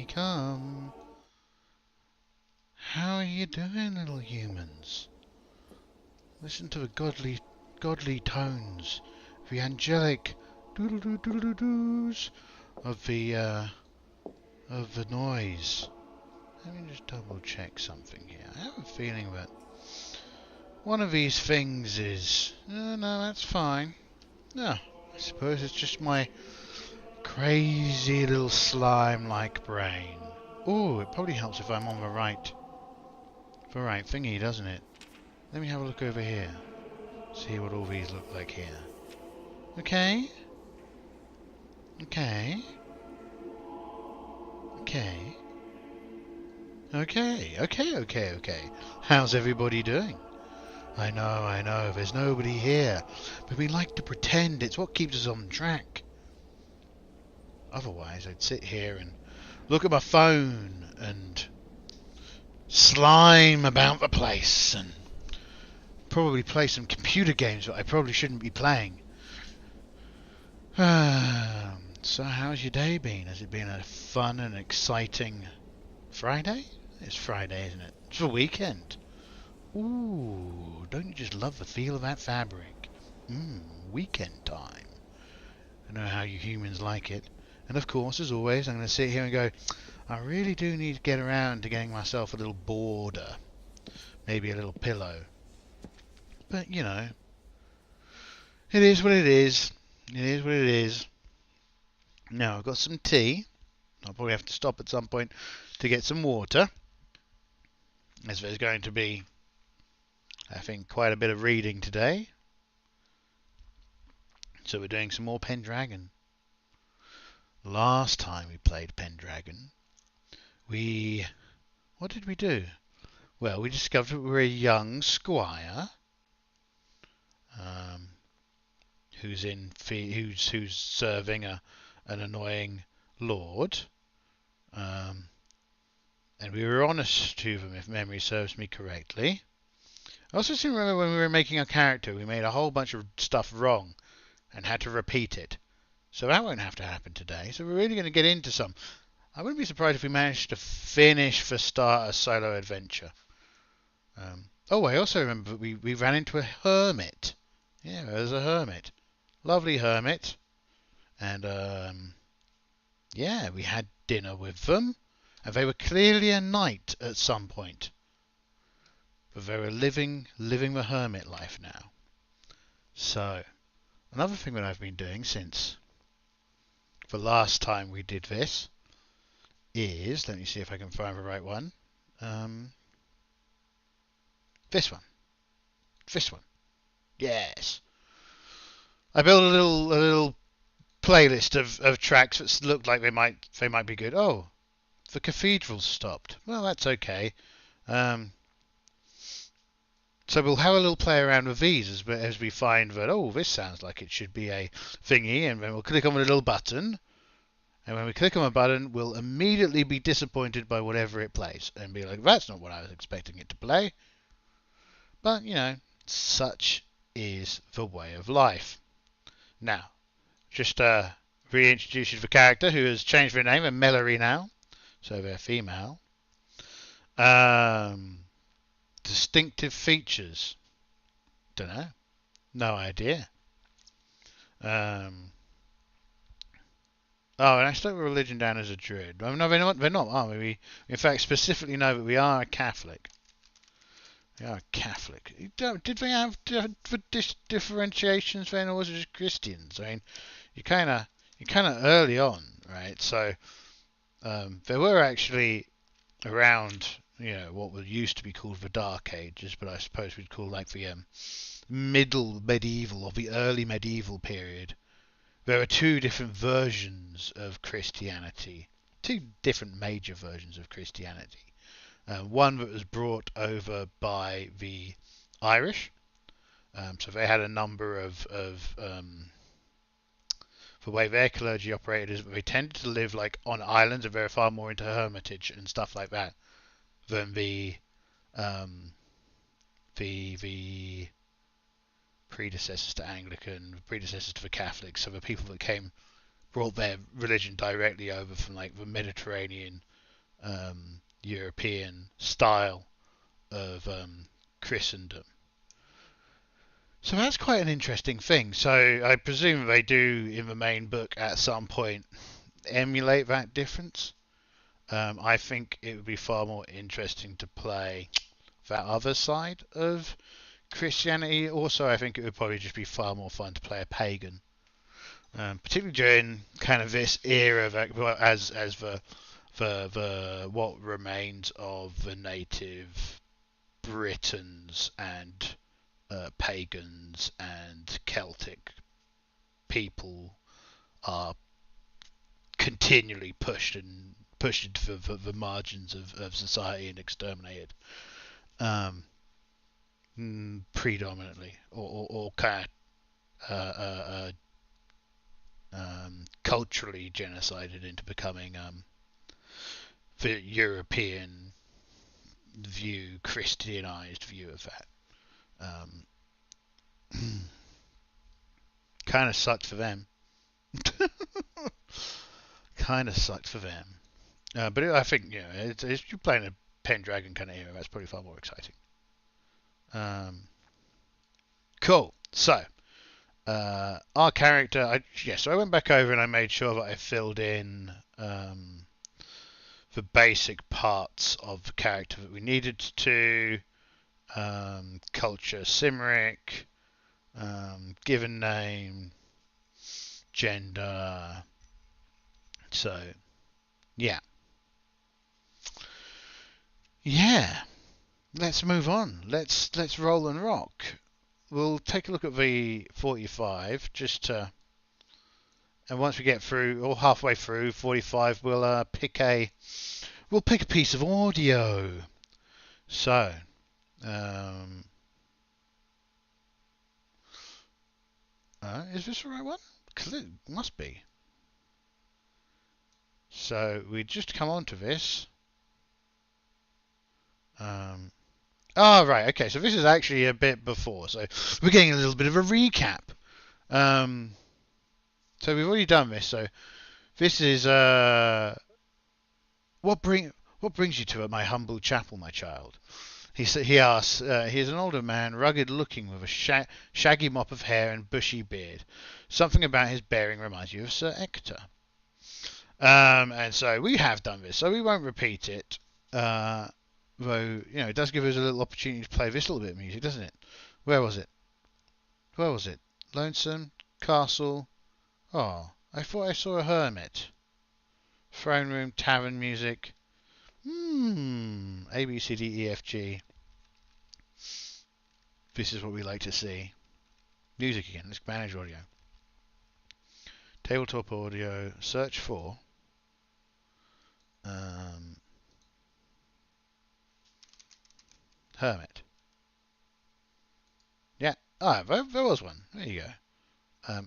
we come. How are you doing, little humans? Listen to the godly tones, the angelic doodle-doo-doodle-doos of the noise. Let me just double check something here. I have a feeling that one of these things is... no, that's fine. No, I suppose it's just my crazy little slime-like brain. Ooh, it probably helps if I'm on the right thingy, doesn't it? Let me have a look over here. See what all these look like here. Okay. Okay. Okay. Okay. How's everybody doing? I know, there's nobody here. But we like to pretend it's what keeps us on track. Otherwise, I'd sit here and look at my phone and slime about the place and probably play some computer games that I probably shouldn't be playing. So how's your day been? Has it been a fun and exciting Friday? It's Friday, isn't it? It's the weekend. Ooh, don't you just love the feel of that fabric? Weekend time. I know how you humans like it. And of course, as always, I'm going to sit here and go, I really do need to get around to getting myself a little border. Maybe a little pillow. But, you know, it is what it is. It is what it is. Now, I've got some tea. I'll probably have to stop at some point to get some water, as there's going to be, I think, quite a bit of reading today. So we're doing some more Pendragon. Last time we played Pendragon, what did we do? Well, we discovered we were a young squire, who's serving an annoying lord, and we were honest to them, if memory serves me correctly. I also seem to remember when we were making our character, we made a whole bunch of stuff wrong and had to repeat it. So that won't have to happen today. So we're really going to get into some. I wouldn't be surprised if we managed to finish for start a solo adventure. I also remember we ran into a hermit. Yeah, there was a hermit. Lovely hermit. And, yeah, we had dinner with them. And they were clearly a knight at some point. But they were living the hermit life now. So, another thing that I've been doing since the last time we did this is, let me see if I can find the right one. This one. Yes. I built a little playlist of tracks that looked like they might be good. Oh, the cathedral's stopped. Well, that's okay. So we'll have a little play around with these as we find that, oh, this sounds like it should be a thingy, and then we'll click on the little button. And when we click on a button, we'll immediately be disappointed by whatever it plays and be like, that's not what I was expecting it to play. But, you know, such is the way of life. Now, just reintroduce you to the character who has changed their name, and Mellory now. So they're female. Distinctive features. Don't know. No idea. Oh, and I stuck the religion down as a druid. No, they're not, are we? We, in fact, specifically know that we are a Catholic. We are a Catholic. Did they have differentiations then, or was it just Christians? I mean, you're kind of early on, right? So there were actually around, you know, what was used to be called the Dark Ages, but I suppose we'd call like the middle medieval or the early medieval period. There are two different versions of Christianity, two different major versions of Christianity. One that was brought over by the Irish, so they had a number of the way their clergy operated is that they tended to live like on islands, and they're far more into hermitage and stuff like that than the predecessors to Anglican, predecessors to the Catholics, so the people that brought their religion directly over from like the Mediterranean European style of Christendom. So that's quite an interesting thing. So I presume they do in the main book at some point emulate that difference. I think it would be far more interesting to play that other side of Christianity. Also, I think it would probably just be far more fun to play a pagan, particularly during kind of this era that, as the what remains of the native Britons and pagans and Celtic people are continually pushed into the margins of society and exterminated, predominantly, or kind of culturally genocided into becoming the European view, Christianized view of that. Kind of sucked for them. Kind of sucked for them. But I think, if you're playing a Pendragon kind of era, that's probably far more exciting. Cool. So, our character, so I went back over and I made sure that I filled in the basic parts of the character that we needed to. Culture, Cymric, given name, gender. So, yeah. Let's move on. Let's roll and rock. We'll take a look at the 45 and once we get through, or halfway through 45, we'll pick a piece of audio. So, is this the right one? Must be. So we just come on to this. Right, okay, so this is actually a bit before, so we're getting a little bit of a recap. So we've already done this, so this is, what brings you to my humble chapel, my child? He asks, he is an older man, rugged looking, with a shaggy mop of hair and bushy beard. Something about his bearing reminds you of Sir Ector. And so we have done this, so we won't repeat it. Though, it does give us a little opportunity to play this little bit of music, doesn't it? Where was it? Lonesome, castle. Oh, I thought I saw a hermit. Throne room, tavern music. A, B, C, D, E, F, G. This is what we like to see. Music again. Let's manage audio. Tabletop audio. Search for. Hermit. Yeah. There was one. There you go.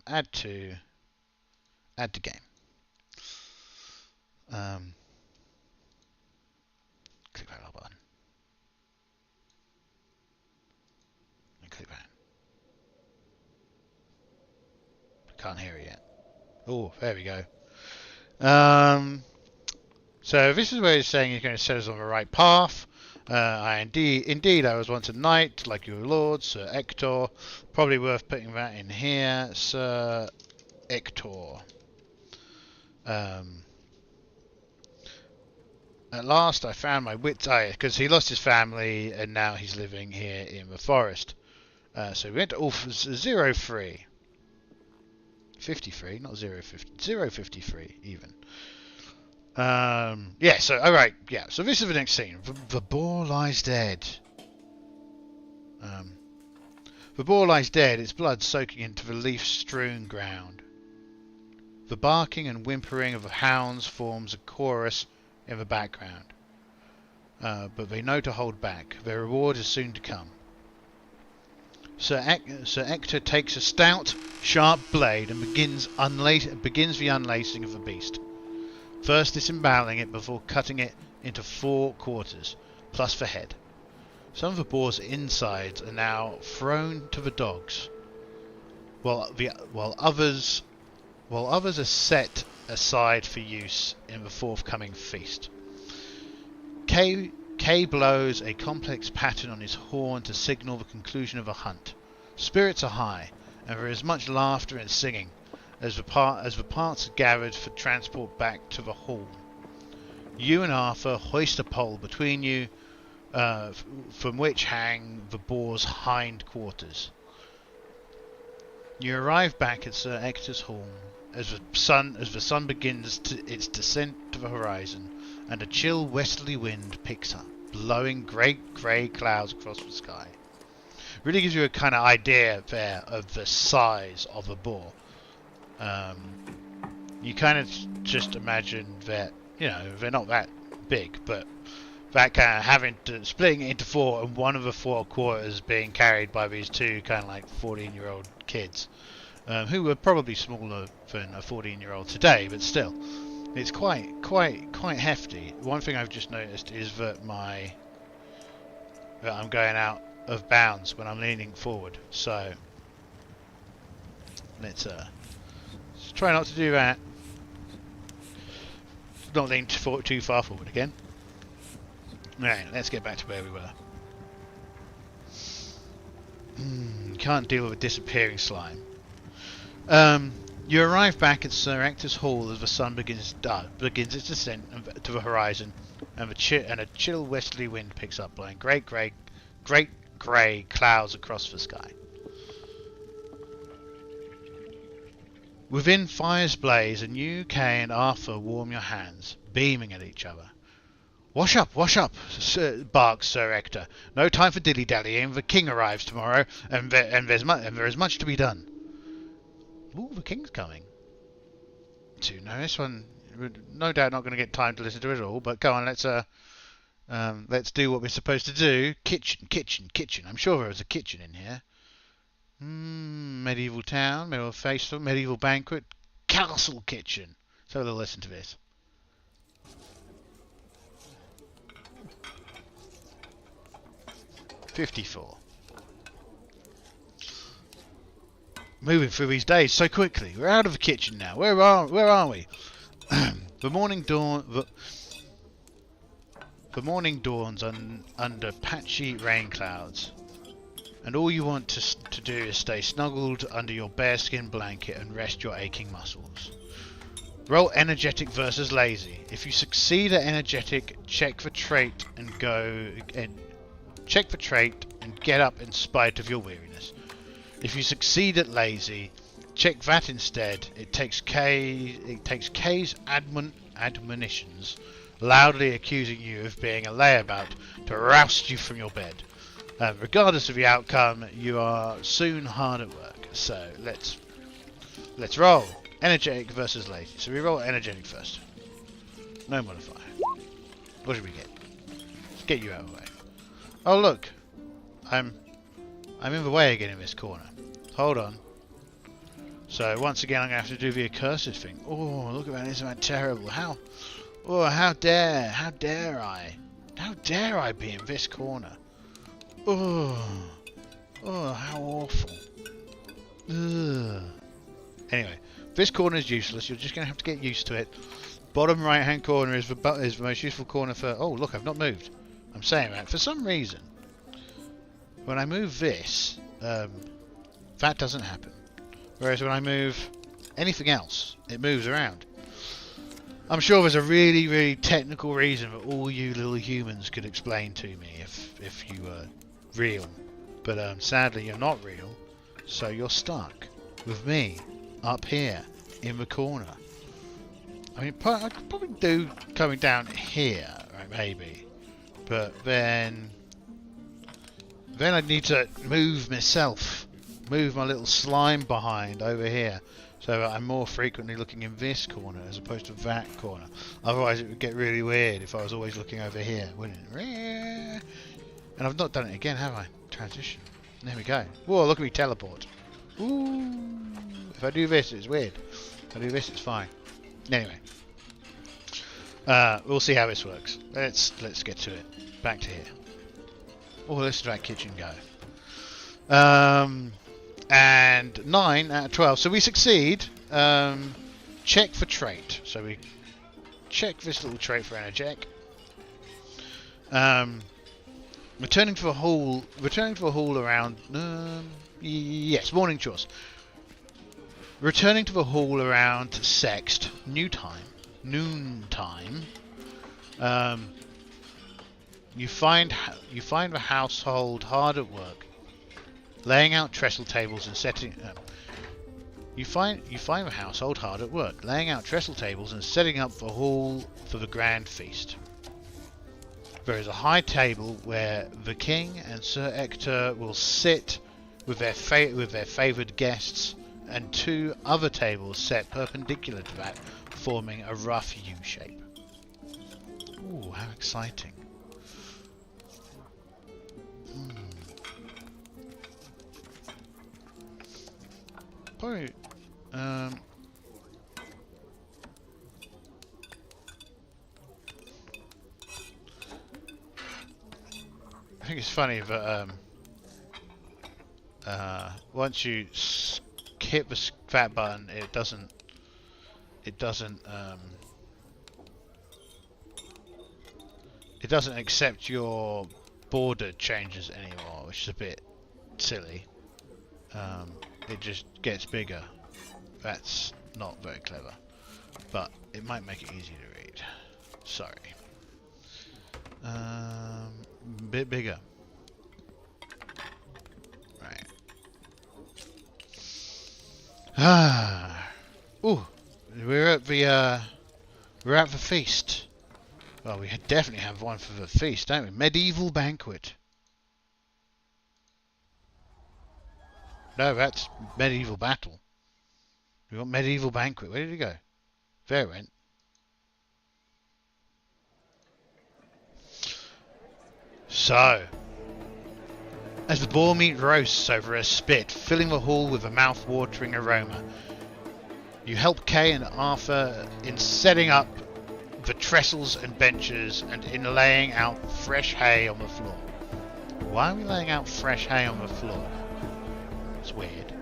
Add to game. Click that little button. And click that. Can't hear it yet. Oh, there we go. So this is where it's saying you're going to set us on the right path. Indeed, I was once a knight, like your lord, Sir Ector. Probably worth putting that in here, Sir Ector. At last I found my wits, because he lost his family and now he's living here in the forest. So we went to 0-3. 53, not 0-50, 0-53 even. So, alright, so this is the next scene. The boar lies dead. The boar lies dead, its blood soaking into the leaf-strewn ground. The barking and whimpering of the hounds forms a chorus in the background. But they know to hold back. Their reward is soon to come. Sir Ector takes a stout, sharp blade and begins the unlacing of the beast. First disemboweling it before cutting it into 4 quarters, plus the head. Some of the boar's insides are now thrown to the dogs, while others are set aside for use in the forthcoming feast. K blows a complex pattern on his horn to signal the conclusion of a hunt. Spirits are high, and there is much laughter and singing as the parts are gathered for transport back to the hall. You and Arthur hoist a pole between you, from which hang the boar's hind quarters. You arrive back at Sir Ector's hall as the sun begins its descent to the horizon, and a chill westerly wind picks up, blowing great grey clouds across the sky. Really gives you a kind of idea there of the size of a boar. You kind of just imagine that, you know, they're not that big, but that kind of splitting it into four, and one of the four quarters being carried by these two kind of like 14-year-old kids, who were probably smaller than a 14-year-old today, but still, it's quite hefty. One thing I've just noticed is that I'm going out of bounds when I'm leaning forward, so let's try not to do that. Not lean too far forward again. Right, let's get back to where we were. Can't deal with a disappearing slime. You arrive back at Sir Ector's hall as the sun begins its descent to the horizon, and a chill westerly wind picks up, blowing great grey clouds across the sky. Within fires blaze, and you, Kay, and Arthur warm your hands, beaming at each other. Wash up, barks Sir Ector. No time for dilly-dallying. The king arrives tomorrow, and there is much to be done. Ooh, the king's coming. No, this one, no doubt not going to get time to listen to it all, but go on, let's do what we're supposed to do. Kitchen. I'm sure there was a kitchen in here. Medieval town, medieval festival, medieval banquet, castle kitchen. So we'll listen to this. $54. Moving through these days so quickly. We're out of the kitchen now. Where are we? The morning dawns under patchy rain clouds, and all you want to do is stay snuggled under your bearskin blanket and rest your aching muscles. Roll energetic versus lazy. If you succeed at energetic, check the trait and get up in spite of your weariness. If you succeed at lazy, check that instead. It takes Kay's admonitions, loudly accusing you of being a layabout, to roust you from your bed. Regardless of the outcome, you are soon hard at work. So let's roll energetic versus lazy. So we roll energetic first. No modifier. What should we get? Let's get you out of the way. Oh look, I'm in the way again in this corner. Hold on. So once again, I'm gonna have to do the accursed thing. Oh, look at that! Isn't that terrible? How dare I be in this corner? Oh, how awful. Ugh. Anyway, this corner is useless. You're just gonna have to get used to it. Bottom right-hand corner is the most useful corner for. Oh, look, I've not moved. I'm saying that for some reason. When I move this, that doesn't happen. Whereas when I move anything else, it moves around. I'm sure there's a really, really technical reason that all you little humans could explain to me if you were real. But sadly you're not real, so you're stuck with me up here in the corner. I mean, I could probably do coming down here, right, maybe. But then I'd need to move myself. Move my little slime behind over here. So that I'm more frequently looking in this corner as opposed to that corner. Otherwise it would get really weird if I was always looking over here, wouldn't it? And I've not done it again, have I? Transition. There we go. Whoa, look at me teleport. Ooh. If I do this, it's weird. If I do this, it's fine. Anyway. We'll see how this works. Let's get to it. Back to here. Oh, let's do that kitchen go. And 9 out of 12. So we succeed. Check for trait. So we check this little trait for energetic. Returning to the hall around. Yes, morning chores. Returning to the hall around sext noon time. You find the household hard at work, laying out trestle tables and setting. You find the household hard at work, laying out trestle tables and setting up the hall for the grand feast. There is a high table where the king and Sir Ector will sit with their favoured guests, and 2 other tables set perpendicular to that, forming a rough U shape. Ooh, how exciting! Probably, I think it's funny that once you hit the fat button, it doesn't accept your border changes anymore, which is a bit silly. It just gets bigger. That's not very clever, but it might make it easier to read. Sorry. Bit bigger. Right. Ooh, we're at the feast. Well, we definitely have one for the feast, don't we? Medieval banquet. No, that's medieval battle. We got medieval banquet. Where did he go? There it went. So, as the boar meat roasts over a spit, filling the hall with a mouth-watering aroma, you help Kay and Arthur in setting up the trestles and benches and in laying out fresh hay on the floor. Why are we laying out fresh hay on the floor? It's weird.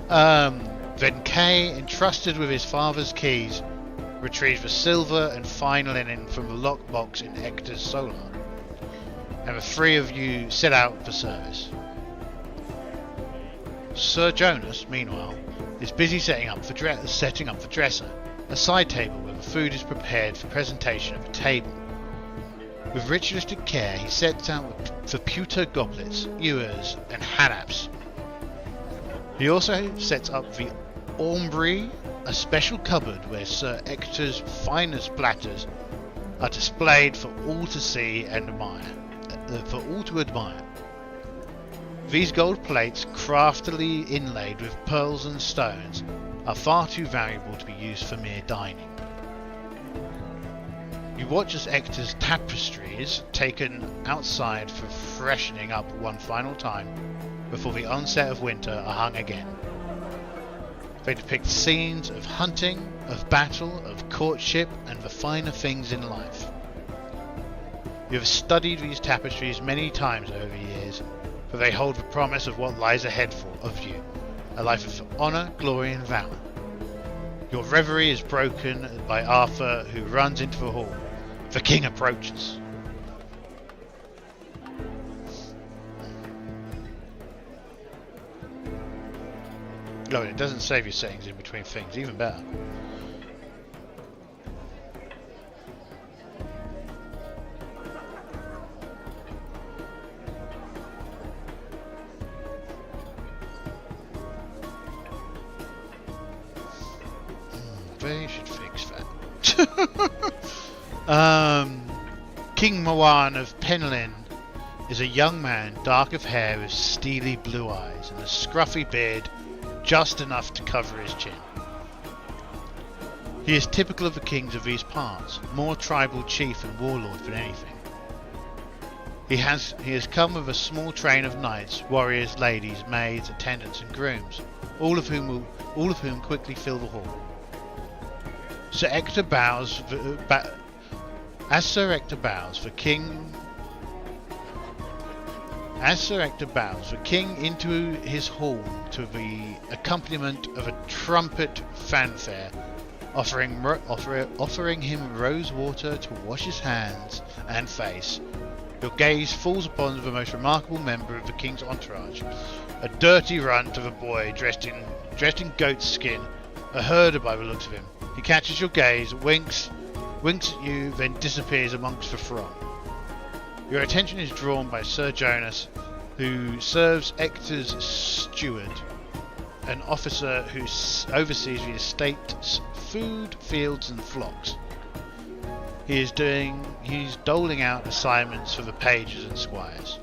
Then Kay, entrusted with his father's keys, retrieves the silver and fine linen from the lockbox in Ector's solar, and the 3 of you set out for service. Sir Jonas, meanwhile, is busy setting up the dresser, a side table where the food is prepared for presentation at the table. With ritualistic care, he sets out the pewter goblets, ewers, and hanaps. He also sets up the Aumbry, a special cupboard where Sir Ector's finest platters are displayed for all to see and admire. These gold plates, craftily inlaid with pearls and stones, are far too valuable to be used for mere dining. You watch as Ector's tapestries, taken outside for freshening up one final time before the onset of winter, are hung again. They depict scenes of hunting, of battle, of courtship, and the finer things in life. You have studied these tapestries many times over the years, for they hold the promise of what lies ahead of you, a life of honour, glory, and valour. Your reverie is broken by Arthur, who runs into the hall. The king approaches. No, it doesn't save your settings in between things, even better. They should fix that. King Mawan of Penlyn is a young man, dark of hair with steely blue eyes and a scruffy beard just enough to cover his chin. He is typical of the kings of these parts, more tribal chief and warlord than anything. He has come with a small train of knights, warriors, ladies, maids, attendants and grooms, all of whom quickly fill the hall. Sir Ector bows. As Sir Ector bows, the king into his hall to the accompaniment of a trumpet fanfare, offering him rose water to wash his hands and face, your gaze falls upon the most remarkable member of the king's entourage, a dirty runt of a boy dressed in goat skin, a herder by the looks of him. He catches your gaze, winks at you, then disappears amongst the throng. Your attention is drawn by Sir Jonas, who serves Ector's steward, an officer who oversees the estate's food, fields and flocks. He's doling out assignments for the pages and squires.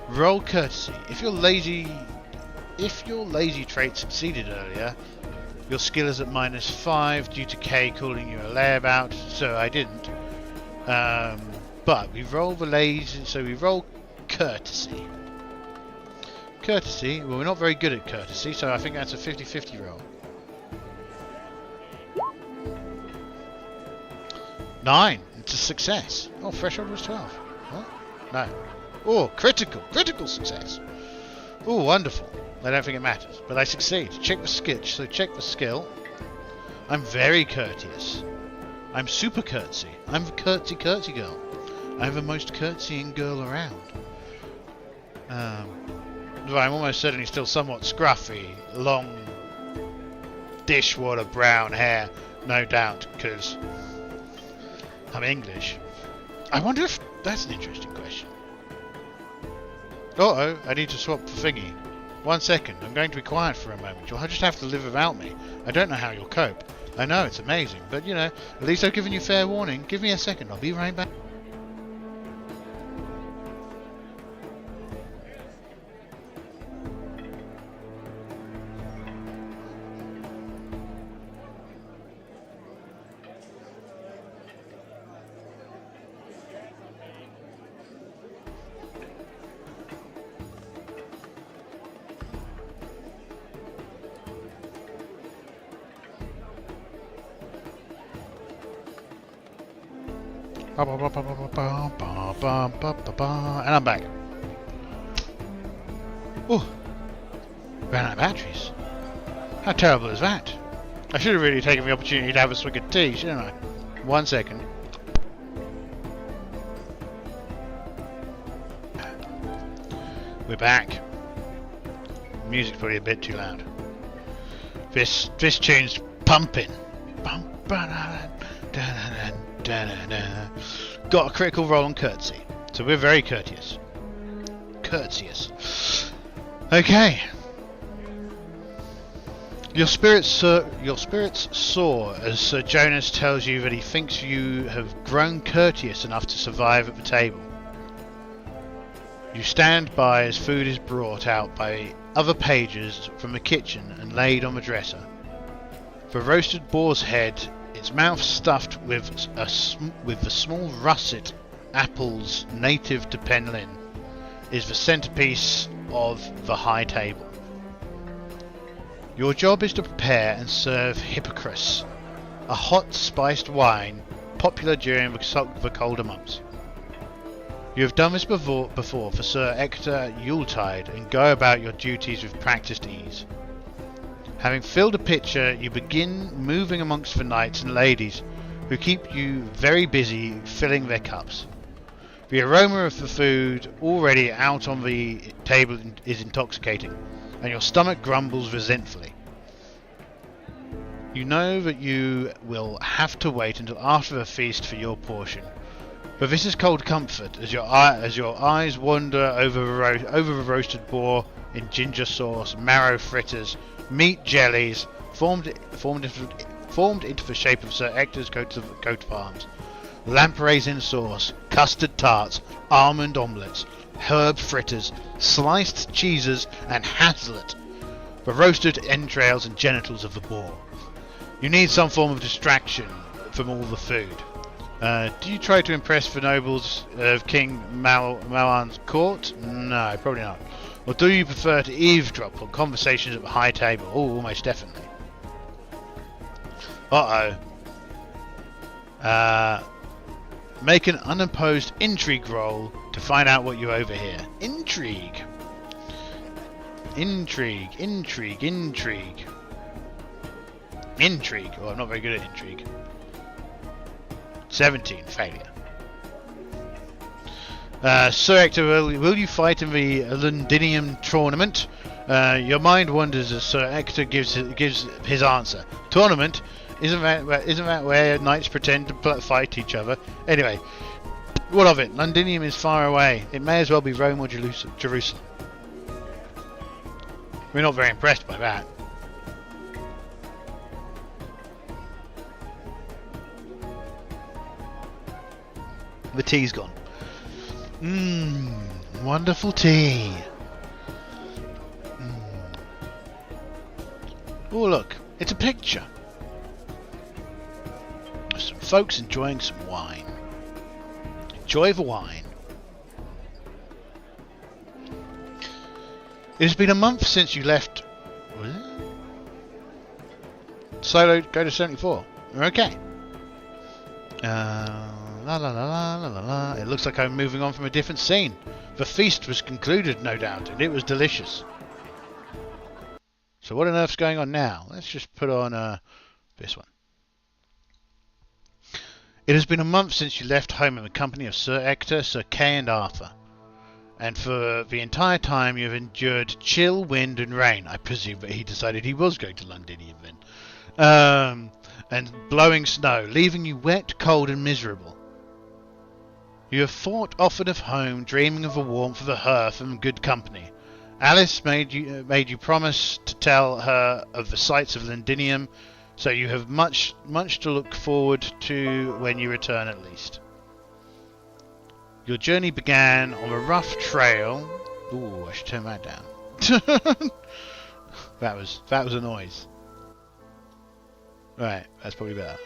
Roll courtesy. If your lazy trait succeeded earlier, your skill is at -5 due to Kay calling you a layabout, so I didn't. But we roll the lazy, so we roll courtesy. Courtesy, well, we're not very good at courtesy, so I think that's a 50-50 roll. 9, it's a success. Oh, threshold was 12. What? No. Oh, critical success. Oh, wonderful. I don't think it matters, but I succeed. Check the skill. So check the skill. I'm very courteous. I'm super curtsy. I'm the curtsy girl. I'm the most curtsying girl around. I'm almost certainly still somewhat scruffy, long dishwater brown hair, no doubt, because I'm English. I wonder if that's an interesting question. Uh-oh, I need to swap the thingy. 1 second, I'm going to be quiet for a moment. You'll just have to live without me. I don't know how you'll cope. I know, it's amazing, but you know, at least I've given you fair warning. Give me a second, I'll be right back. And I'm back. Oh, ran out of batteries. How terrible is that? I should have really taken the opportunity to have a swig of tea, shouldn't I? 1 second. We're back. Music's probably a bit too loud. This tune's pumping. Got a critical roll on courtesy, so we're very courteous. Okay. Your spirits soar as Sir Jonas tells you that he thinks you have grown courteous enough to survive at the table. You stand by as food is brought out by other pages from the kitchen and laid on the dresser. The roasted boar's head, its mouth stuffed with the small russet apples native to Penlyn, is the centerpiece of the high table. Your job is to prepare and serve Hippocras, a hot spiced wine popular during the colder months. You have done this before for Sir Ector Yuletide and go about your duties with practiced ease. Having filled a pitcher, you begin moving amongst the knights and ladies, who keep you very busy filling their cups. The aroma of the food already out on the table is intoxicating, and your stomach grumbles resentfully. You know that you will have to wait until after the feast for your portion, but this is cold comfort as your eyes wander over the roasted boar in ginger sauce, marrow fritters, meat jellies formed into the shape of Sir Ector's coat of arms, lampreys in sauce, custard tarts, almond omelettes, herb fritters, sliced cheeses and haslet, the roasted entrails and genitals of the boar. You need some form of distraction from all the food. Do you try to impress the nobles of King Malan's court? No, probably not. Or do you prefer to eavesdrop on conversations at the high table? Oh, almost definitely. Make an unopposed intrigue roll to find out what you overhear. Intrigue. Intrigue. Oh, I'm not very good at intrigue. 17, failure. Sir Hector, will you fight in the Londinium tournament? Your mind wanders as Sir Hector gives his answer. Tournament? Isn't that where knights pretend to fight each other? Anyway, what of it? Londinium is far away. It may as well be Rome or Jerusalem. We're not very impressed by that. The tea's gone. Wonderful tea. Oh, look, it's a picture. Some folks enjoying some wine. Enjoy the wine. It has been a month since you left. Was it? Solo, go to 74. Okay. La la la la la la la. It looks like I'm moving on from a different scene. The feast was concluded, no doubt, and it was delicious. So what on earth's going on now? Let's just put on this one. It has been a month since you left home in the company of Sir Hector, Sir Kay, and Arthur. And for the entire time you have endured chill, wind, and rain. I presume that he decided he was going to Londinium then. And blowing snow, leaving you wet, cold, and miserable. You have thought often of home, dreaming of the warmth of the hearth and good company. Alice made you promise to tell her of the sights of Londinium, so you have much to look forward to when you return at least. Your journey began on a rough trail. Ooh, I should turn that down. that was a noise. Right, that's probably better.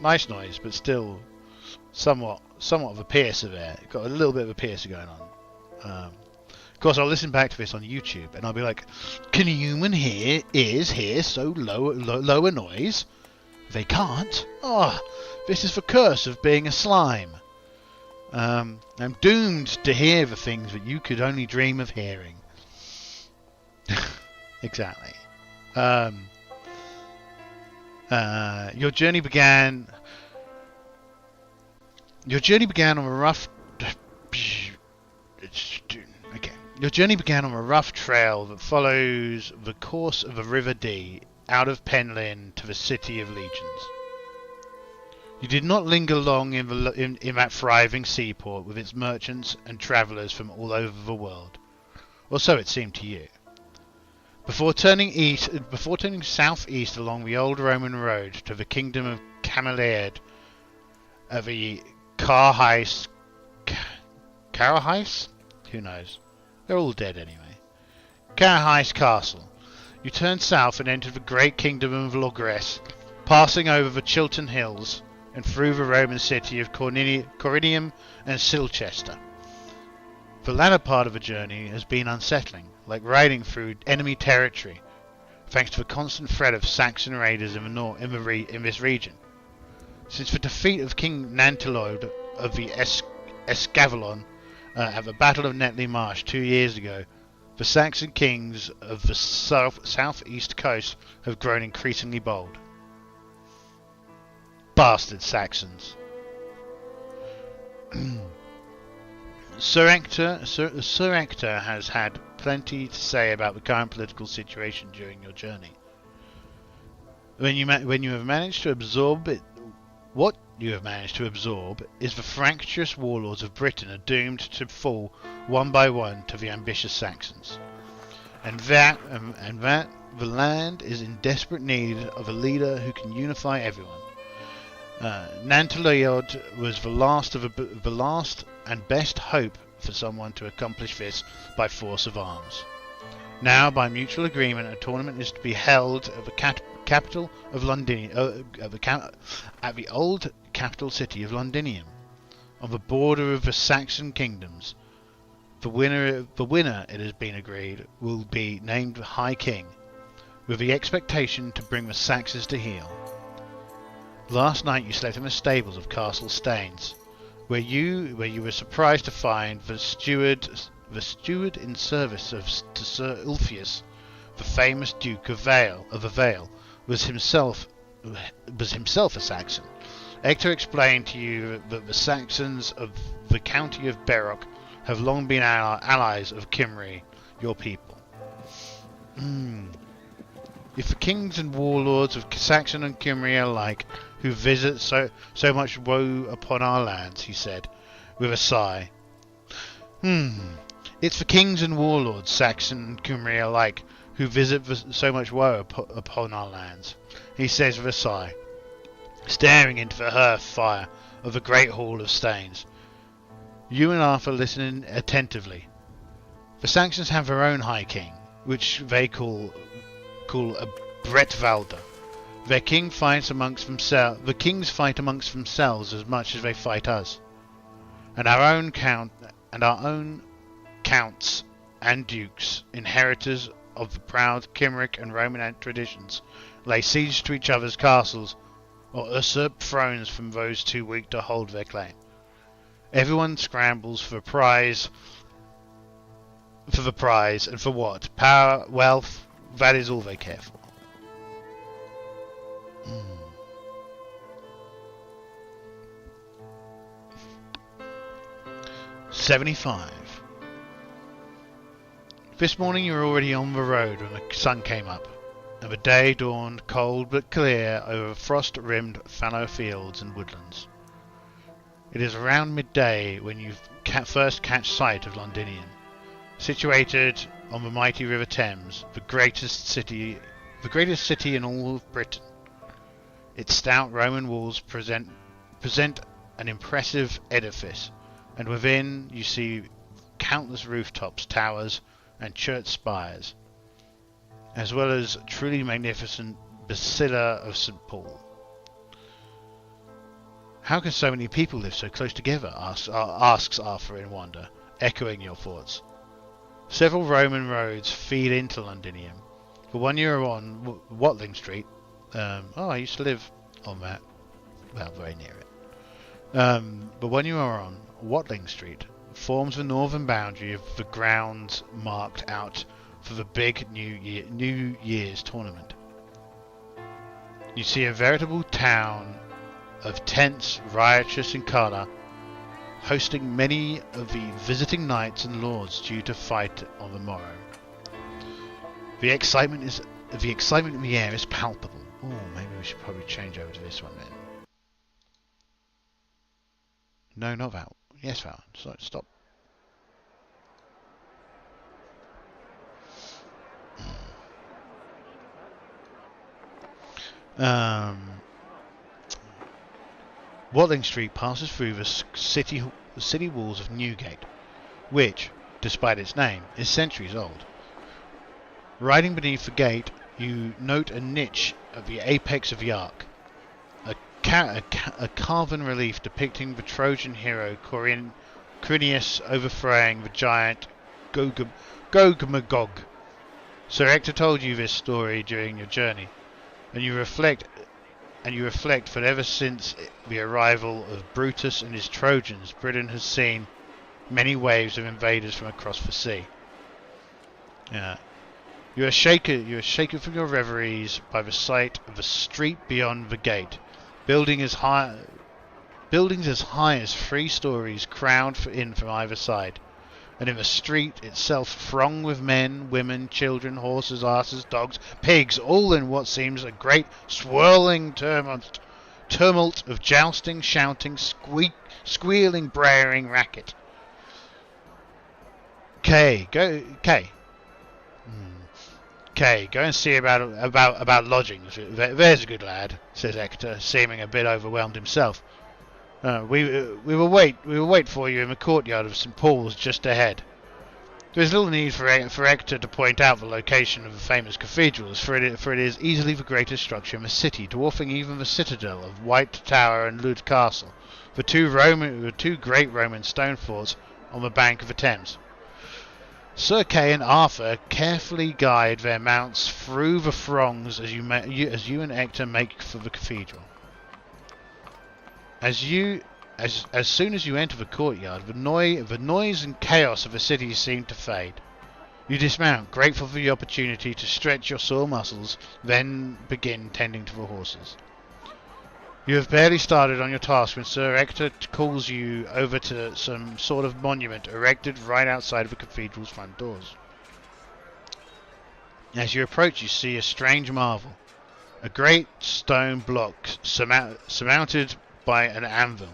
Nice noise, but still somewhat of a piercer there. Got a little bit of a piercer going on. Of course, I'll listen back to this on YouTube, and I'll be like, "Can a human hear so low a noise? They can't. Oh, this is the curse of being a slime. I'm doomed to hear the things that you could only dream of hearing." Exactly. Your journey began on a rough. Okay. Your journey began on a rough trail that follows the course of the River Dee out of Penlyn to the City of Legions. You did not linger long in that thriving seaport with its merchants and travellers from all over the world, or so it seemed to you. Before turning southeast along the old Roman road to the kingdom of Cameliad, the Carheis? Who knows? They're all dead anyway. Carheis Castle. You turned south and entered the great kingdom of Logres, passing over the Chiltern Hills and through the Roman city of Corinium and Silchester. The latter part of the journey has been unsettling, like riding through enemy territory, thanks to the constant threat of Saxon raiders in this region. Since the defeat of King Nantiloid of the Escavalon at the Battle of Netley Marsh 2 years ago, the Saxon kings of the southeast coast have grown increasingly bold. Bastard Saxons. Sir Hector has had plenty to say about the current political situation during your journey. What you have managed to absorb is the fractious warlords of Britain are doomed to fall one by one to the ambitious Saxons, and that the land is in desperate need of a leader who can unify everyone. Nantiloiod was the last and best hope for someone to accomplish this by force of arms. Now, by mutual agreement, a tournament is to be held at the capital of Londinium, at the old capital city of Londinium, on the border of the Saxon kingdoms. The winner, it has been agreed, will be named High King, with the expectation to bring the Saxons to heel. Last night you slept in the stables of Castle Staines, where you were surprised to find the steward in service to Sir Ulfius, the famous Duke of the Vale, was himself a Saxon, Ector explained to you that the Saxons of the county of Berok have long been allies of Cymru, your people. If the kings and warlords of Saxon and Cymru alike, who visit so much woe upon our lands, he said, with a sigh. It's the kings and warlords, Saxon and Cymru alike, who visit so much woe upon our lands, he says with a sigh, staring into the hearth fire of the great hall of Staines. You and Arthur listen attentively. The Saxons have their own high king, which they call a Bretwalda. Their king fights amongst themselves. The kings fight amongst themselves as much as they fight us, and our own counts and dukes, inheritors of the proud Cymric and Roman traditions, lay siege to each other's castles, or usurp thrones from those too weak to hold their claim. Everyone scrambles for the prize, and for what? Power, wealth, that is all they care for. 75. This morning you were already on the road when the sun came up, and the day dawned cold but clear over frost-rimmed fallow fields and woodlands. It is around midday when you first catch sight of Londinium, situated on the mighty River Thames, the greatest city in all of Britain. Its stout Roman walls present an impressive edifice, and within you see countless rooftops, towers, and church spires, as well as truly magnificent Basilica of St. Paul. How can so many people live so close together? Asks Arthur in wonder, echoing your thoughts. Several Roman roads feed into Londinium. The one you're on, Watling Street. I used to live on that. Well, very near it. The one you are on, Watling Street, forms the northern boundary of the grounds marked out for the big New Year's tournament. You see a veritable town of tents, riotous in colour, hosting many of the visiting knights and lords due to fight on the morrow. The excitement in the air is palpable. Oh, maybe we should probably change over to this one then. No, not that. Yes, that one. Stop. Watling Street passes through the city walls of Newgate, which, despite its name, is centuries old. Riding beneath the gate, you note a niche at the apex of the arc, a carven relief depicting the Trojan hero Crinius overthrowing the giant Gog-Magog. Sir Ector told you this story during your journey, and you reflect that ever since the arrival of Brutus and his Trojans, Britain has seen many waves of invaders from across the sea. You are shaken from your reveries by the sight of the street beyond the gate. Buildings as high as 3 stories crowd in from either side, and in the street itself thronged with men, women, children, horses, asses, dogs, pigs, all in what seems a great swirling tumult of jousting, shouting, squealing, braying racket. Kay, go and see about lodgings. There's a good lad, says Ector, seeming a bit overwhelmed himself. We will wait for you in the courtyard of St. Paul's just ahead. There is little need for Ector to point out the location of the famous cathedrals, for it is easily the greatest structure in the city, dwarfing even the citadel of White Tower and Lud Castle, the two great Roman stone forts on the bank of the Thames. Sir Kay and Arthur carefully guide their mounts through the throngs as you and Ector make for the cathedral. As soon as you enter the courtyard, the noise and chaos of the city seem to fade. You dismount, grateful for the opportunity to stretch your sore muscles, then begin tending to the horses. You have barely started on your task when Sir Ector calls you over to some sort of monument erected right outside of the cathedral's front doors. As you approach, you see a strange marvel. A great stone block surmounted by an anvil.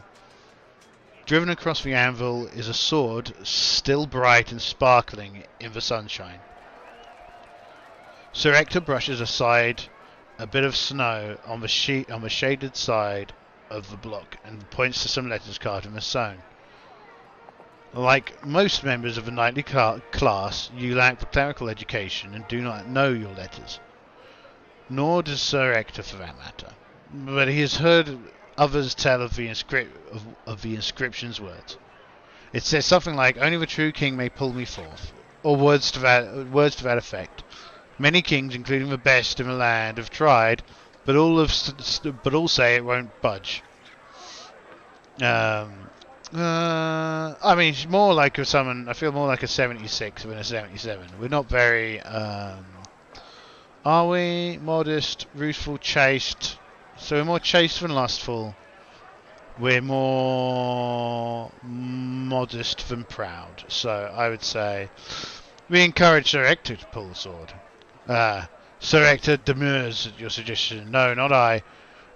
Driven across the anvil is a sword, still bright and sparkling in the sunshine. Sir Ector brushes aside a bit of snow on the shaded side of the block and points to some letters carved in the stone. Like most members of the knightly class, you lack the clerical education and do not know your letters. Nor does Sir Ector, for that matter. But he has heard others tell of the inscription's words. It says something like, "Only the true king may pull me forth," or words to that effect. Many kings, including the best in the land, have tried, but all say it won't budge. I mean, it's more like I feel more like a 76 than a 77. We're not very, are we? Modest, ruthful, chaste. So we're more chaste than lustful. We're more modest than proud. So I would say we encourage Sir Ector to pull the sword. Sir Ector demurs at your suggestion. "No, not I."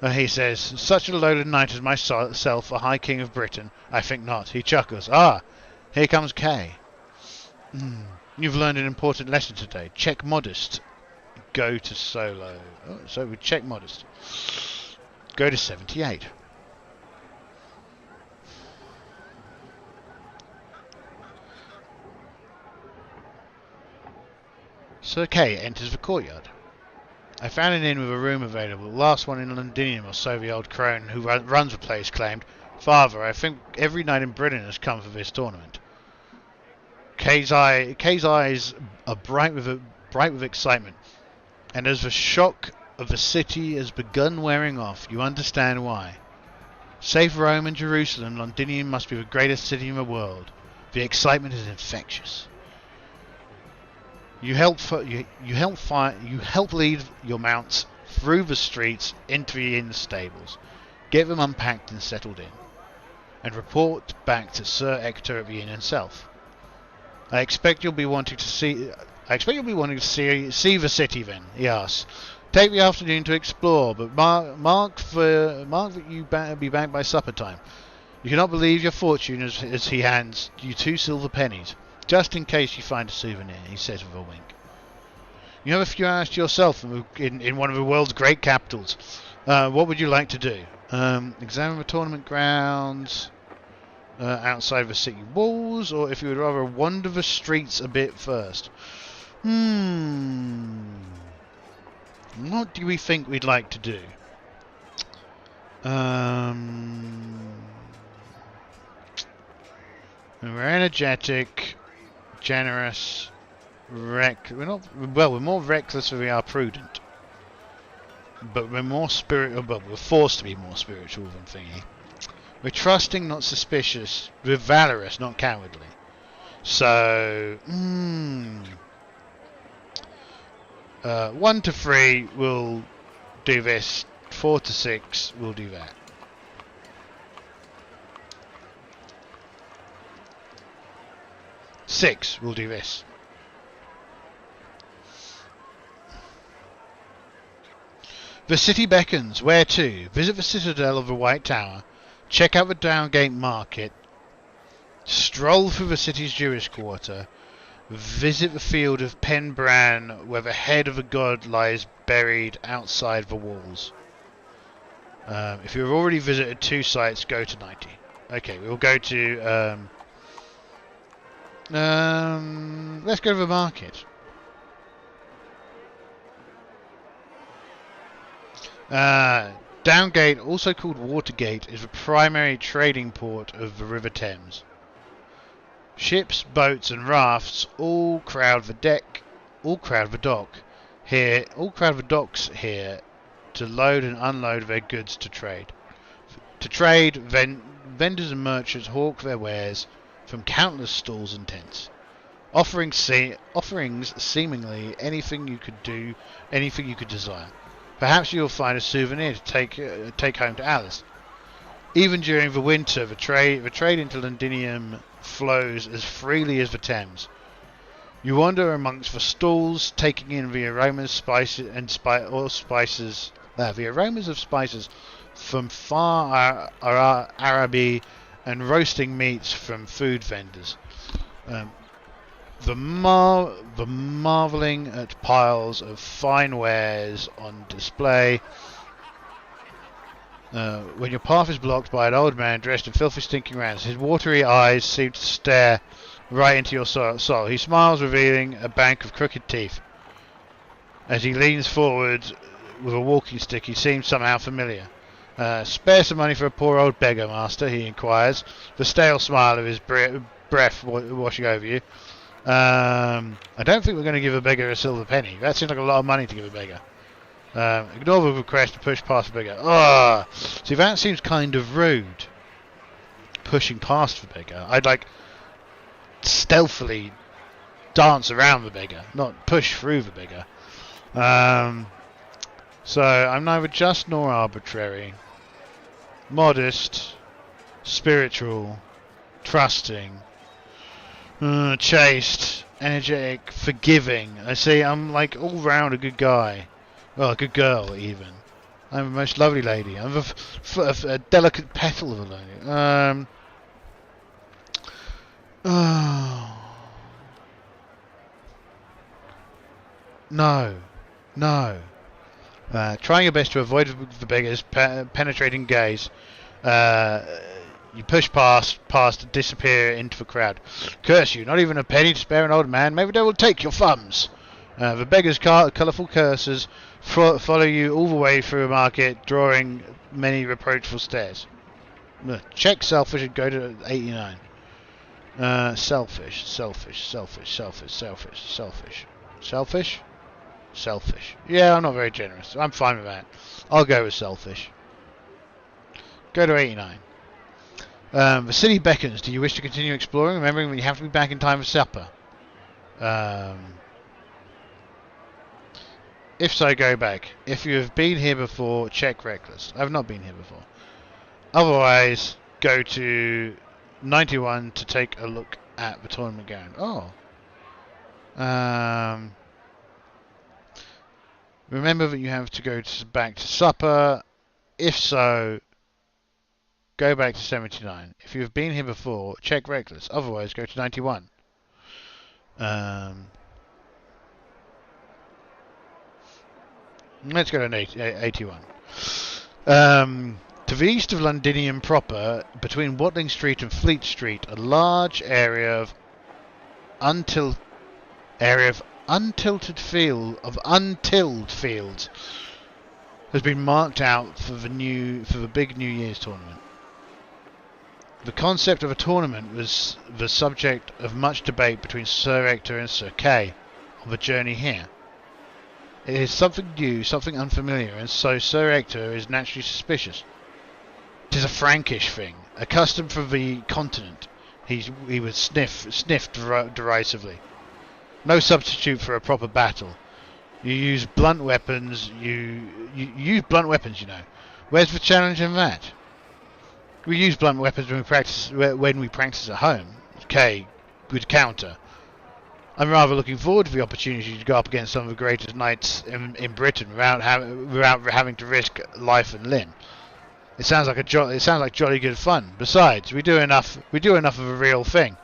He says, "Such a loaded knight as myself, a High King of Britain? I think not." He chuckles. "Ah, here comes Kay. You've learned an important lesson today. Check modest. Go to solo." Oh, so we check modest. Go to 78. Sir Kay enters the courtyard. "I found an inn with a room available. The last one in Londinium or so," the old crone who runs the place claimed. "Father, I think every knight in Britain has come for this tournament." Kay's eyes are bright with excitement, and as the shock of the city has begun wearing off, you understand why. Save Rome and Jerusalem, Londinium must be the greatest city in the world. The excitement is infectious. You help lead your mounts through the streets into the inn stables, get them unpacked and settled in, and report back to Sir Ector at the inn himself. I expect you'll be wanting to see the city then," he asks. "Take the afternoon to explore, but mark that you be back by supper time. You cannot believe your fortune as he hands you 2 silver pennies. Just in case you find a souvenir," he says with a wink. "You have a few hours to yourself in one of the world's great capitals. What would you like to do? Examine the tournament grounds outside the city walls, or if you would rather wander the streets a bit first? What do we think we'd like to do? We're energetic, generous, we're more reckless than we are prudent, but we're more we're forced to be more spiritual than thingy. We're trusting, not suspicious. We're valorous, not cowardly. So 1 to 3 we'll do this, 4 to 6 we'll do that. Six, we'll do this. The city beckons. Where to? Visit the citadel of the White Tower. Check out the Downgate Market. Stroll through the city's Jewish quarter. Visit the field of Pendragon, where the head of a god lies buried outside the walls. If you've already visited 2 sites, go to 90. Okay, we'll go to... let's go to the market. Downgate, also called Watergate, is the primary trading port of the River Thames. Ships, boats, and rafts all crowd the docks here to load and unload their goods to trade. Vendors and merchants hawk their wares from countless stalls and tents, offerings seemingly anything you could desire. Perhaps you'll find a souvenir to take home to Alice. Even during the winter, the trade into Londinium flows as freely as the Thames. You wander amongst the stalls, taking in the aromas, the aromas of spices from far Araby, and roasting meats from food vendors. The marvelling at piles of fine wares on display. When your path is blocked by an old man dressed in filthy, stinking rags, his watery eyes seem to stare right into your soul. He smiles, revealing a bank of crooked teeth. As he leans forward with a walking stick, he seems somehow familiar. Spare some money for a poor old beggar, master, he inquires, the stale smile of his breath washing over you. I don't think we're going to give a beggar a silver penny. That seems like a lot of money to give a beggar. Ignore the request to push past the beggar. See, that seems kind of rude. Pushing past the beggar. I'd like stealthily dance around the beggar, not push through the beggar. So I'm neither just nor arbitrary. Modest, spiritual, trusting, chaste, energetic, forgiving. I say I'm like all round a good guy. Well, a good girl even. I'm a most lovely lady. I'm a delicate petal of a lady. No. Trying your best to avoid the beggar's penetrating gaze, you push past, disappear into the crowd. Curse you! Not even a penny to spare an old man. Maybe they will take your thumbs. The beggar's colourful curses follow you all the way through the market, drawing many reproachful stares. Check selfish and go to 89. Selfish. Yeah, I'm not very generous. I'm fine with that. I'll go with selfish. Go to 89. The city beckons. Do you wish to continue exploring? Remembering that you have to be back in time for supper. If so, go back. If you have been here before, check reckless. I have not been here before. Otherwise, go to 91 to take a look at the tournament ground. Remember that you have to go back to supper. If so, go back to 79. If you have been here before, check reckless. Otherwise, go to 91. Let's go to 81. To the east of Londinium proper, between Watling Street and Fleet Street, a large area of untilled fields has been marked out for the big New Year's tournament. The concept of a tournament was the subject of much debate between Sir Ector and Sir Kay on the journey here. It is something new, something unfamiliar, and so Sir Ector is naturally suspicious. It is a Frankish thing, accustomed from the continent. He would sniff derisively. No substitute for a proper battle. You use blunt weapons. You use blunt weapons. You know. Where's the challenge in that? We use blunt weapons when we practice at home. Okay, good counter. I'm rather looking forward to the opportunity to go up against some of the greatest knights in Britain without having to risk life and limb. It sounds like jolly good fun. Besides, we do enough of a real thing.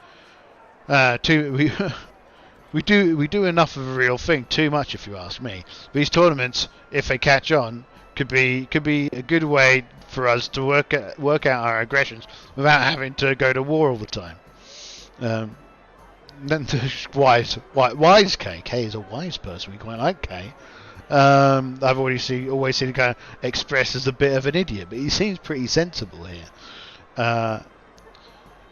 We do enough of a real thing. Too much, if you ask me. These tournaments, if they catch on, could be a good way for us to work out our aggressions without having to go to war all the time. Then wise Kay. Kay is a wise person. We quite like Kay. I've always seen him kind of expressed as a bit of an idiot, but he seems pretty sensible here.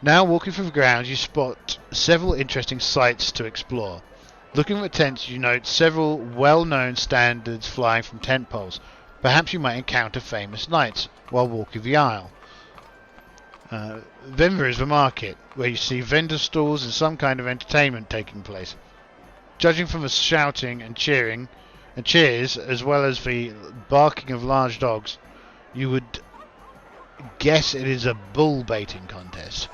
Now, walking through the grounds, you spot several interesting sights to explore. Looking at the tents, you note several well-known standards flying from tent poles. Perhaps you might encounter famous knights while walking the aisle. Then there is the market, where you see vendor stalls and some kind of entertainment taking place. Judging from the shouting and cheering, and cheers, as well as the barking of large dogs, you would guess it is a bull baiting contest.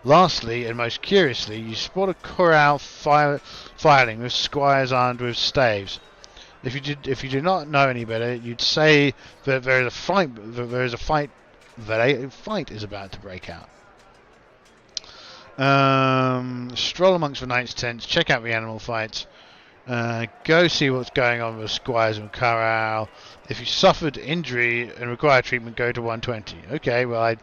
Lastly, and most curiously, you spot a corral filing with squires armed with staves. If you do not know any better, you'd say that there is a fight. That a fight is about to break out. Stroll amongst the knight's tents, check out the animal fights, go see what's going on with the squires and corral. If you suffered injury and require treatment, go to 120. Okay, well,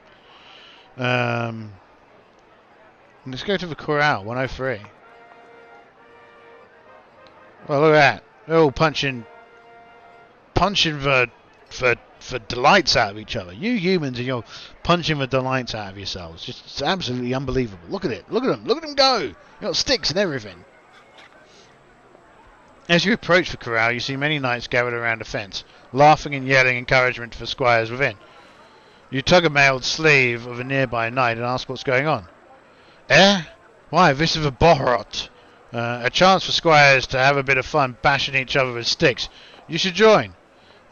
let's go to the corral, 103. Well, look at that. They're all punching for delights out of each other. You humans, and you're punching the delights out of yourselves. Just it's absolutely unbelievable. Look at it. Look at them. Look at them go. You got sticks and everything. As you approach the corral, you see many knights gathered around a fence, laughing and yelling encouragement for squires within. You tug a mailed sleeve of a nearby knight and ask what's going on. Eh? Why, this is a bohrot. A chance for squires to have a bit of fun bashing each other with sticks. You should join.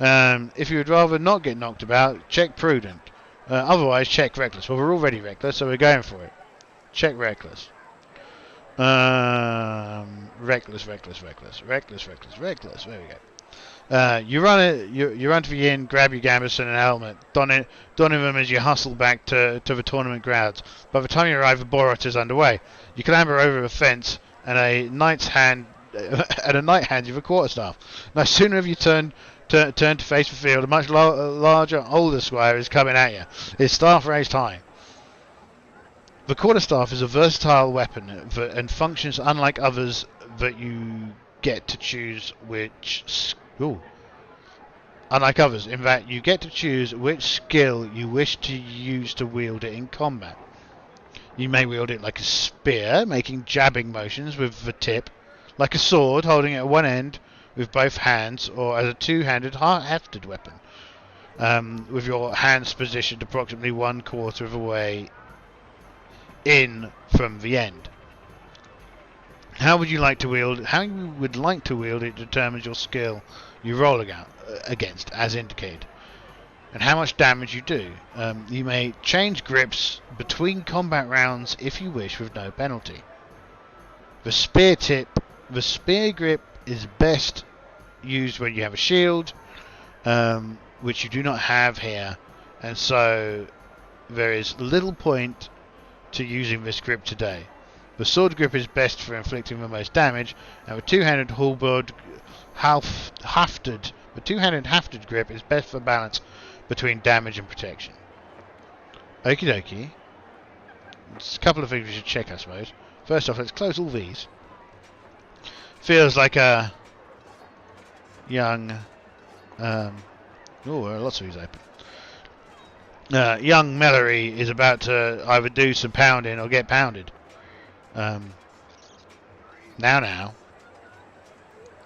If you would rather not get knocked about, check prudent. Otherwise, check reckless. Well, we're already reckless, so we're going for it. Check reckless. Reckless. There we go. You run to the inn, grab your gambus and an helmet, donning them as you hustle back to the tournament grounds. By the time you arrive, the bohrot is underway. You clamber over the fence, and a knight hands you the quarterstaff. No sooner have you turned to face the field, a much larger, older squire is coming at you, his staff raised high. The quarterstaff is a versatile weapon and functions unlike others that you get to choose which... Unlike others, in that you get to choose which skill you wish to use to wield it in combat. You may wield it like a spear, making jabbing motions with the tip, like a sword, holding it at one end with both hands, or as a two-handed hefted weapon, with your hands positioned approximately 1/4 of the way in from the end. How you would like to wield it determines your skill you roll against, as indicated, and how much damage you do. You may change grips between combat rounds if you wish, with no penalty. The spear grip is best used when you have a shield, which you do not have here, and so there is little point to using this grip today. The sword grip is best for inflicting the most damage, and the two-handed hafted grip is best for balance between damage and protection. Okie dokie. There's a couple of things we should check, I suppose. First off, let's close all these. Feels like a young... lots of these open. Young Mellery is about to either do some pounding or get pounded. Now.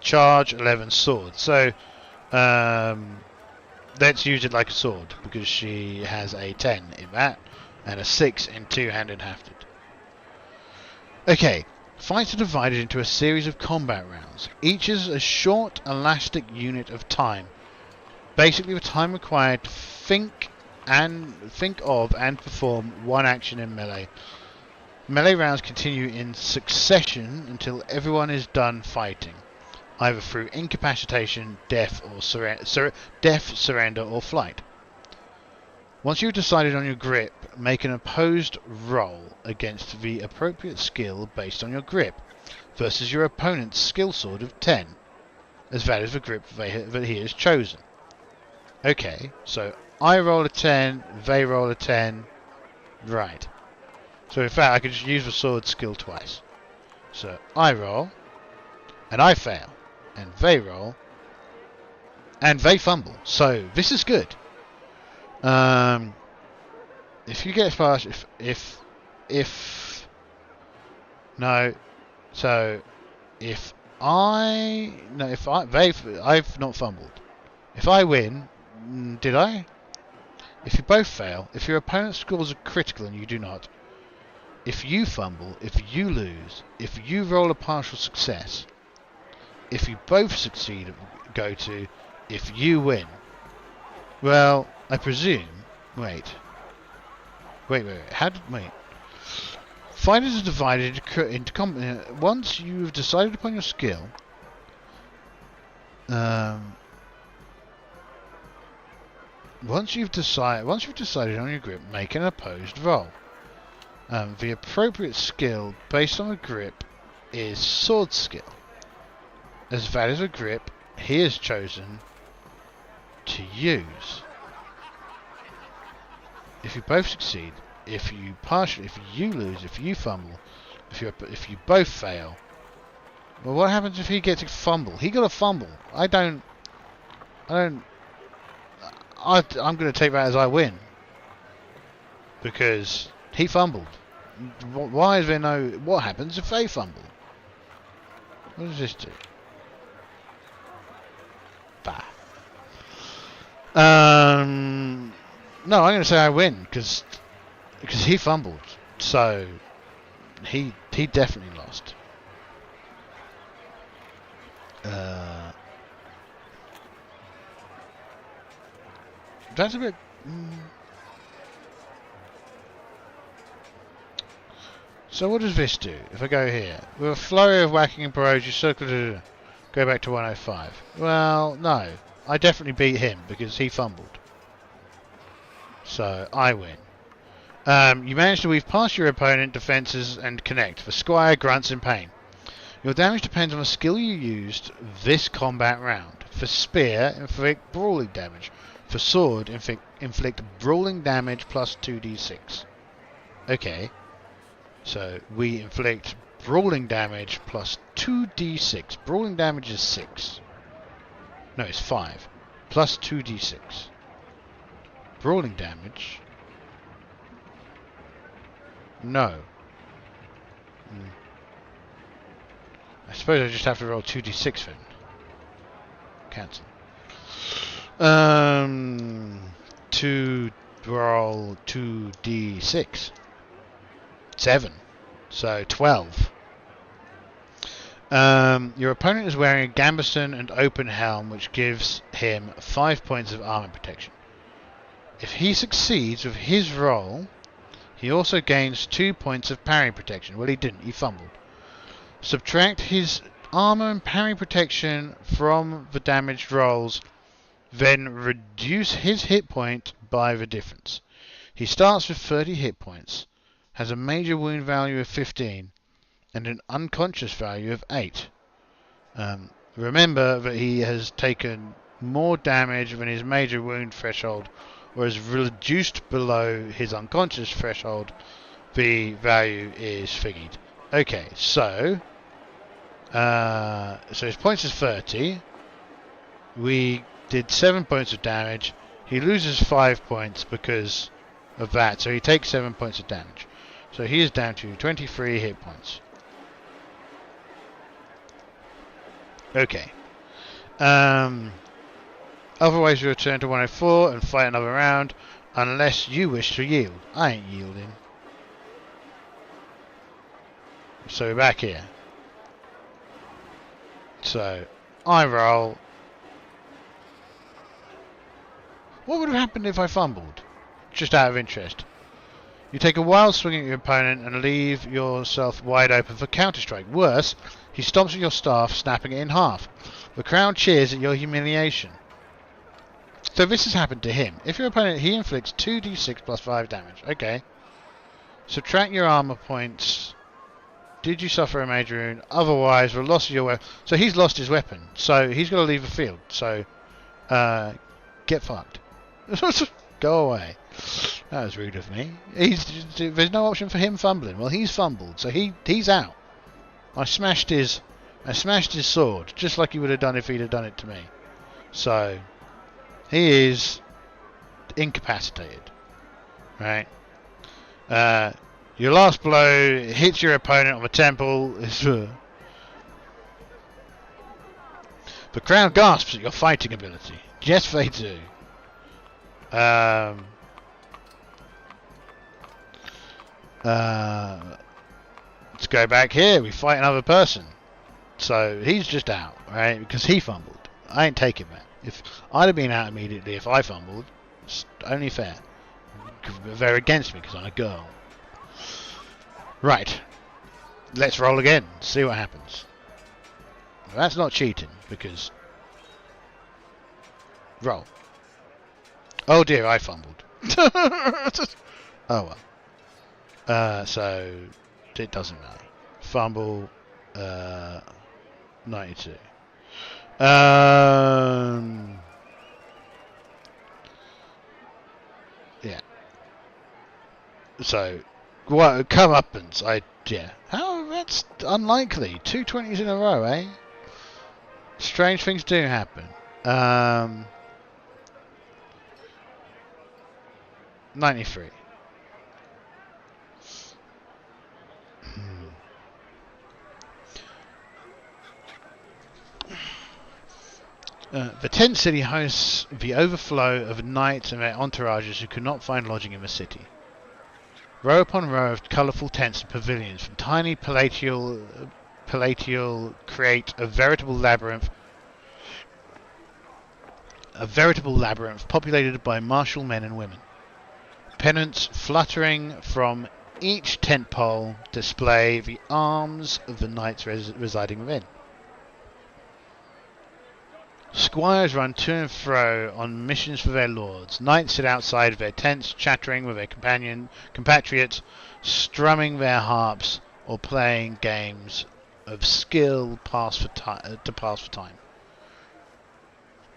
Charge 11 sword. So, let's use it like a sword, because she has a 10 in that, and a 6 in two-handed hafted. Okay, fights are divided into a series of combat rounds. Each is a short, elastic unit of time. Basically the time required to think of and perform one action in melee. Melee rounds continue in succession until everyone is done fighting, either through incapacitation, death, surrender, or flight. Once you've decided on your grip, make an opposed roll against the appropriate skill based on your grip, versus your opponent's skill sword of 10, as that is the grip that he has chosen. Okay, so I roll a 10, they roll a 10, right. So in fact I could just use the sword skill twice. So I roll, and I fail, and they roll, and they fumble. So this is good. If you get past, I've not fumbled. If I win, did I? If you both fail, if your opponent scores a critical and you do not, if you fumble, if you lose, if you roll a partial success, if you both succeed, go to if you win? Well, I presume... Wait. How did... Wait. Fighters are divided into once you've decided upon your skill... Once you've decided on your grip, make an opposed roll. The appropriate skill based on the grip is sword skill. As valid as a grip he has chosen to use. If you both succeed, if you lose, if you fumble, if you both fail. Well, what happens if he gets a fumble? He got a fumble. I'm going to take that as I win because he fumbled. Why is there no... What happens if they fumble? What does this do? Bah. No, I'm going to say I win because he fumbled. So he definitely lost. That's a bit... So what does this do? If I go here, with a flurry of whacking and barrage, you circle... Go back to 105. Well, no. I definitely beat him because he fumbled. So, I win. You manage to weave past your opponent, defences, and connect. The squire grunts in pain. Your damage depends on the skill you used this combat round. For spear, inflict brawling damage. For sword, inflict brawling damage plus 2d6. Okay. So, we inflict brawling damage plus 2d6. Brawling damage is 6. No, it's 5. Plus 2d6. Brawling damage... No. I suppose I just have to roll 2d6 then. Cancel. To roll 2d6. 7. So 12. Your opponent is wearing a gambeson and open helm, which gives him 5 points of armor protection. If he succeeds with his roll, he also gains 2 points of parry protection. Well, he didn't. He fumbled. Subtract his armor and parry protection from the damaged rolls, then reduce his hit point by the difference. He starts with 30 hit points, has a major wound value of 15, and an unconscious value of 8. Remember that he has taken more damage than his major wound threshold, or is reduced below his unconscious threshold. The value is figured. Okay, so his points is 30. We did 7 points of damage. He loses 5 points because of that, so he takes 7 points of damage. So he is down to 23 hit points. Okay. Otherwise you return to 104 and fight another round, unless you wish to yield. I ain't yielding. So we're back here. So, I roll. What would have happened if I fumbled? Just out of interest. You take a wild swing at your opponent and leave yourself wide open for counter-strike. Worse, he stomps at your staff, snapping it in half. The crowd cheers at your humiliation. So this has happened to him. If your opponent, he inflicts 2d6 plus 5 damage. Okay. Subtract your armor points. Did you suffer a major wound? Otherwise, the loss of your weapon. So he's lost his weapon. So he's got to leave the field. So, get fucked. Go away. That was rude of me. There's no option for him fumbling. Well, he's fumbled, so he's out. I smashed his sword, just like he would have done if he'd have done it to me. So, he is incapacitated. Right? Your last blow hits your opponent on the temple. The crowd gasps at your fighting ability. Yes, they do. Let's go back here. We fight another person. So he's just out, right? Because he fumbled. I ain't taking that. If I'd have been out immediately if I fumbled, it's only fair. They're against me because I'm a girl. Right. Let's roll again. See what happens. Now, that's not cheating because... Roll. Oh dear, I fumbled. Oh well. So it doesn't matter. Fumble. 92. Yeah. So, what comeuppance? Yeah. How? That's unlikely. 2 20s in a row, eh? Strange things do happen. 93. The tent city hosts the overflow of knights and their entourages who could not find lodging in the city. Row upon row of colourful tents and pavilions, from tiny palatial create a veritable labyrinth populated by martial men and women. Pennants fluttering from each tent pole display the arms of the knights residing within. Squires run to and fro on missions for their lords. Knights sit outside their tents, chattering with their compatriots, strumming their harps, or playing games of skill to pass for time.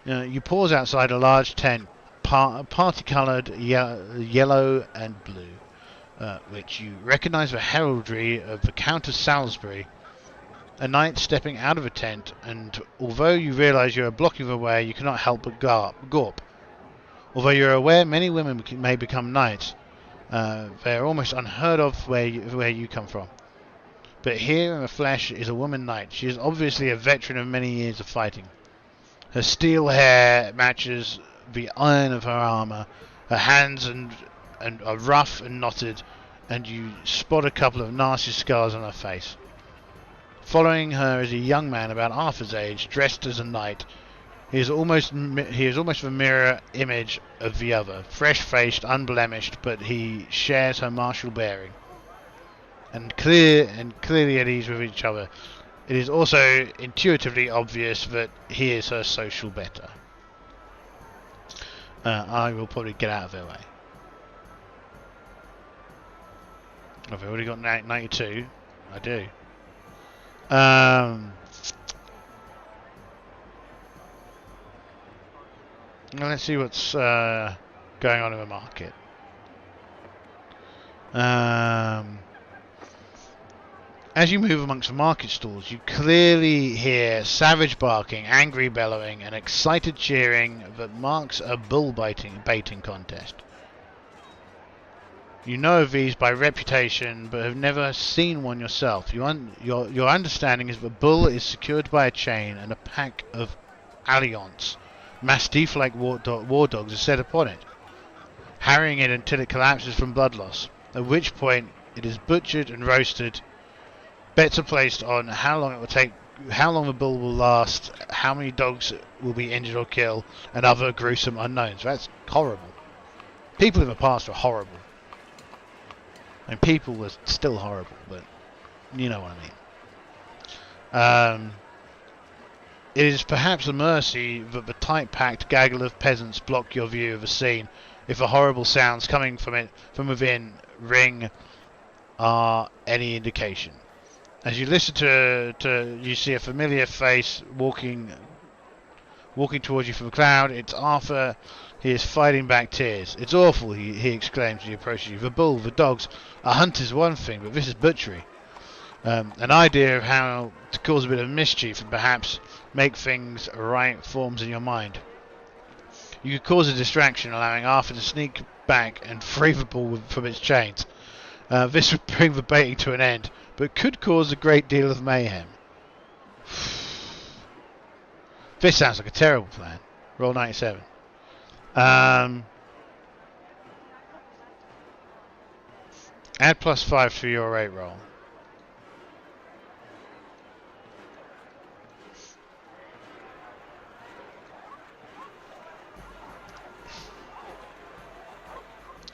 You pause outside a large tent, party-coloured yellow and blue, which you recognise the heraldry of the Count of Salisbury. A knight stepping out of a tent, and although you realise you are blocking the way, you cannot help but gawp. Although you are aware many women may become knights, they are almost unheard of where you come from. But here in the flesh is a woman knight. She is obviously a veteran of many years of fighting. Her steel hair matches the iron of her armour. Her hands are rough and knotted, and you spot a couple of nasty scars on her face. Following her is a young man about Arthur's age, dressed as a knight. He is almost the mirror image of the other, fresh-faced, unblemished, but he shares her martial bearing, and clearly at ease with each other. It is also intuitively obvious that he is her social better. I will probably get out of their way. Have I already got 92? I do. Let's see what's going on in the market. As you move amongst the market stalls, you clearly hear savage barking, angry bellowing, and excited cheering that marks a bull baiting contest. You know of these by reputation, but have never seen one yourself. Your understanding is that a bull is secured by a chain, and a pack of alliance, mastiff-like war dogs, are set upon it, harrying it until it collapses from blood loss. At which point it is butchered and roasted. Bets are placed on how long it will take, how long the bull will last, how many dogs will be injured or killed, and other gruesome unknowns. That's horrible. People in the past were horrible. And people were still horrible, but you know what I mean. It is perhaps a mercy that the tight-packed gaggle of peasants block your view of the scene. If the horrible sounds coming from within ring are any indication. As you listen to you see a familiar face walking towards you from the crowd. It's Arthur. He is fighting back tears. It's awful, he exclaims as he approaches you. The bull, the dogs, a hunt is one thing, but this is butchery. An idea of how to cause a bit of mischief and perhaps make things right forms in your mind. You could cause a distraction, allowing Arthur to sneak back and free the bull from its chains. This would bring the baiting to an end, but could cause a great deal of mayhem. This sounds like a terrible plan. Roll 97. Add +5 for your rate roll.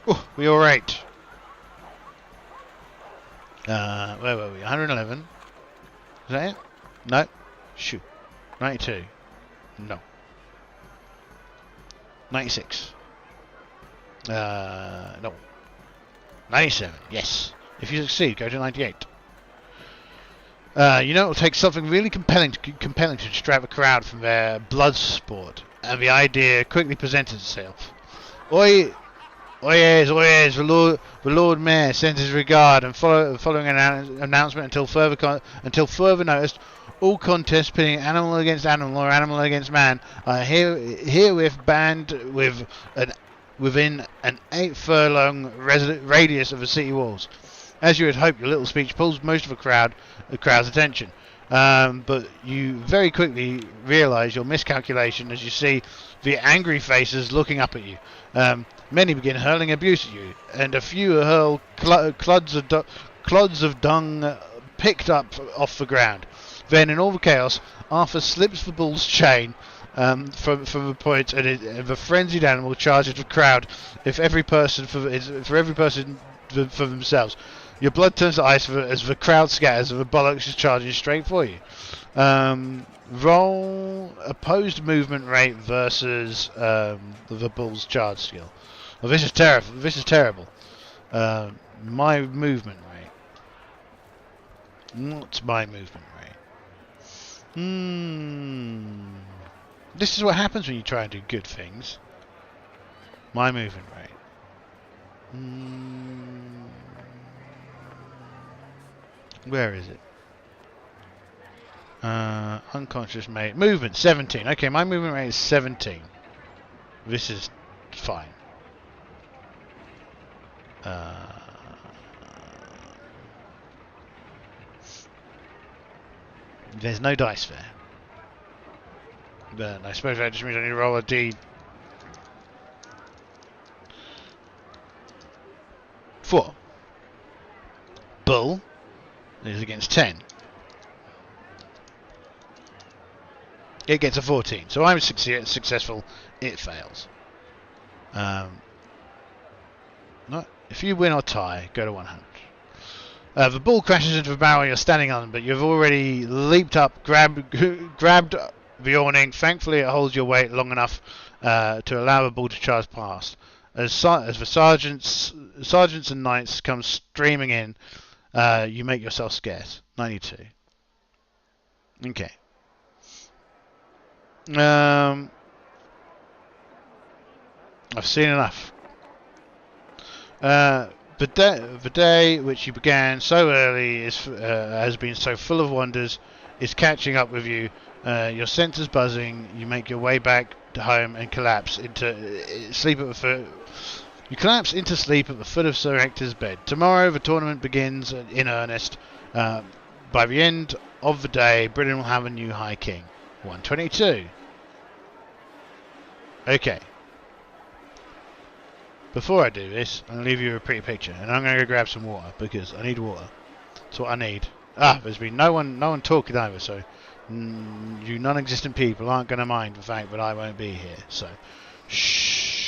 Oh, we all right. Where were we? 111. Is that it? No. Shoot. 92. No. 96. No. 97. Yes. If you succeed, go to 98. You know, it'll take something really compelling to distract the crowd from their blood sport, and the idea quickly presents itself. Oi, oyez, oyez, the Lord Mayor sends his regard, and following an announcement until further noticed, all contests pitting animal against animal or animal against man are herewith banned within an 8-furlong radius of the city walls. As you would hope, your little speech pulls most of the crowd's attention. But you very quickly realise your miscalculation as you see the angry faces looking up at you. Many begin hurling abuse at you, and a few hurl clods of dung picked up off the ground. Then, in all the chaos, Arthur slips the bull's chain from the point, and the frenzied animal charges the crowd. For every person for themselves. Your blood turns to ice as the crowd scatters and the bollocks is charging straight for you. Roll opposed movement rate versus the bull's charge skill. Well, this is terrible. This is terrible. My movement rate. What's my movement rate? This is what happens when you try and do good things. My movement rate. Where is it? Unconscious mate. Movement 17. Okay, my movement rate is 17. This is fine. There's no dice there. But I suppose that just means I need to roll a D4. Bull is against 10. It gets a 14. So I'm successful. It fails. No, if you win or tie, go to 100. The bull crashes into the barrel you're standing on, but you've already leaped up, grabbed the awning. Thankfully, it holds your weight long enough to allow the bull to charge past. As the sergeants and knights come streaming in, you make yourself scarce. 92. Okay. I've seen enough. The day which you began so early has been so full of wonders, is catching up with you. Your senses buzzing. You make your way back to home and collapse into sleep at the foot. You collapse into sleep at the foot of Sir Hector's bed. Tomorrow the tournament begins in earnest. By the end of the day, Britain will have a new High King. 122. Okay. Before I do this, I'm going to leave you a pretty picture, and I'm going to go grab some water, because I need water. That's what I need. There's been no one talking either, so you non-existent people aren't going to mind the fact that I won't be here, so shh.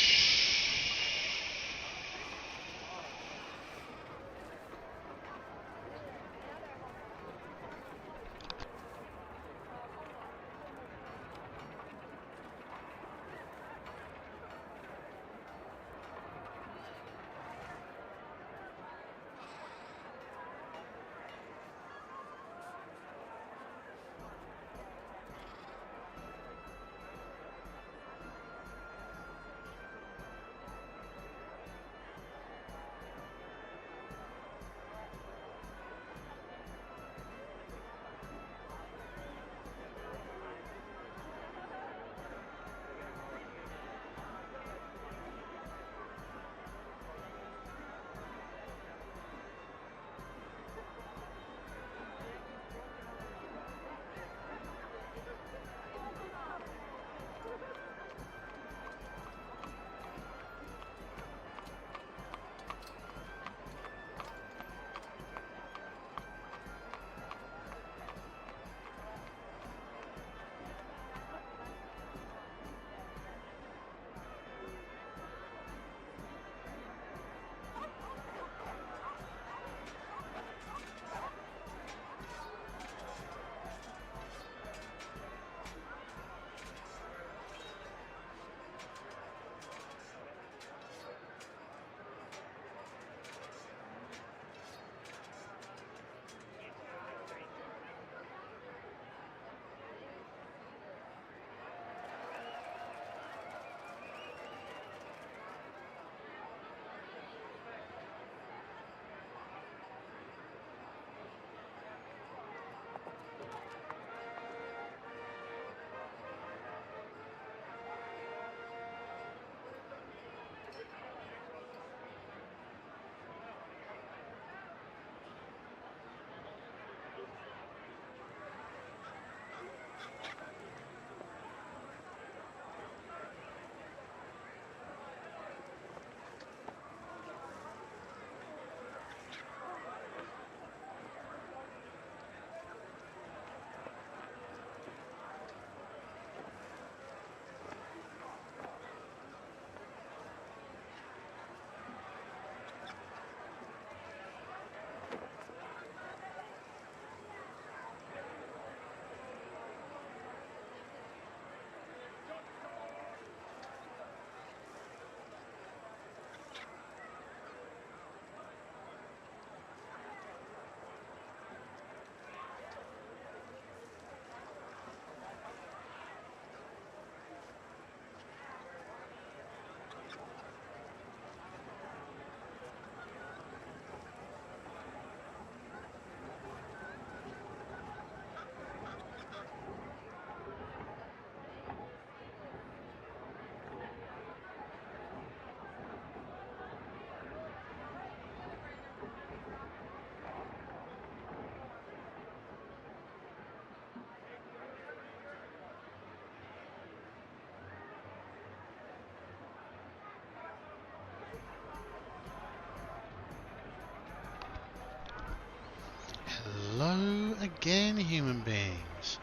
human beings.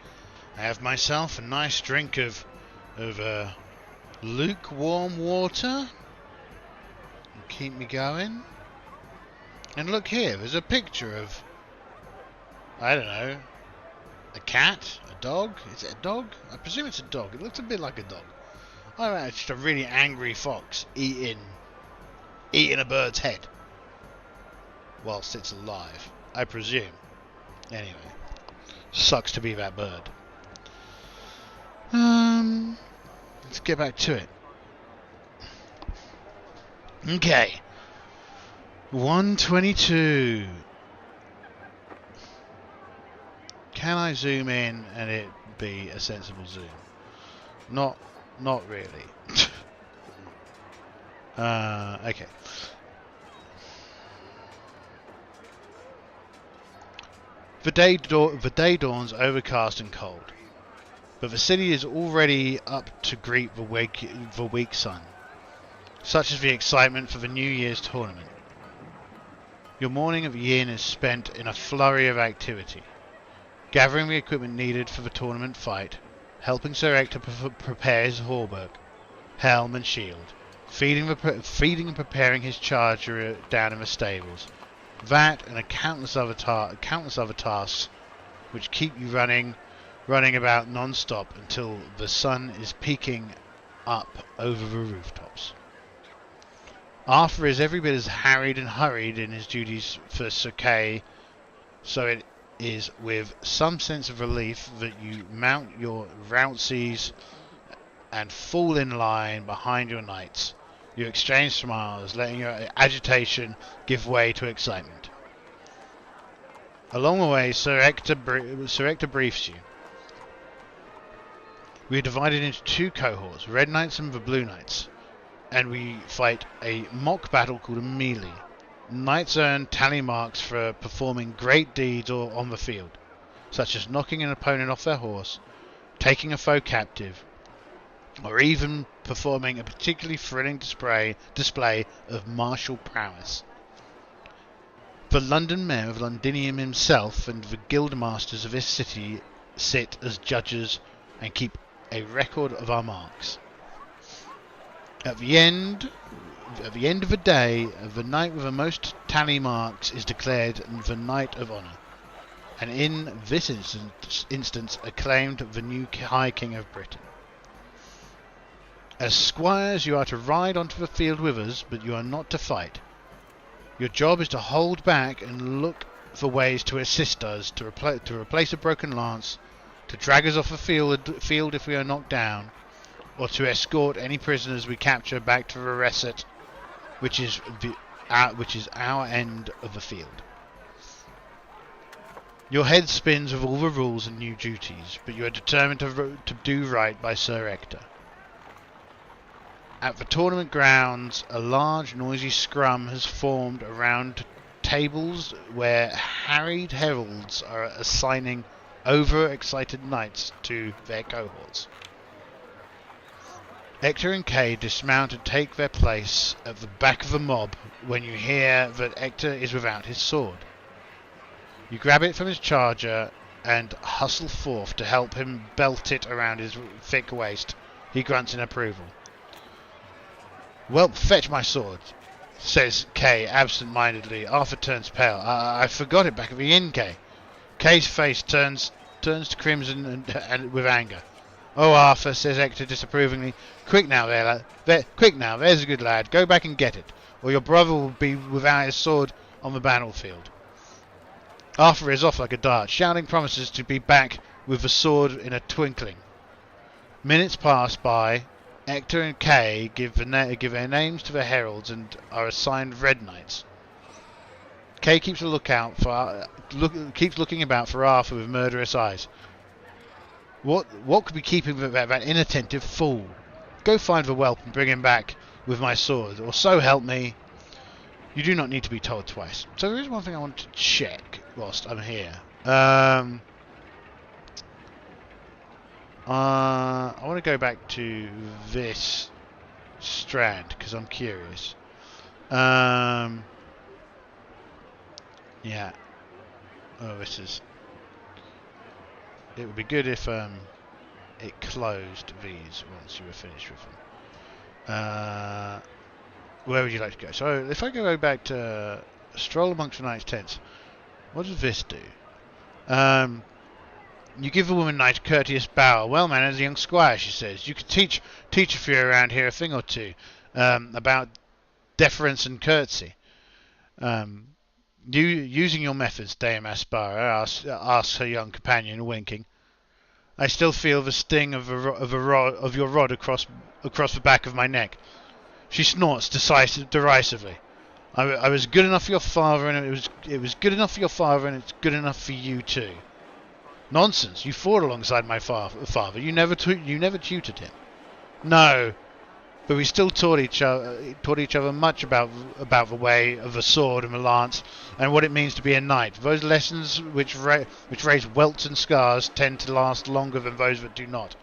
I have myself a nice drink of lukewarm water. Keep me going. And look here, there's a picture of, I don't know, a cat, a dog. Is it a dog? I presume it's a dog. It looks a bit like a dog. I don't know, it's just a really angry fox eating a bird's head whilst it's alive, I presume. Anyway, sucks to be that bird. Let's get back to it. Okay. 122. Can I zoom in and it be a sensible zoom? Not really. Okay. The day dawns overcast and cold, but the city is already up to greet the weak sun. Such is the excitement for the New Year's tournament. Your morning of the inn is spent in a flurry of activity, gathering the equipment needed for the tournament fight, helping Sir Ector prepare his hauberk, helm and shield, feeding and preparing his charger down in the stables. That and countless other tasks which keep you running about non-stop until the sun is peeking up over the rooftops. Arthur is every bit as harried and hurried in his duties for Sir Kay, so it is with some sense of relief that you mount your rounceys and fall in line behind your knights. You exchange smiles, letting your agitation give way to excitement. Along the way, Sir Ector briefs you. We are divided into two cohorts, Red Knights and the Blue Knights, and we fight a mock battle called a melee. Knights earn tally marks for performing great deeds or on the field, such as knocking an opponent off their horse, taking a foe captive, or even performing a particularly thrilling display of martial prowess. The London Mayor of Londinium himself and the guildmasters of this city sit as judges and keep a record of our marks. At the end of the day, the knight with the most tally marks is declared the Knight of Honour, and in this instance acclaimed the new High King of Britain. As squires, you are to ride onto the field with us, but you are not to fight. Your job is to hold back and look for ways to assist us, to replace a broken lance, to drag us off the field if we are knocked down, or to escort any prisoners we capture back to the Reset, which is our end of the field. Your head spins with all the rules and new duties, but you are determined to do right by Sir Ector. At the tournament grounds, a large noisy scrum has formed around tables where harried heralds are assigning overexcited knights to their cohorts. Ector and Kay dismount and take their place at the back of the mob when you hear that Ector is without his sword. You grab it from his charger and hustle forth to help him belt it around his thick waist. He grunts in approval. "Well, fetch my sword," says Kay absent-mindedly. Arthur turns pale. I forgot it back at the inn, Kay." Kay's face turns to crimson and with anger. "Oh, Arthur," says Ector disapprovingly. Quick now, there's a good lad. Go back and get it, or your brother will be without his sword on the battlefield." Arthur is off like a dart, shouting promises to be back with the sword in a twinkling. Minutes pass by. Ector and Kay give their names to the heralds and are assigned Red Knights. Kay keeps looking about for Arthur with murderous eyes. What could be keeping that inattentive fool? Go find the whelp and bring him back with my sword, or so help me. You do not need to be told twice. So there is one thing I want to check whilst I'm here. I want to go back to this strand because I'm curious. Yeah. Oh, this is... it would be good if it closed these once you were finished with them. Where would you like to go? So if I go back to stroll amongst the knight's tents, what does this do? You give the woman nice courteous bow. Well, man, as a young squire, she says, you could teach a few around here a thing or two about deference and courtesy. Using your methods, Dame Aspara, asks her young companion, winking. I still feel the sting of your rod across the back of my neck. She snorts derisively. I was good enough for your father, and it was good enough for your father, and it's good enough for you too. Nonsense! You fought alongside my father. You never tutored him. No, but we still taught each other much about the way of the sword and the lance, and what it means to be a knight. Those lessons which raise welts and scars tend to last longer than those that do not.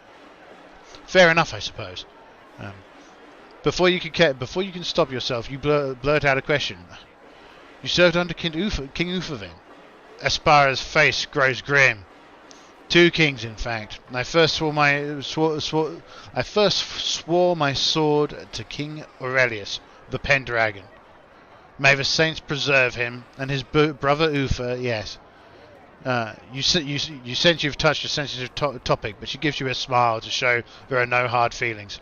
Fair enough, I suppose. Before you can stop yourself, you blurt out a question. You served under King Uther then? Aspara's face grows grim. 2 kings, in fact. I first swore my sword to King Aurelius, the Pendragon. May the saints preserve him and his brother Uther. Yes. You sense you've touched a sensitive topic, but she gives you a smile to show there are no hard feelings.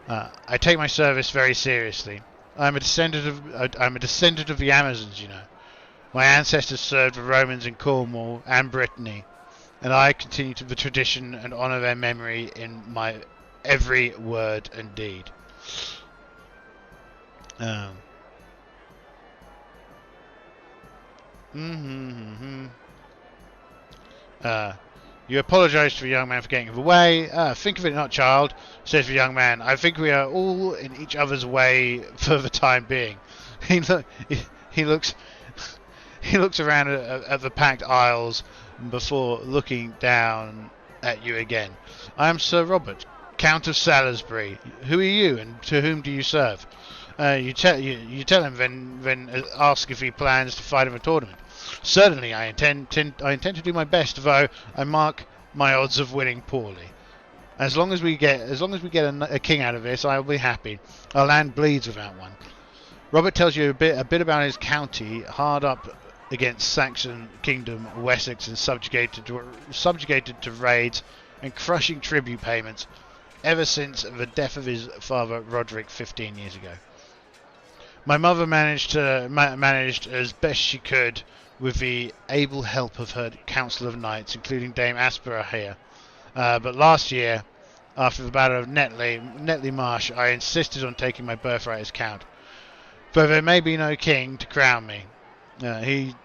I take my service very seriously. I'm a descendant of the Amazons, you know. My ancestors served the Romans in Cornwall and Brittany, and I continue the tradition and honour their memory in my every word and deed. You apologise to the young man for getting in the way. Think of it not, child, says the young man. I think we are all in each other's way for the time being. He looks around at the packed aisles before looking down at you again. I am Sir Robert, Count of Salisbury. Who are you, and to whom do you serve? You tell him, then ask if he plans to fight in a tournament. Certainly, I intend to do my best, though I mark my odds of winning poorly. As long as we get a king out of this, I will be happy. Our land bleeds without one. Robert tells you a bit about his county, hard up against Saxon Kingdom, Wessex, and subjugated to raids and crushing tribute payments ever since the death of his father Roderick 15 years ago. My mother managed as best she could with the able help of her council of knights, including Dame Aspera here. But last year, after the battle of Netley Marsh, I insisted on taking my birthright as count. Though there may be no king to crown me. He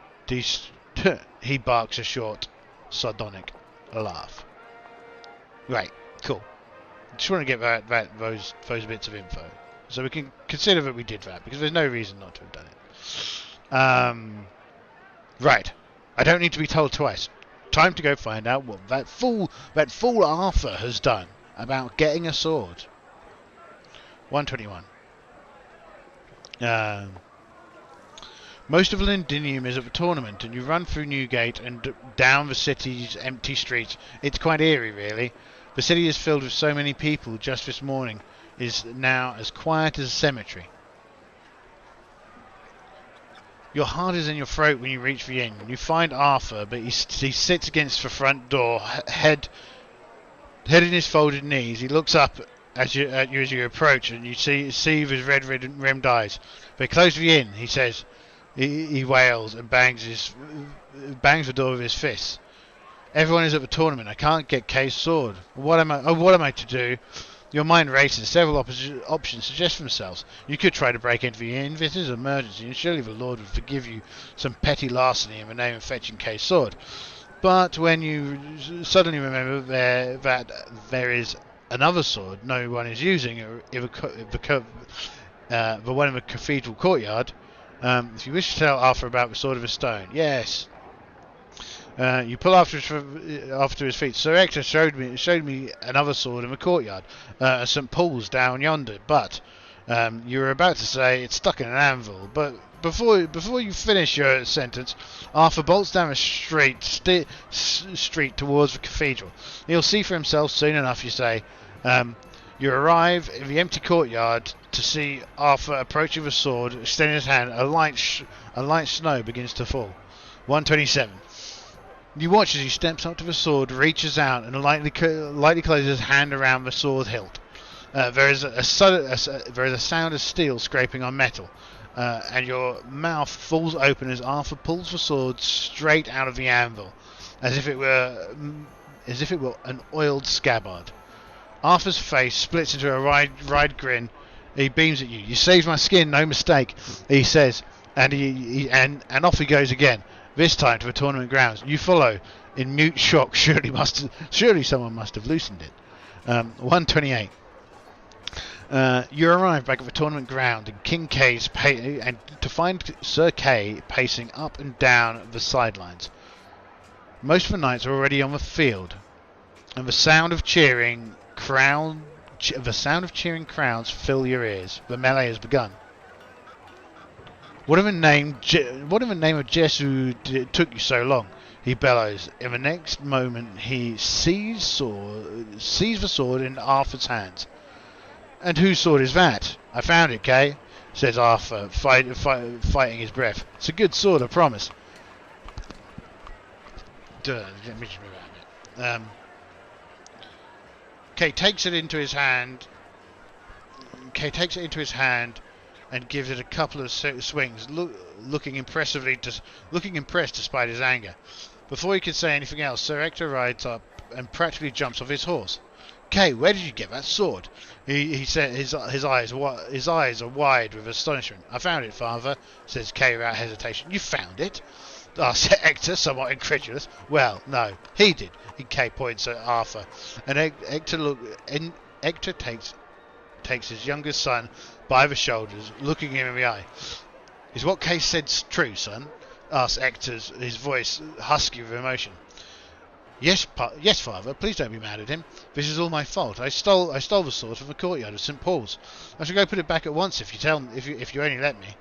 barks a short, sardonic laugh. Right, cool. Just want to get those bits of info, so we can consider that we did that, because there's no reason not to have done it. Right. I don't need to be told twice. Time to go find out what that fool Arthur has done about getting a sword. 121. Most of Londinium is at the tournament, and you run through Newgate and down the city's empty streets. It's quite eerie, really. The city is filled with so many people. Just this morning is now as quiet as a cemetery. Your heart is in your throat when you reach the inn. You find Arthur, but he sits against the front door, head in his folded knees. He looks up at you as you approach, and you see his red-rimmed eyes. They close the inn, he says. He wails and bangs the door with his fists. Everyone is at the tournament. I can't get Kay's sword. What am I to do? Your mind races. Several options suggest themselves. You could try to break into the inn. This is an emergency, and surely the Lord would forgive you some petty larceny in the name of fetching Kay's sword. But when you suddenly remember that there is another sword no one is using, the one in the cathedral courtyard, if you wish to tell Arthur about the sword of a stone, yes. You pull after his feet. Sir Hector showed me another sword in the courtyard, St. Paul's down yonder. But You were about to say it's stuck in an anvil, but before you finish your sentence, Arthur bolts down a street towards the cathedral. He'll see for himself soon enough, you say. You arrive in the empty courtyard to see Arthur approaching with a sword, extending his hand. A light snow begins to fall. 127. You watch as he steps up to the sword, reaches out, and lightly closes his hand around the sword hilt. There is a sound of steel scraping on metal, and your mouth falls open as Arthur pulls the sword straight out of the anvil, as if it were an oiled scabbard. Arthur's face splits into a wide grin. He beams at you. "You saved my skin, no mistake," he says, and off he goes again. This time to the tournament grounds. You follow in mute shock. Surely someone must have loosened it. 128. You arrive back at the tournament ground and King K's and to find Sir Kay pacing up and down the sidelines. Most of the knights are already on the field, and the sound of cheering crowds fill your ears. The melee has begun. What in the name of Jesu took you so long? He bellows. In the next moment, he sees the sword in Arthur's hands. And whose sword is that? I found it, Kay, says Arthur, fighting his breath. It's a good sword, I promise. Let me just move out a bit. Kay takes it into his hand. And gives it a couple of swings, looking impressed despite his anger. Before he can say anything else, Sir Ector rides up and practically jumps off his horse. "Kay, where did you get that sword?" He said. His eyes are wide with astonishment. "I found it, father," says Kay without hesitation. "You found it?" asks Ector, somewhat incredulous. "Well, no, he did." Kay points at Arthur, and Ector takes his youngest son by the shoulders, looking him in the eye. "Is what Kay said true, son?" asks Ector, his voice husky with emotion. Yes, father. Please don't be mad at him. This is all my fault. I stole the sword from the courtyard of St. Paul's. I shall go put it back at once if you only let me.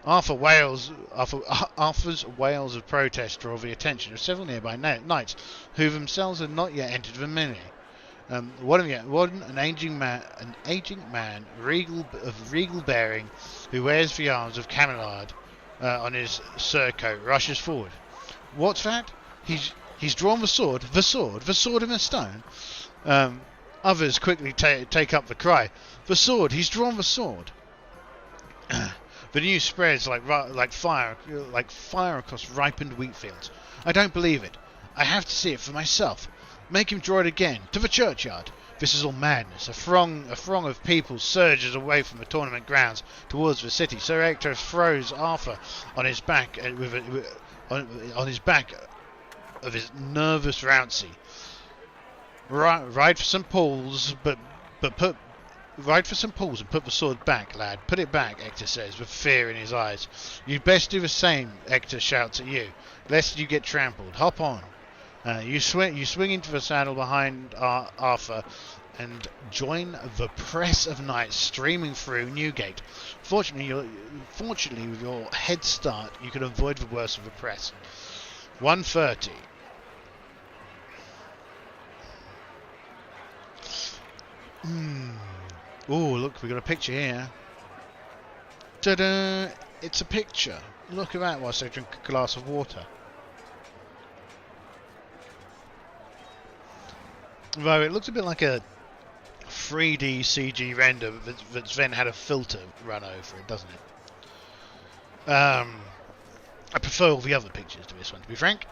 Arthur's wails of protest draw the attention of several nearby knights, who themselves had not yet entered the melee. An aging man, regal bearing, who wears the arms of camelard on his surcoat, rushes forward. "What's that? He's drawn the sword in the stone." Others quickly take up the cry. "The sword! He's drawn the sword!" The news spreads like fire across ripened wheat fields. "I don't believe it. I have to see it for myself. Make him draw it again. To the churchyard. This is all madness." A throng of people surges away from the tournament grounds towards the city. Sir Ector throws Arthur on his back on his back of his nervous Rouncy. Ride for St. Paul's, Ride for St. Paul's and put the sword back, lad. Put it back, Ector says, with fear in his eyes. "You'd best do the same," Ector shouts at you, lest you get trampled. "Hop on." You swing into the saddle behind Arthur and join the press of knights streaming through Newgate. Fortunately, with your head start, you can avoid the worst of the press. 130. Oh, look, we got a picture here. Ta-da! It's a picture. Look at that whilst I drink a glass of water. Though it looks a bit like a 3D CG render that's then had a filter run over it, doesn't it? I prefer all the other pictures to this one, to be frank.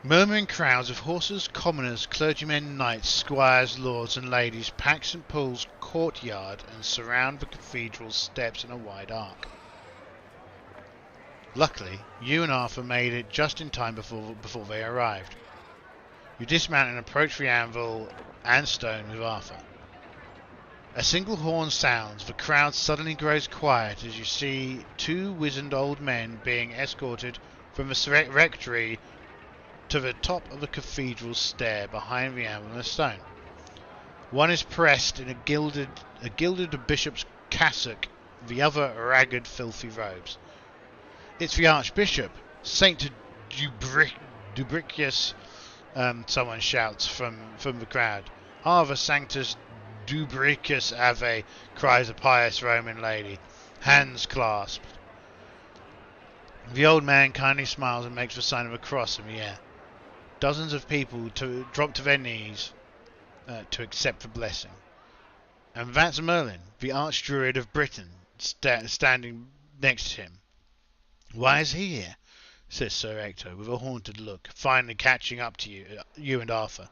Murmuring crowds of horses, commoners, clergymen, knights, squires, lords and ladies pack St. Paul's courtyard and surround the cathedral's steps in a wide arc. Luckily, you and Arthur made it just in time before they arrived. You dismount and approach the anvil and stone with Arthur. A single horn sounds. The crowd suddenly grows quiet as you see two wizened old men being escorted from the rectory to the top of the cathedral's stair behind the anvil and stone. One is pressed in a gilded bishop's cassock, the other ragged, filthy robes. It's the Archbishop, Saint Dubricius, someone shouts from the crowd. Ave Sanctus Dubricius Ave, cries a pious Roman lady, hands clasped. The old man kindly smiles and makes the sign of a cross in the air. Dozens of people drop to their knees to accept the blessing. And that's Merlin, the Archdruid of Britain, standing next to him. Why is he here? Says Sir Ector, with a haunted look, finally catching up to you and Arthur.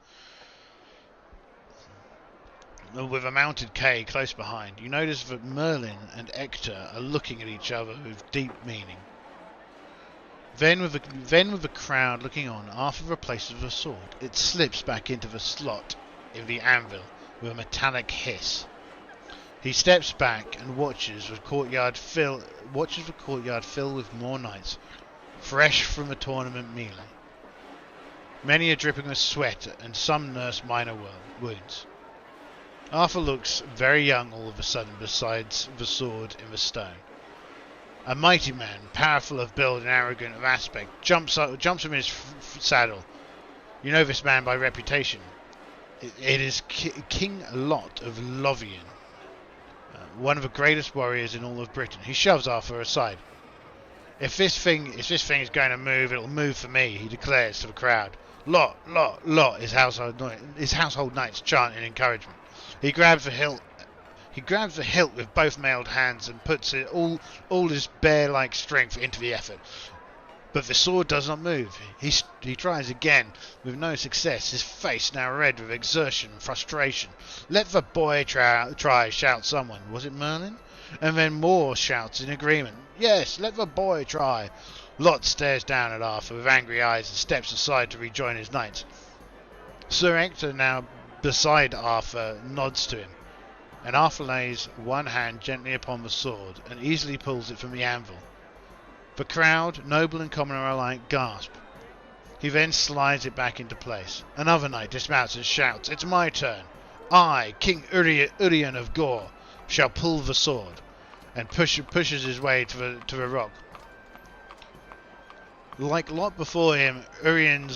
With a mounted Kay close behind, you notice that Merlin and Ector are looking at each other with deep meaning. Then with the crowd looking on, Arthur replaces the sword. It slips back into the slot in the anvil with a metallic hiss. He steps back and watches the courtyard fill with more knights, fresh from the tournament melee. Many are dripping with sweat, and some nurse minor wounds. Arthur looks very young all of a sudden besides the sword in the stone. A mighty man, powerful of build and arrogant of aspect, jumps from his saddle. You know this man by reputation. It is King Lot of Lothian, one of the greatest warriors in all of Britain. He shoves Arthur aside. If this thing is going to move, it'll move for me, he declares to the crowd. Lot, Lot, Lot, his household knights chant in encouragement. He grabs the hilt with both mailed hands and puts all his bear-like strength into the effort. But the sword does not move. He tries again, with no success, his face now red with exertion and frustration. Let the boy try, shouts someone. Was it Merlin? And then more shouts in agreement. Yes, let the boy try. Lot stares down at Arthur with angry eyes and steps aside to rejoin his knights. Sir Ector, now beside Arthur, nods to him, and Arthur lays one hand gently upon the sword and easily pulls it from the anvil. The crowd, noble and commoner alike, gasp. He then slides it back into place. Another knight dismounts and shouts, "It's my turn. I, King Urien of Gore, shall pull the sword," and pushes his way to the rock. Like Lot before him, Urien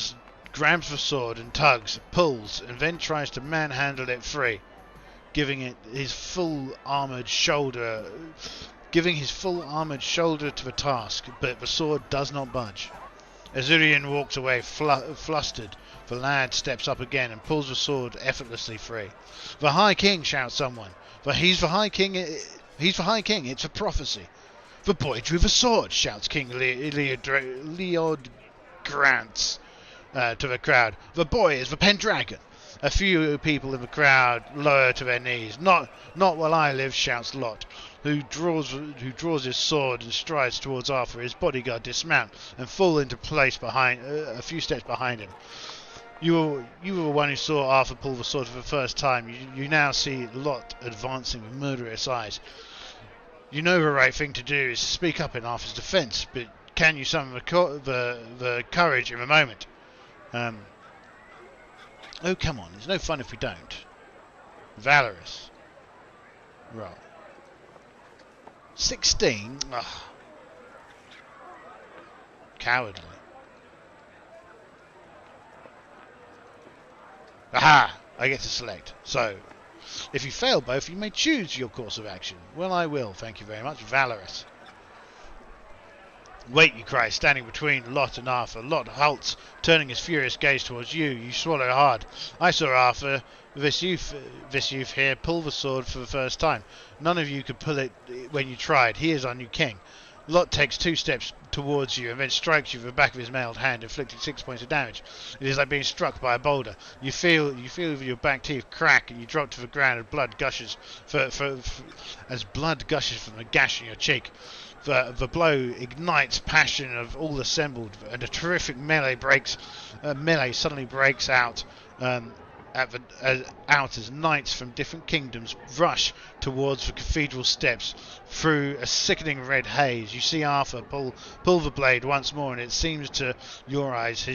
grabs the sword and tugs, pulls, and then tries to manhandle it free, giving his full armoured shoulder to the task, but the sword does not budge. As Urien walks away flustered, the lad steps up again and pulls the sword effortlessly free. "The High King," shouts someone. He's the High King, it's a prophecy. "The boy drew the sword," shouts King Leod Grants to the crowd. "The boy is the Pendragon." A few people in the crowd lower to their knees. Not while I live," shouts Lot, who draws his sword and strides towards Arthur. His bodyguard dismount and fall into place a few steps behind him. You were the one who saw Arthur pull the sword for the first time. You now see Lot advancing with murderous eyes. You know the right thing to do is to speak up in Arthur's defence, but can you summon the courage in the moment? Oh, come on, it's no fun if we don't. Valorous. Roll. 16? Ugh. Cowardly. Aha! I get to select. So, if you fail both, you may choose your course of action. Well, I will, thank you very much. Valorous. "Wait," you cry, standing between Lot and Arthur. Lot halts, turning his furious gaze towards you. You swallow hard. "I saw Arthur, this youth here, pull the sword for the first time. None of you could pull it when you tried. He is our new king." Lot takes 2 steps towards you and then strikes you with the back of his mailed hand, inflicting 6 points of damage. It is like being struck by a boulder. You feel your back teeth crack and you drop to the ground as blood gushes from a gash in your cheek. The blow ignites passion of all assembled, and a terrific melee suddenly breaks out. out as knights from different kingdoms rush towards the cathedral steps through a sickening red haze. You see Arthur pull the blade once more, and it seems to your eyes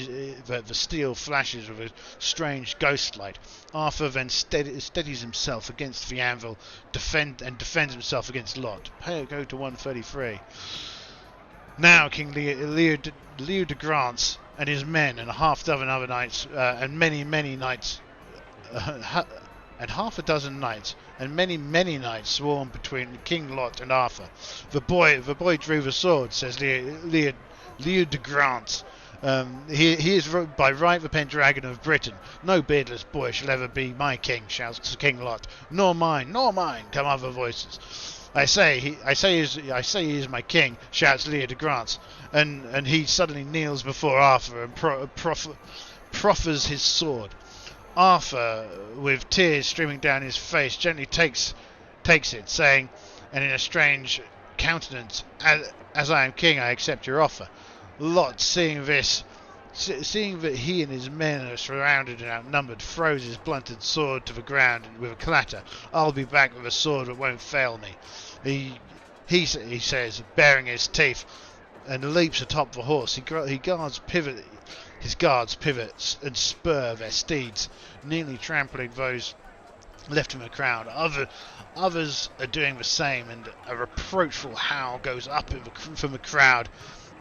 that the steel flashes with a strange ghost light. Arthur then steadies himself against the anvil, defends himself against Lot. Go to 133. Now King Leo de Grance and his men and a half dozen other knights and many knights and half a dozen knights and many knights swarm between King Lot and Arthur. The boy drew the sword, says Leo de Grance. He is by right the Pendragon of Britain. No beardless boy shall ever be my king, shouts King Lot. Nor mine, come other voices. I say he is my king, shouts Leo de Grance, and he suddenly kneels before Arthur and proffers his sword. Arthur, with tears streaming down his face, gently takes it, saying, and in a strange countenance, as I am king, I accept your offer. Lot, seeing that he and his men are surrounded and outnumbered, throws his blunted sword to the ground with a clatter. I'll be back with a sword that won't fail me. He says, baring his teeth, and leaps atop the horse. His guards pivot and spur their steeds, nearly trampling those left in the crowd. Others are doing the same, and a reproachful howl goes up from the crowd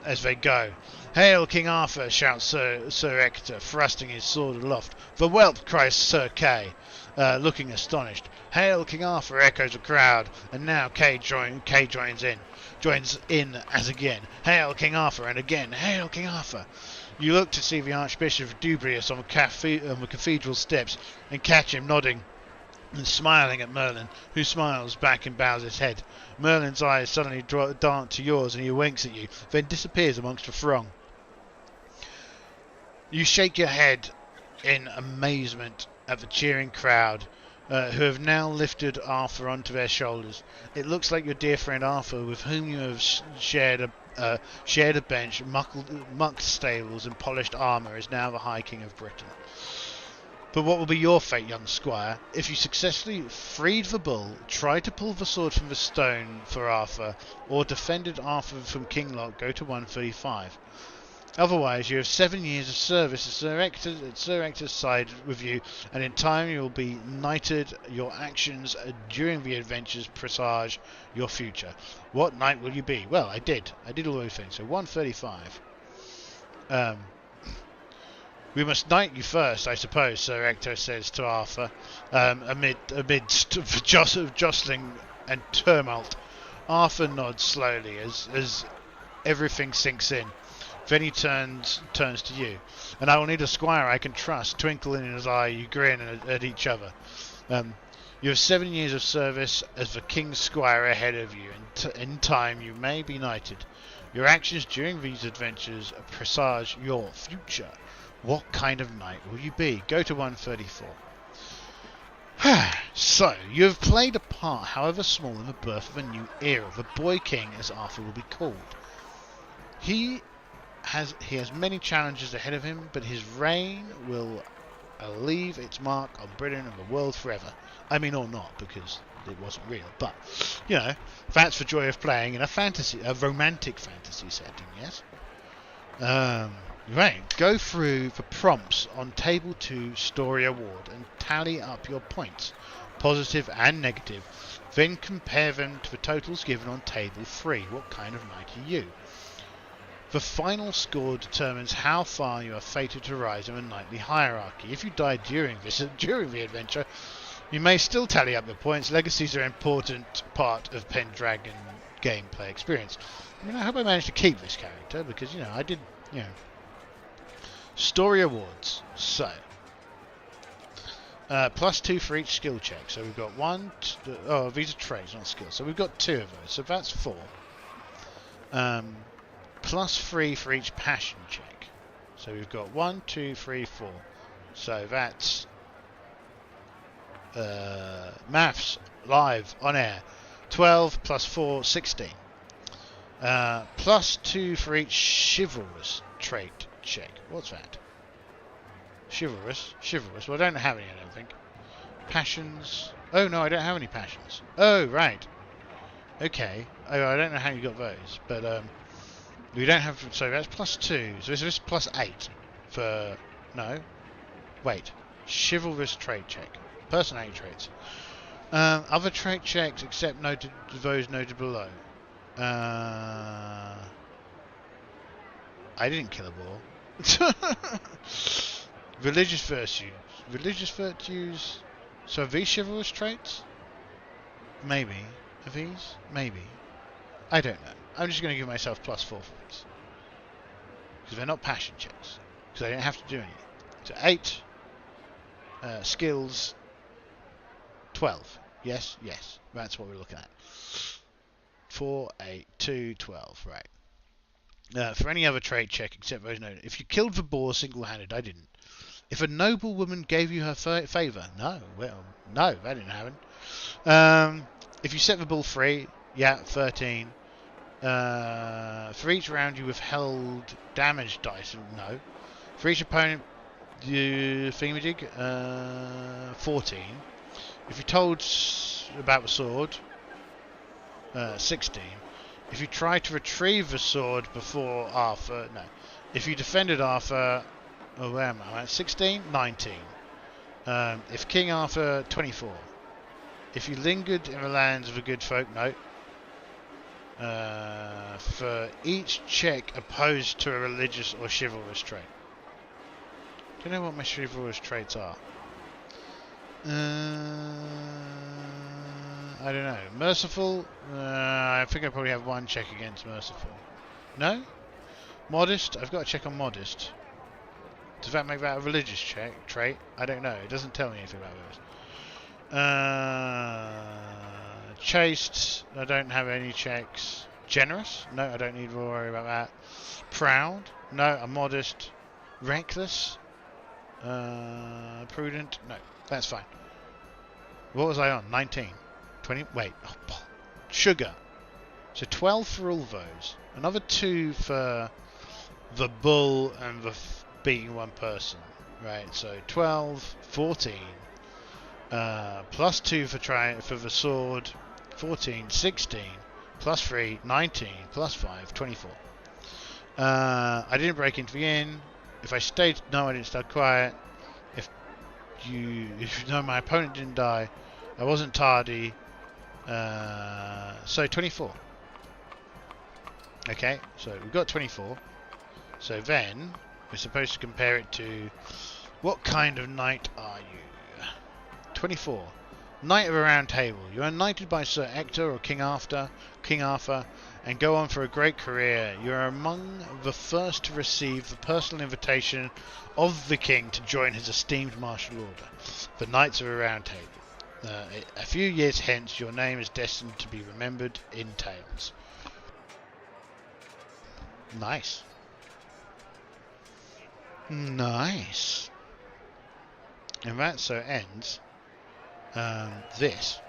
as they go. Hail King Arthur, shouts Sir Ector, thrusting his sword aloft. The whelp, cries Sir Kay, looking astonished. Hail King Arthur, echoes the crowd, and now Kay joins in as again. Hail King Arthur, and again, Hail King Arthur. You look to see the Archbishop of Dubrius on the cathedral steps, and catch him nodding and smiling at Merlin, who smiles back and bows his head. Merlin's eyes suddenly dart to yours, and he winks at you, then disappears amongst the throng. You shake your head in amazement at the cheering crowd, who have now lifted Arthur onto their shoulders. It looks like your dear friend Arthur, with whom you have shared a bench, mucked stables, and polished armour, is now the High King of Britain. But what will be your fate, young squire, if you successfully freed the bull, tried to pull the sword from the stone for Arthur, or defended Arthur from King Lot? Go to 135. Otherwise, you have 7 years of service at Sir Ector's side with you, and in time you will be knighted. Your actions during the adventures presage your future. What knight will you be? Well, I did all those things. So 135. We must knight you first, I suppose, Sir Ector says to Arthur, amidst jostling and tumult. Arthur nods slowly as everything sinks in. Then he turns to you. And I will need a squire I can trust. Twinkle in his eye, you grin at each other. You have 7 years of service as the king's squire ahead of you, and in time you may be knighted. Your actions during these adventures presage your future. What kind of knight will you be? Go to 134. So, you have played a part, however small, in the birth of a new era. The boy king, as Arthur will be called. He has many challenges ahead of him, but his reign will leave its mark on Britain and the world forever. I mean, or not, because it wasn't real. But, you know, that's the joy of playing in a romantic fantasy setting, yes? Right, go through the prompts on Table 2 Story Award and tally up your points, positive and negative. Then compare them to the totals given on Table 3. What kind of knight are you? The final score determines how far you are fated to rise in the knightly hierarchy. If you die during the adventure, you may still tally up the points. Legacies are an important part of Pendragon gameplay experience. I mean, I hope I managed to keep this character, because, you know, I did, you know. Story awards. So, +2 for each skill check. So we've got these are traits, not skills. So we've got 2 of those. So that's 4. +3 for each passion check. So we've got 1, 2, 3, 4. So that's maths live on air. 12 +4, 16. +2 for each chivalrous trait check. What's that? Chivalrous. Chivalrous. Well, I don't have any, I don't think. Passions. Oh, no, I don't have any passions. Oh, right. Okay. Oh, I don't know how you got those, but we don't have. So that's +2. So is this +8 for? No. Wait. Chivalrous trait check. Personality traits. Other trait checks except noted those noted below. I didn't kill a boar. Religious virtues. Religious virtues. So are these chivalrous traits? Maybe. Are these? Maybe. I don't know. I'm just going to give myself +4 for this. Because they're not passion checks. Because I don't have to do any. So 8. Skills. 12. Yes, yes. That's what we're looking at. 4, 8, 2, 12. Right. For any other trait check except those noted. If you killed the boar single-handed, I didn't. If a noble woman gave you her favour, no. Well, no, that didn't happen. If you set the bull free, yeah, 13. For each round you withheld damage dice, no. For each opponent, you thingamajig, 14. If you told about the sword, 16. If you tried to retrieve the sword before Arthur, no. If you defended Arthur, oh, where am I? 16, 19. If King Arthur, 24. If you lingered in the lands of the good folk, no. For each check opposed to a religious or chivalrous trait. Do you know what my chivalrous traits are? I don't know. Merciful? I think I probably have one check against merciful. No? Modest? I've got a check on modest. Does that make that a religious trait? I don't know. It doesn't tell me anything about those. Chaste? I don't have any checks. Generous? No, I don't need to worry about that. Proud? No, I'm modest. Reckless? Prudent? No, that's fine. What was I on? 19. 20? Wait. Oh, sugar. So 12 for all those. Another 2 for the bull and the beating one person. Right, so 12, 14. Plus 2 for the sword. 14, 16. Plus 3, 19. Plus 5, 24. I didn't break into the inn. If I stayed, no, I didn't stay quiet. If no, my opponent didn't die. I wasn't tardy. So 24. Okay, so we've got 24. So then we're supposed to compare it to what kind of knight are you? 24. Knight of a Round Table. You are knighted by Sir Ector or King Arthur, and go on for a great career. You are among the first to receive the personal invitation of the king to join his esteemed martial order, the Knights of a Round Table. A few years hence, your name is destined to be remembered in tales. Nice. Nice. And that so ends this.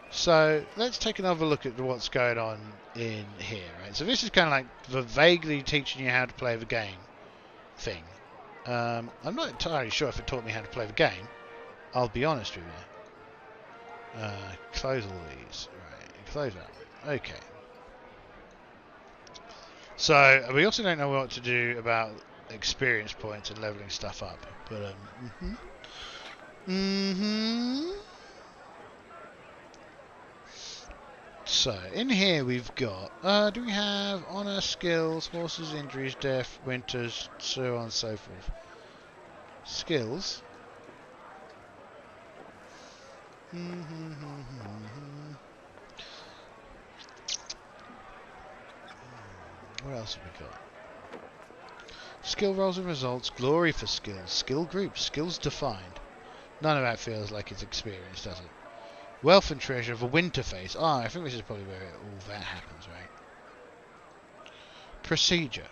So let's take another look at what's going on in here. Right? So this is kind of like the vaguely teaching you how to play the game thing. I'm not entirely sure if it taught me how to play the game. I'll be honest with you. Close all these. Right, close that one. Okay. So we also don't know what to do about experience points and leveling stuff up. But So in here we've got. Do we have honor, skills, horses, injuries, death, winters, so on and so forth? Skills. What else have we got? Skill rolls and results, glory for skills, skill groups, skills defined. None of that feels like it's experience, does it? Wealth and treasure for Winterface. Ah, I think this is probably where all that happens, right? Procedure.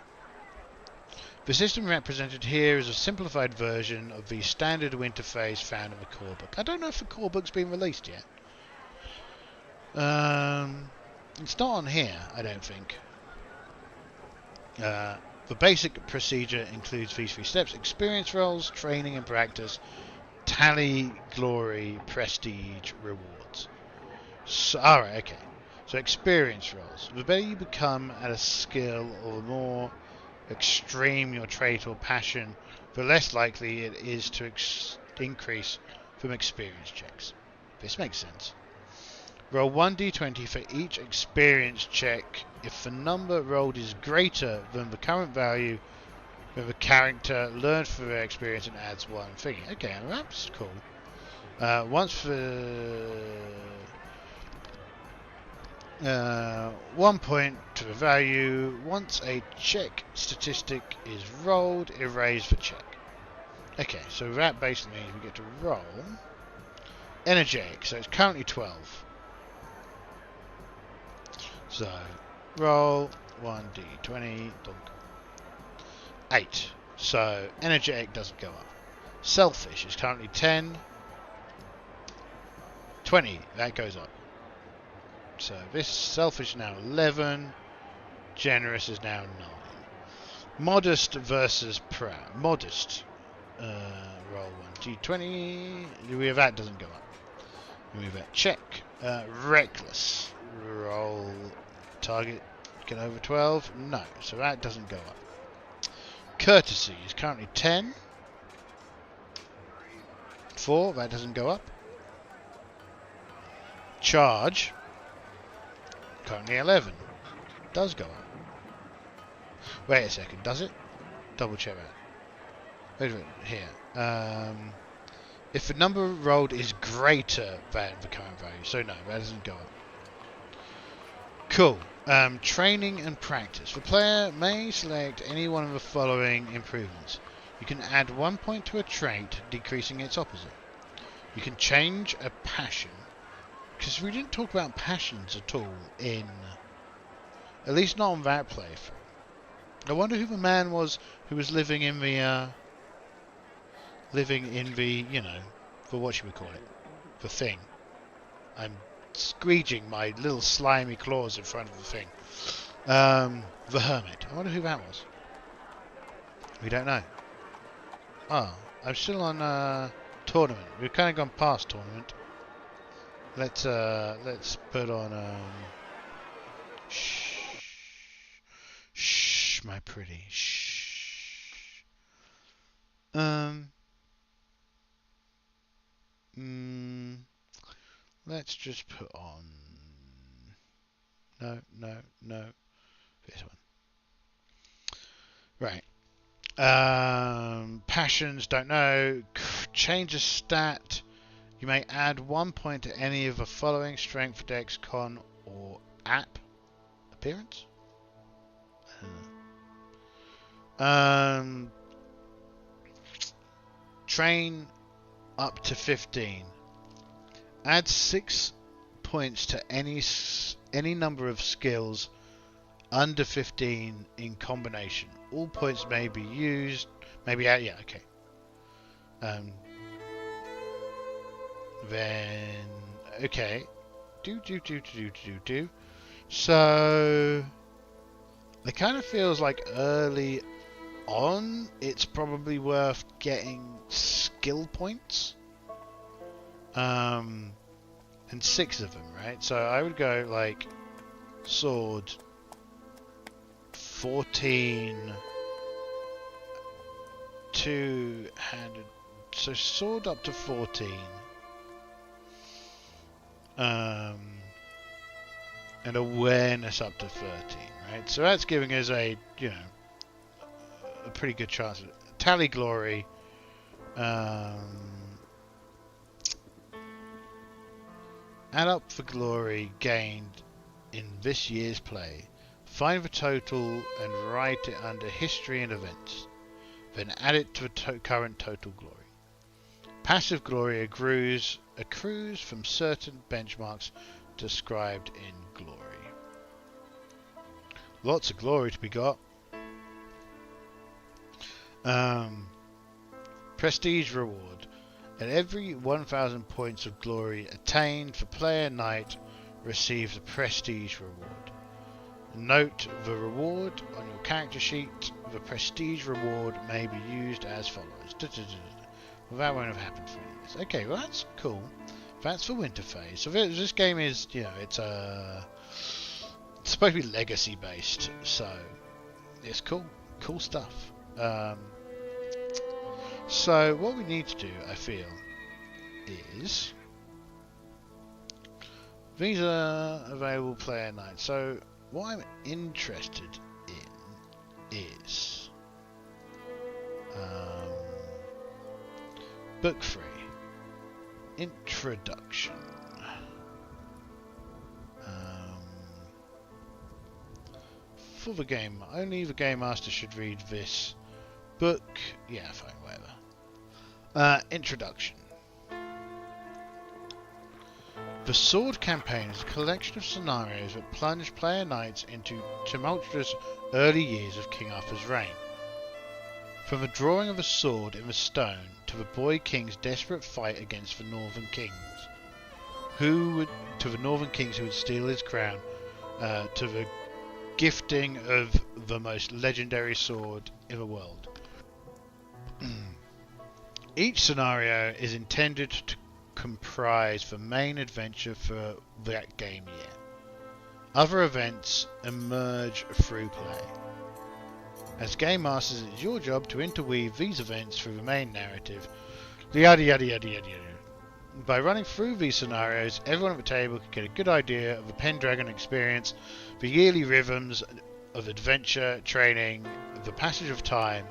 The system represented here is a simplified version of the standard Winterface found in the core book. I don't know if the core book's been released yet. It's not on here, I don't think. The basic procedure includes these 3 steps: experience rolls, training and practice, tally, glory, prestige, rewards. So, alright, okay. So experience rolls. The better you become at a skill, or the more extreme your trait or passion, the less likely it is to increase from experience checks. This makes sense. Roll 1d20 for each experience check. If the number rolled is greater than the current value, then the character learned from their experience and adds 1 thing. Okay, that's cool. Once the 1 point to the value. Once a check statistic is rolled, erase the check. Okay, so that basically means we get to roll energetic. So it's currently 12. So roll 1d20. 8. So energetic doesn't go up. Selfish is currently 10. 20. That goes up. So this selfish now 11. Generous is now 9. Modest versus proud. Modest. Roll 1d20. That doesn't go up. We have that check. Reckless. Roll target. Get over 12. No. So that doesn't go up. Courtesy is currently 10. 4. That doesn't go up. Charge. Currently 11. Does go up. Wait a second. Does it? Double check that. Wait a minute. Here. If the number rolled is greater than the current value. So no, that doesn't go up. Cool. Training and practice. The player may select any one of the following improvements. You can add 1 point to a trait, decreasing its opposite. You can change a passion. Because we didn't talk about passions at all in... At least not on that playthrough. I wonder who the man was who was living in the... you know, for what should we call it? The thing. I'm squeeging my little slimy claws in front of the thing. The hermit. I wonder who that was. We don't know. Oh, I'm still on tournament. We've kind of gone past tournament. Let's put on shh, my pretty, shh. Let's just put on no, this one. Right. Passions, don't know. Change a stat. You may add 1 point to any of the following: strength, dex, con, or app. Appearance? Train up to 15. Add 6 points to any number of skills under 15 in combination. All points may be used. Maybe out. Yeah. Okay. Then okay. Do. So it kind of feels like early on it's probably worth getting skill points. And 6 of them, right? So I would go like sword 14, two-handed, so sword up to 14, and awareness up to 13, right? So that's giving us a, you know, a pretty good chance. Tally glory, add up the glory gained in this year's play. Find the total and write it under history and events. Then add it to the current total glory. Passive glory accrues from certain benchmarks described in glory. Lots of glory to be got. Prestige reward. At every 1,000 points of glory attained, the player knight receives a prestige reward. Note the reward on your character sheet. the prestige reward may be used as follows. Well, that won't have happened for years. Okay, well that's cool. That's for winter phase. So this game is, you know, it's supposed to be legacy based, so it's cool stuff. So what we need to do, I feel, is these are available player nights. So what I'm interested in is book 3, introduction. For the game, only the game master should read this book. Yeah, fine, whatever. Introduction. The Sword Campaign is a collection of scenarios that plunge player knights into tumultuous early years of King Arthur's reign. From the drawing of a sword in the stone to the boy king's desperate fight against the northern kings, who would steal his crown, to the gifting of the most legendary sword in the world. Each scenario is intended to comprise the main adventure for that game year. Other events emerge through play. As game masters, it is your job to interweave these events through the main narrative. Yada yada yada yada yada. By running through these scenarios, everyone at the table can get a good idea of the Pendragon experience, the yearly rhythms of adventure, training, the passage of time,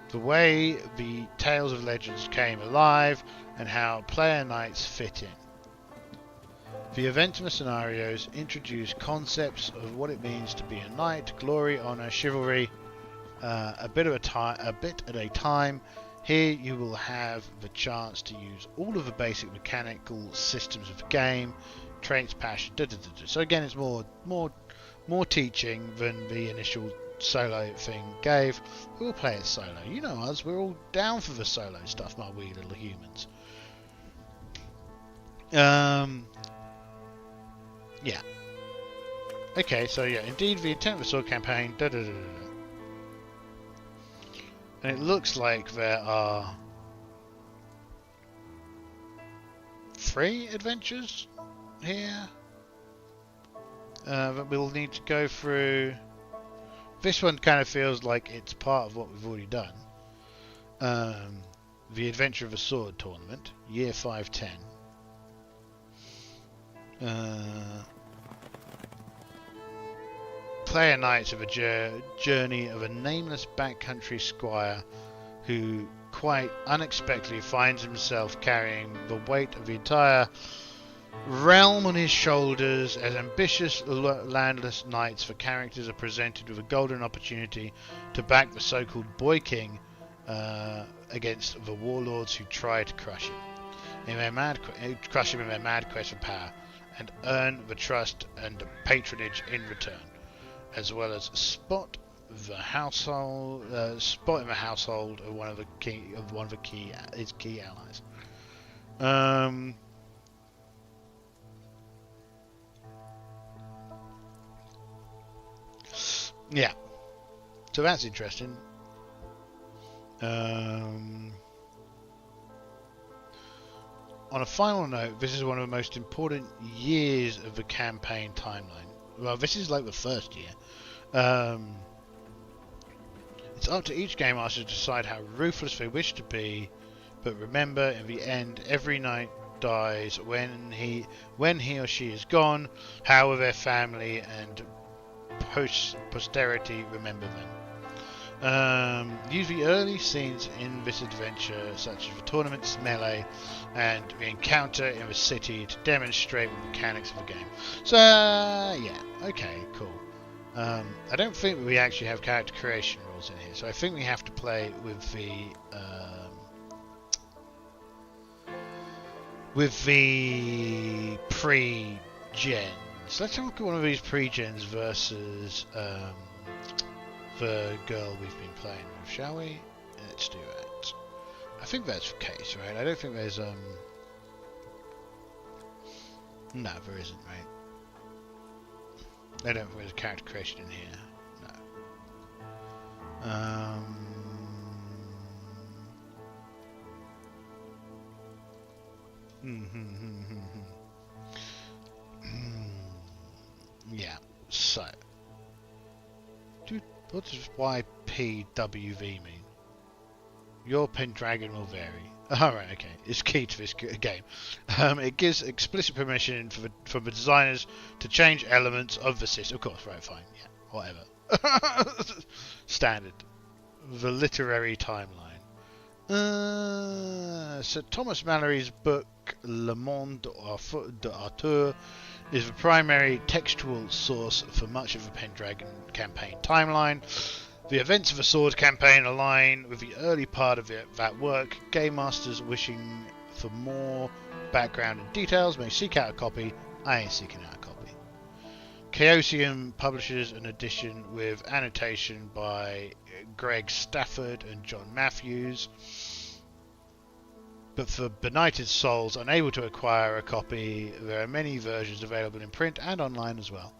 the way the Tales of Legends came alive, and how player knights fit in. The events and the scenarios introduce concepts of what it means to be a knight, glory, honour, chivalry, a bit at a time. Here you will have the chance to use all of the basic mechanical systems of the game, traits, passion, So again, it's more teaching than the initial solo thing gave. We'll play it solo. You know us, we're all down for the solo stuff, my wee little humans. Yeah. Okay, so yeah, indeed the intent of the sword campaign, and it looks like there are 3 adventures here that we'll need to go through. This one kind of feels like it's part of what we've already done. The Adventure of a Sword tournament, year 510. Player knights of a journey of a nameless backcountry squire who quite unexpectedly finds himself carrying the weight of the entire realm on his shoulders. As ambitious landless knights, the characters are presented with a golden opportunity to back the so-called boy king against the warlords who try to crush him in their mad quest for power, and earn the trust and patronage in return, as well as spot in the household of one of the key allies. Yeah, so that's interesting. On a final note, this is one of the most important years of the campaign timeline. Well, this is like the first year. It's up to each game master to decide how ruthless they wish to be, but remember, in the end, every knight dies when he or she is gone. How will their family and posterity remember them? Use the early scenes in this adventure, such as the tournament's melee and the encounter in the city, to demonstrate the mechanics of the game. So, yeah, okay, cool. I don't think we actually have character creation rules in here, so I think we have to play with the pre-gens. Let's have a look at one of these pre-gens versus the girl we've been playing with, shall we? Let's do that. I think that's the case, right? I don't think there's no, there isn't, right? I don't think there's a character creation in here. No. Um, yeah. So, what does YPWV mean? Your Pendragon will vary. Alright, okay. It's key to this game. It gives explicit permission for the designers to change elements of the system. Of course, right, fine. Yeah, whatever. Standard. The literary timeline. So Thomas Mallory's book Le Monde d'Arthur is the primary textual source for much of the Pendragon campaign timeline. The events of the Sword campaign align with the early part of that work. Game masters wishing for more background and details may seek out a copy. I ain't seeking out a copy. Chaosium publishes an edition with annotation by Greg Stafford and John Matthews. But for benighted souls unable to acquire a copy, there are many versions available in print and online as well.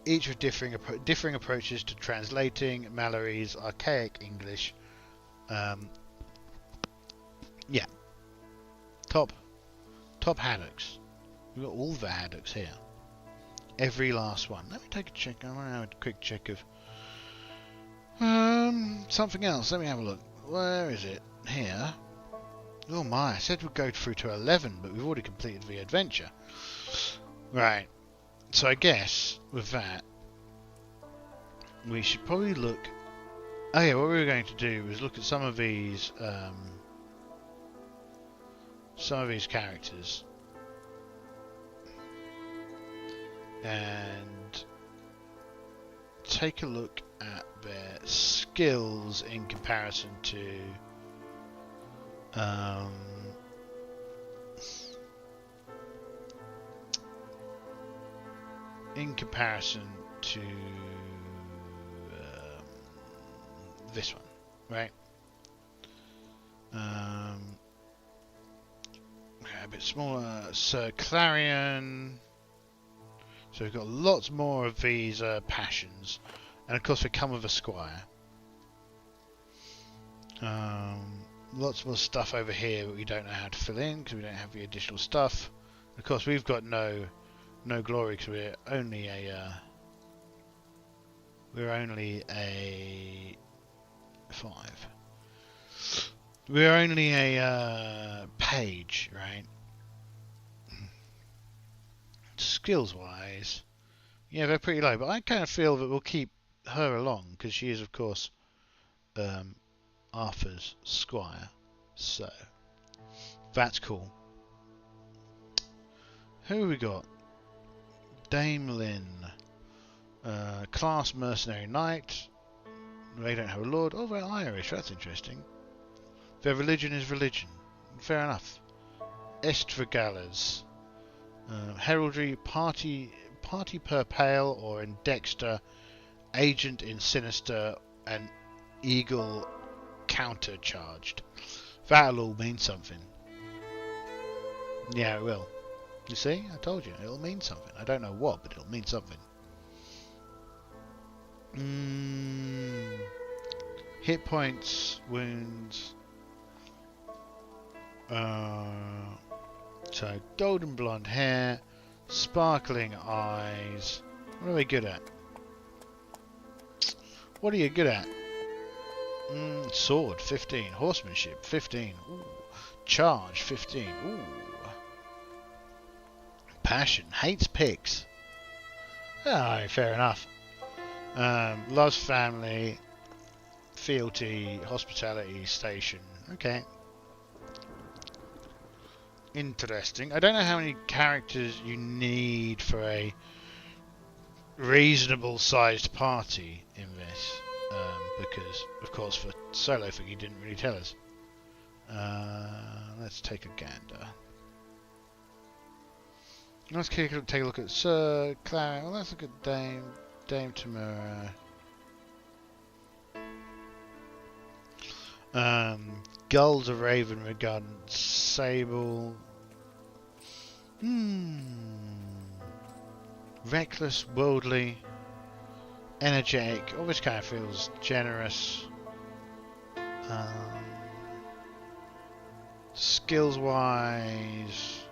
Each with differing approaches to translating Mallory's archaic English. Yeah. Top haddocks. We've got all the haddocks here. Every last one. Let me take a check. I want to have a quick check of something else. Let me have a look. Where is it? Here. Oh my, I said we'd go through to 11, but we've already completed the adventure. Right. So I guess with that, we should probably look. Oh yeah, what we were going to do was look at some of these characters and take a look at their skills in comparison to this one, right? A bit smaller. Sir Clarion. So we've got lots more of these passions, and of course they come with a squire. Lots more stuff over here that we don't know how to fill in because we don't have the additional stuff. Of course, we've got no glory because we're only a 5. We're only a page, right? Skills wise, yeah, they're pretty low, but I kind of feel that we'll keep her along because she is, of course, Arthur's squire, so that's cool. Who have we got? Dame Lynn, class mercenary knight. They don't have a lord. Oh, they're Irish. That's interesting. Their religion is religion. Fair enough. Estregalas, heraldry, party per pale, or in Dexter, agent in sinister, and eagle countercharged. That'll all mean something. Yeah, it will. You see, I told you, it'll mean something. I don't know what, but it'll mean something. Hit points, wounds. So golden blonde hair, sparkling eyes. What are we good at? What are you good at? Sword, 15. Horsemanship, 15. Ooh. Charge, 15. Ooh. Passion, hates pigs. Oh, fair enough. Loves family, fealty, hospitality, station. Okay. Interesting. I don't know how many characters you need for a reasonable sized party in this. Because, of course, for solo thing, you didn't really tell us. Let's take a gander. Let's take a look at Sir Clarion. Well, let's look at Dame Tamura. Gull's a raven regarding sable. Reckless, worldly, energetic. Always kind of feels generous. Skills wise,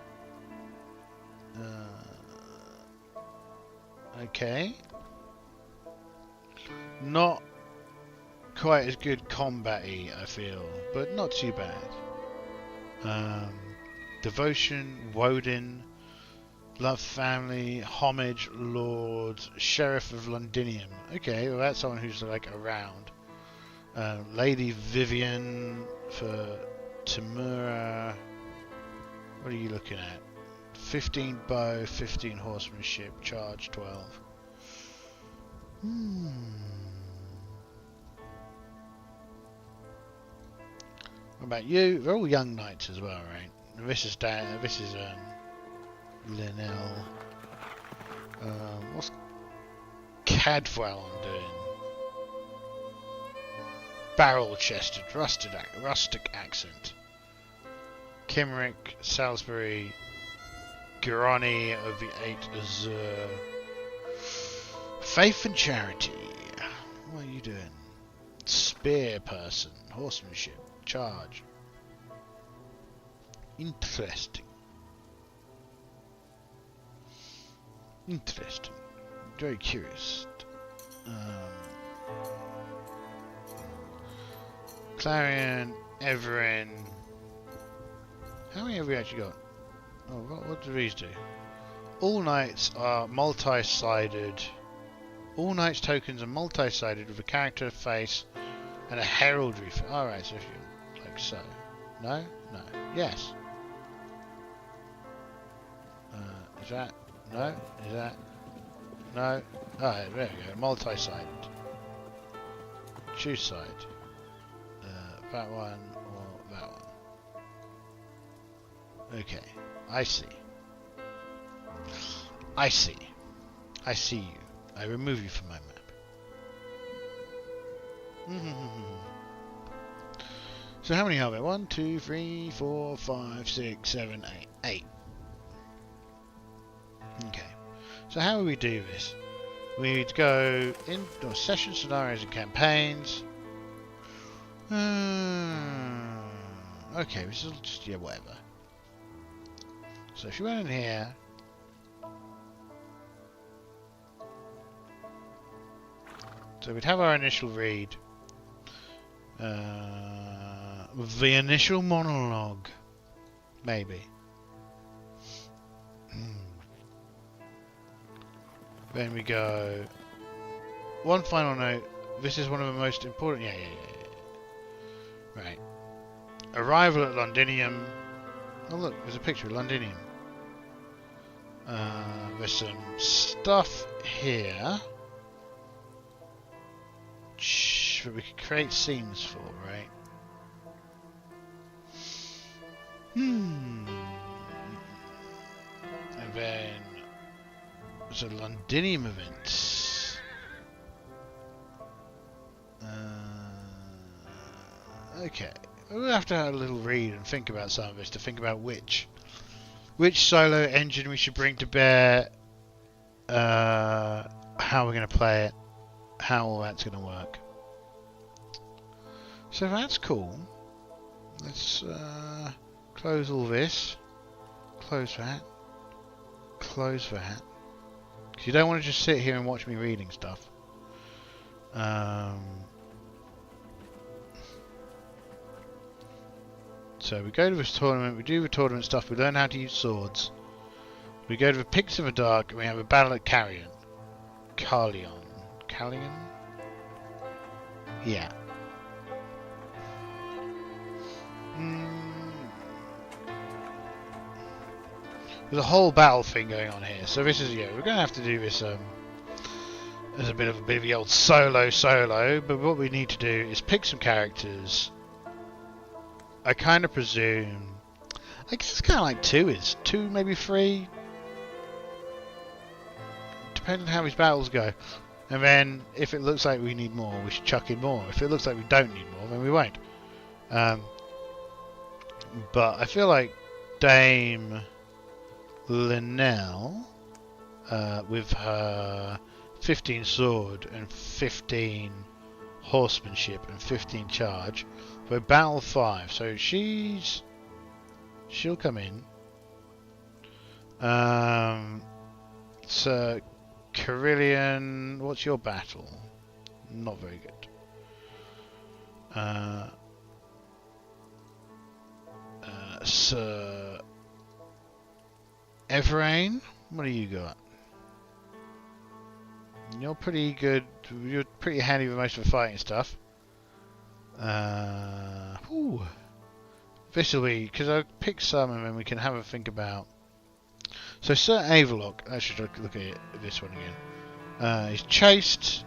okay. Not quite as good combat-y, I feel, but not too bad. Devotion, Woden, love family, homage, lord, sheriff of Londinium. Okay, well that's someone who's like around. Lady Vivian for Tamura. What are you looking at? 15 bow, 15 horsemanship, charge 12. What about you? They're all young knights as well, right? And this is Linnell. What's Cadwell doing? Barrel-chested, rustic accent. Kimrick, Salisbury, Gironi of the Eight Azure. Faith and charity. What are you doing? Spear person, horsemanship, charge. Interesting. Interesting. Very curious. Clarion, Everin. How many have we actually got? Oh, what do these do? All knights are multi-sided. All knights tokens are multi-sided with a character face and a heraldry. Alright, so if you like so. No? No. Yes. Is that? No? Is that? No? Alright, there we go. Multi-sided. Choose side. That one or that one. Okay. I see. I see. I see you. I remove you from my map. So how many are there? 1, 2, 3, 4, 5, 6, 7, 8. 8. Okay. So how do we do this? We'd go into session scenarios and campaigns. Okay, this is just, yeah, whatever. So if you went in here, so we'd have our initial read, the initial monologue, maybe. Then we go, one final note, this is one of the most important, yeah. Right. Arrival at Londinium. Oh look, there's a picture of Londinium. There's some stuff here that we could create scenes for, right? And then there's a Londinium event. Okay, we'll have to have a little read and think about some of this to think about which solo engine we should bring to bear, how we're going to play it, how all that's going to work. So that's cool. Let's close all this, close that, close that. Because you don't want to just sit here and watch me reading stuff. So we go to this tournament, we do the tournament stuff, we learn how to use swords. We go to the Picts of the Dark and we have a battle at Carrion. Carlion? Yeah. There's a whole battle thing going on here. So this is, yeah, we're going to have to do this as a bit of the old solo, but what we need to do is pick some characters. I kind of presume, I guess it's kind of like 2, maybe 3, depending on how his battles go. And then if it looks like we need more, we should chuck in more. If it looks like we don't need more, then we won't. But I feel like Dame Linnell, with her 15 sword and 15 horsemanship and 15 charge. We're battle 5, so she'll come in. So Carillion, what's your battle? Not very good. Sir Everain, what do you got? You're pretty good. You're pretty handy with most of the fighting stuff. This will be, because I picked some and then we can have a think about. So Sir Averlock, let's just look at this one again. He's chaste,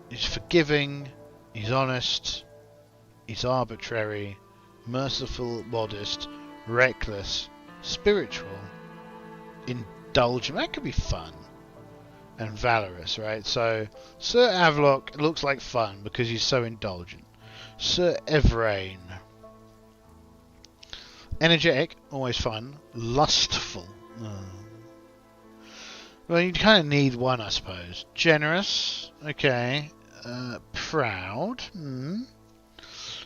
he's forgiving, he's honest, he's arbitrary, merciful, modest, reckless, spiritual, indulgent. That could be fun. And valorous, right? So Sir Averlock looks like fun because he's so indulgent. Sir Everain, energetic, always fun. Lustful. Well, you kind of need one, I suppose. Generous, okay. Proud,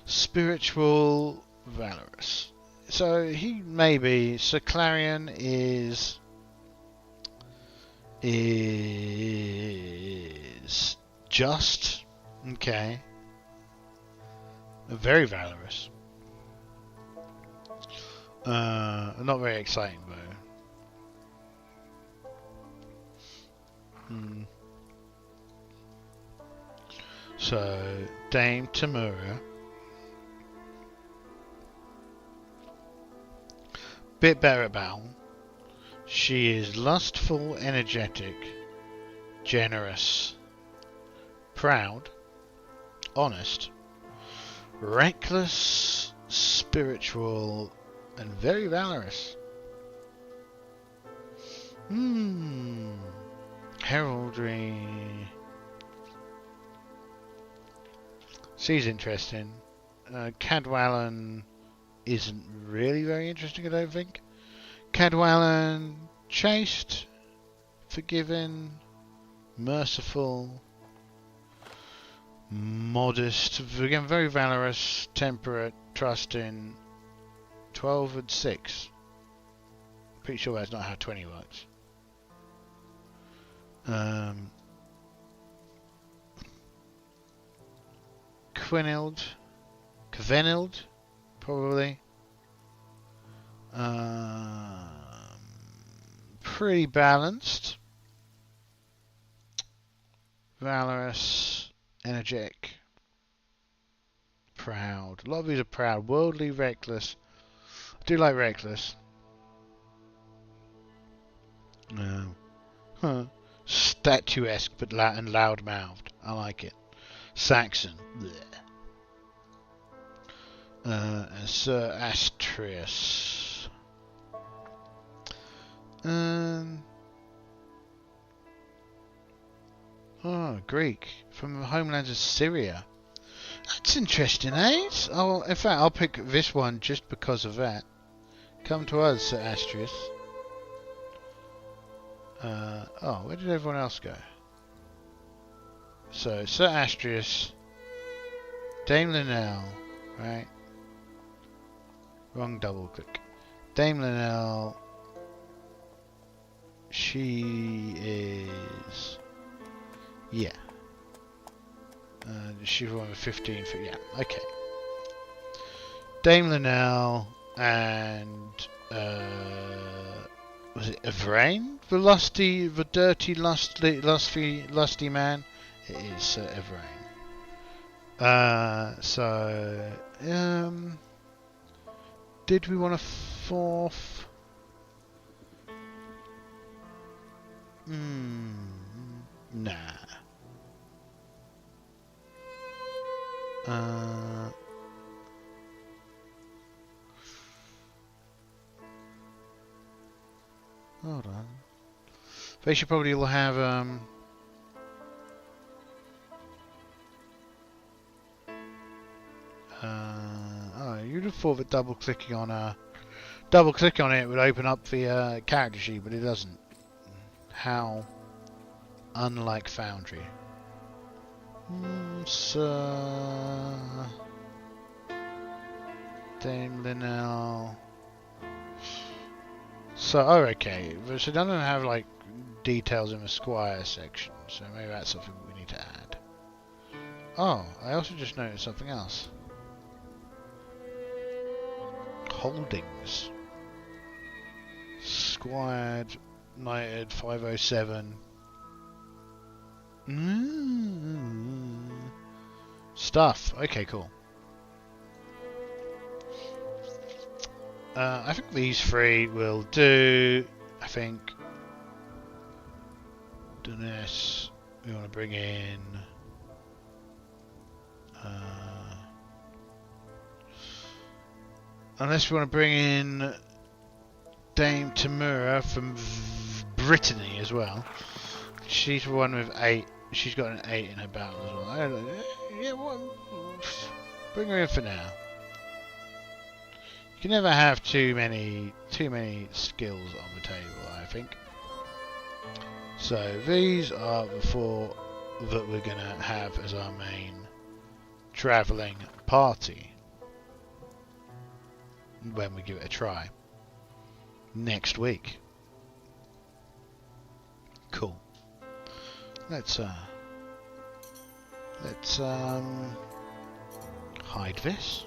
spiritual, valorous. So he maybe Sir Clarion is just, okay, very valorous. Not very exciting though. So Dame Tamura, bit better at battle. She is lustful, energetic, generous, proud, honest, reckless, spiritual, and very valorous. Heraldry. She's interesting. Cadwallon isn't really very interesting, I don't think. Cadwallon, chaste, forgiving, merciful, modest, again very valorous, temperate, trusting, 12 and 6. Pretty sure that's not how 20 works. Kvenild, probably. Pretty balanced, valorous, energetic, proud. A lot of these are proud. Worldly, reckless. I do like reckless. Statuesque but loud-mouthed. I like it. Saxon. And Sir Astrius. Greek from the homelands of Syria. That's interesting, eh? In fact, I'll pick this one just because of that. Come to us, Sir Astrius. Where did everyone else go? So, Sir Astrius, Dame Linnell, right? Wrong double click. Dame Linnell, she is, yeah. She's one of 15 for, yeah, okay. Dame Linnell and, was it Everain? The dirty, lusty man? It is Sir Everain. Did we want a fourth? Nah. Hold on. They should probably will have you'd have thought that double clicking on it would open up the character sheet, but it doesn't. How unlike Foundry. Sir Dame Linnell. So, oh, okay. So it doesn't have like details in the Squire section, so maybe that's something we need to add. Oh, I also just noticed something else. Holdings. Squired, knighted, 507. Stuff. Okay, cool. I think these three will do. I think. Dennis, we want to bring in. Unless we want to bring in Dame Tamura from Brittany as well. She's the one with 8. She's got an 8 in her battle as well. I don't know. Yeah, well, bring her in for now. You can never have too many skills on the table, I think. So these are the 4 that we're gonna have as our main travelling party when we give it a try next week. Cool. Let's hide this.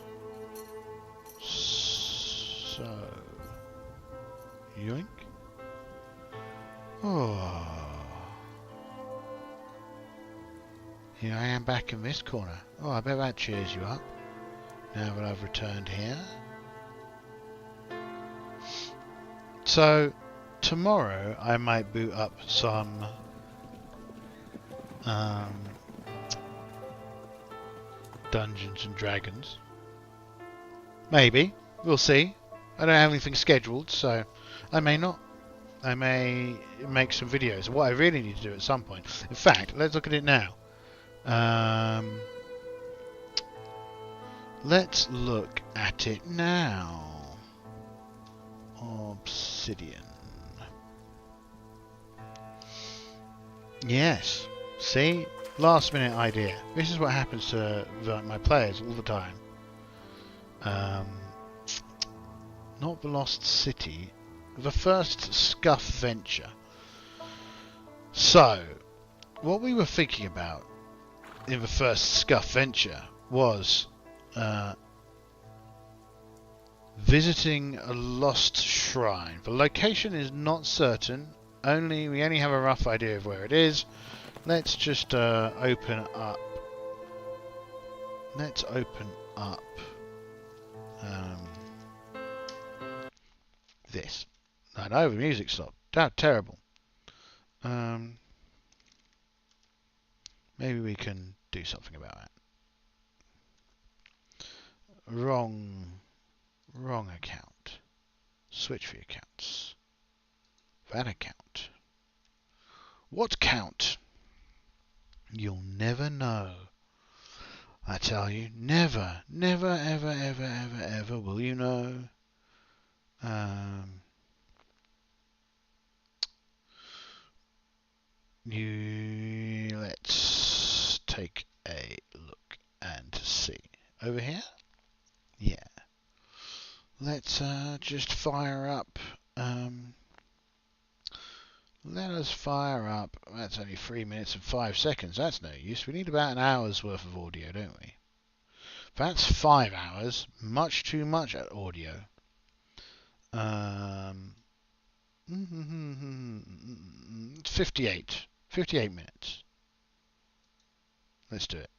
So yoink. Oh, here I am back in this corner. Oh, I bet that cheers you up. Now that I've returned here. So tomorrow I might boot up some Dungeons and Dragons. Maybe. We'll see. I don't have anything scheduled, so I may not. I may make some videos. What I really need to do at some point. In fact, let's look at it now. Let's look at it now. Obsidian. Yes. See? Last minute idea. This is what happens to my players all the time. Not the Lost City. The first Scuff venture. So, what we were thinking about in the first Scuff venture was visiting a lost shrine. The location is not certain. We only have a rough idea of where it is. Let's just open up. Let's open up this. I know the music stopped. That's terrible. Maybe we can do something about that. Wrong account. Switch the accounts. That account. What count? You'll never know. I tell you, never, never, ever, ever, ever, ever will you know. Let's take a look and see. Over here? Yeah. Let's just fire up. Let us fire up. That's only 3 minutes and 5 seconds. That's no use. We need about an hour's worth of audio, don't we? That's 5 hours. Much too much at audio. 58 minutes. Let's do it.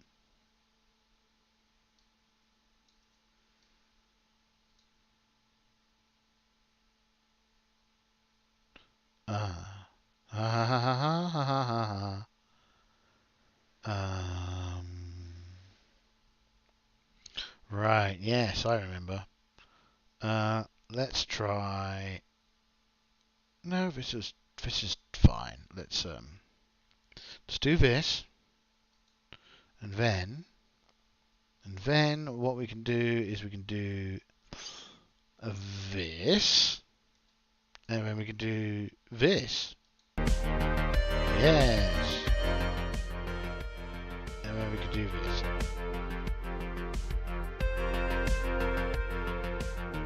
Right, yes, I remember. Let's try. No, this is fine. Let's do this, and then what we can do is we can do this, and then we can do this. Yes. And then we could do this.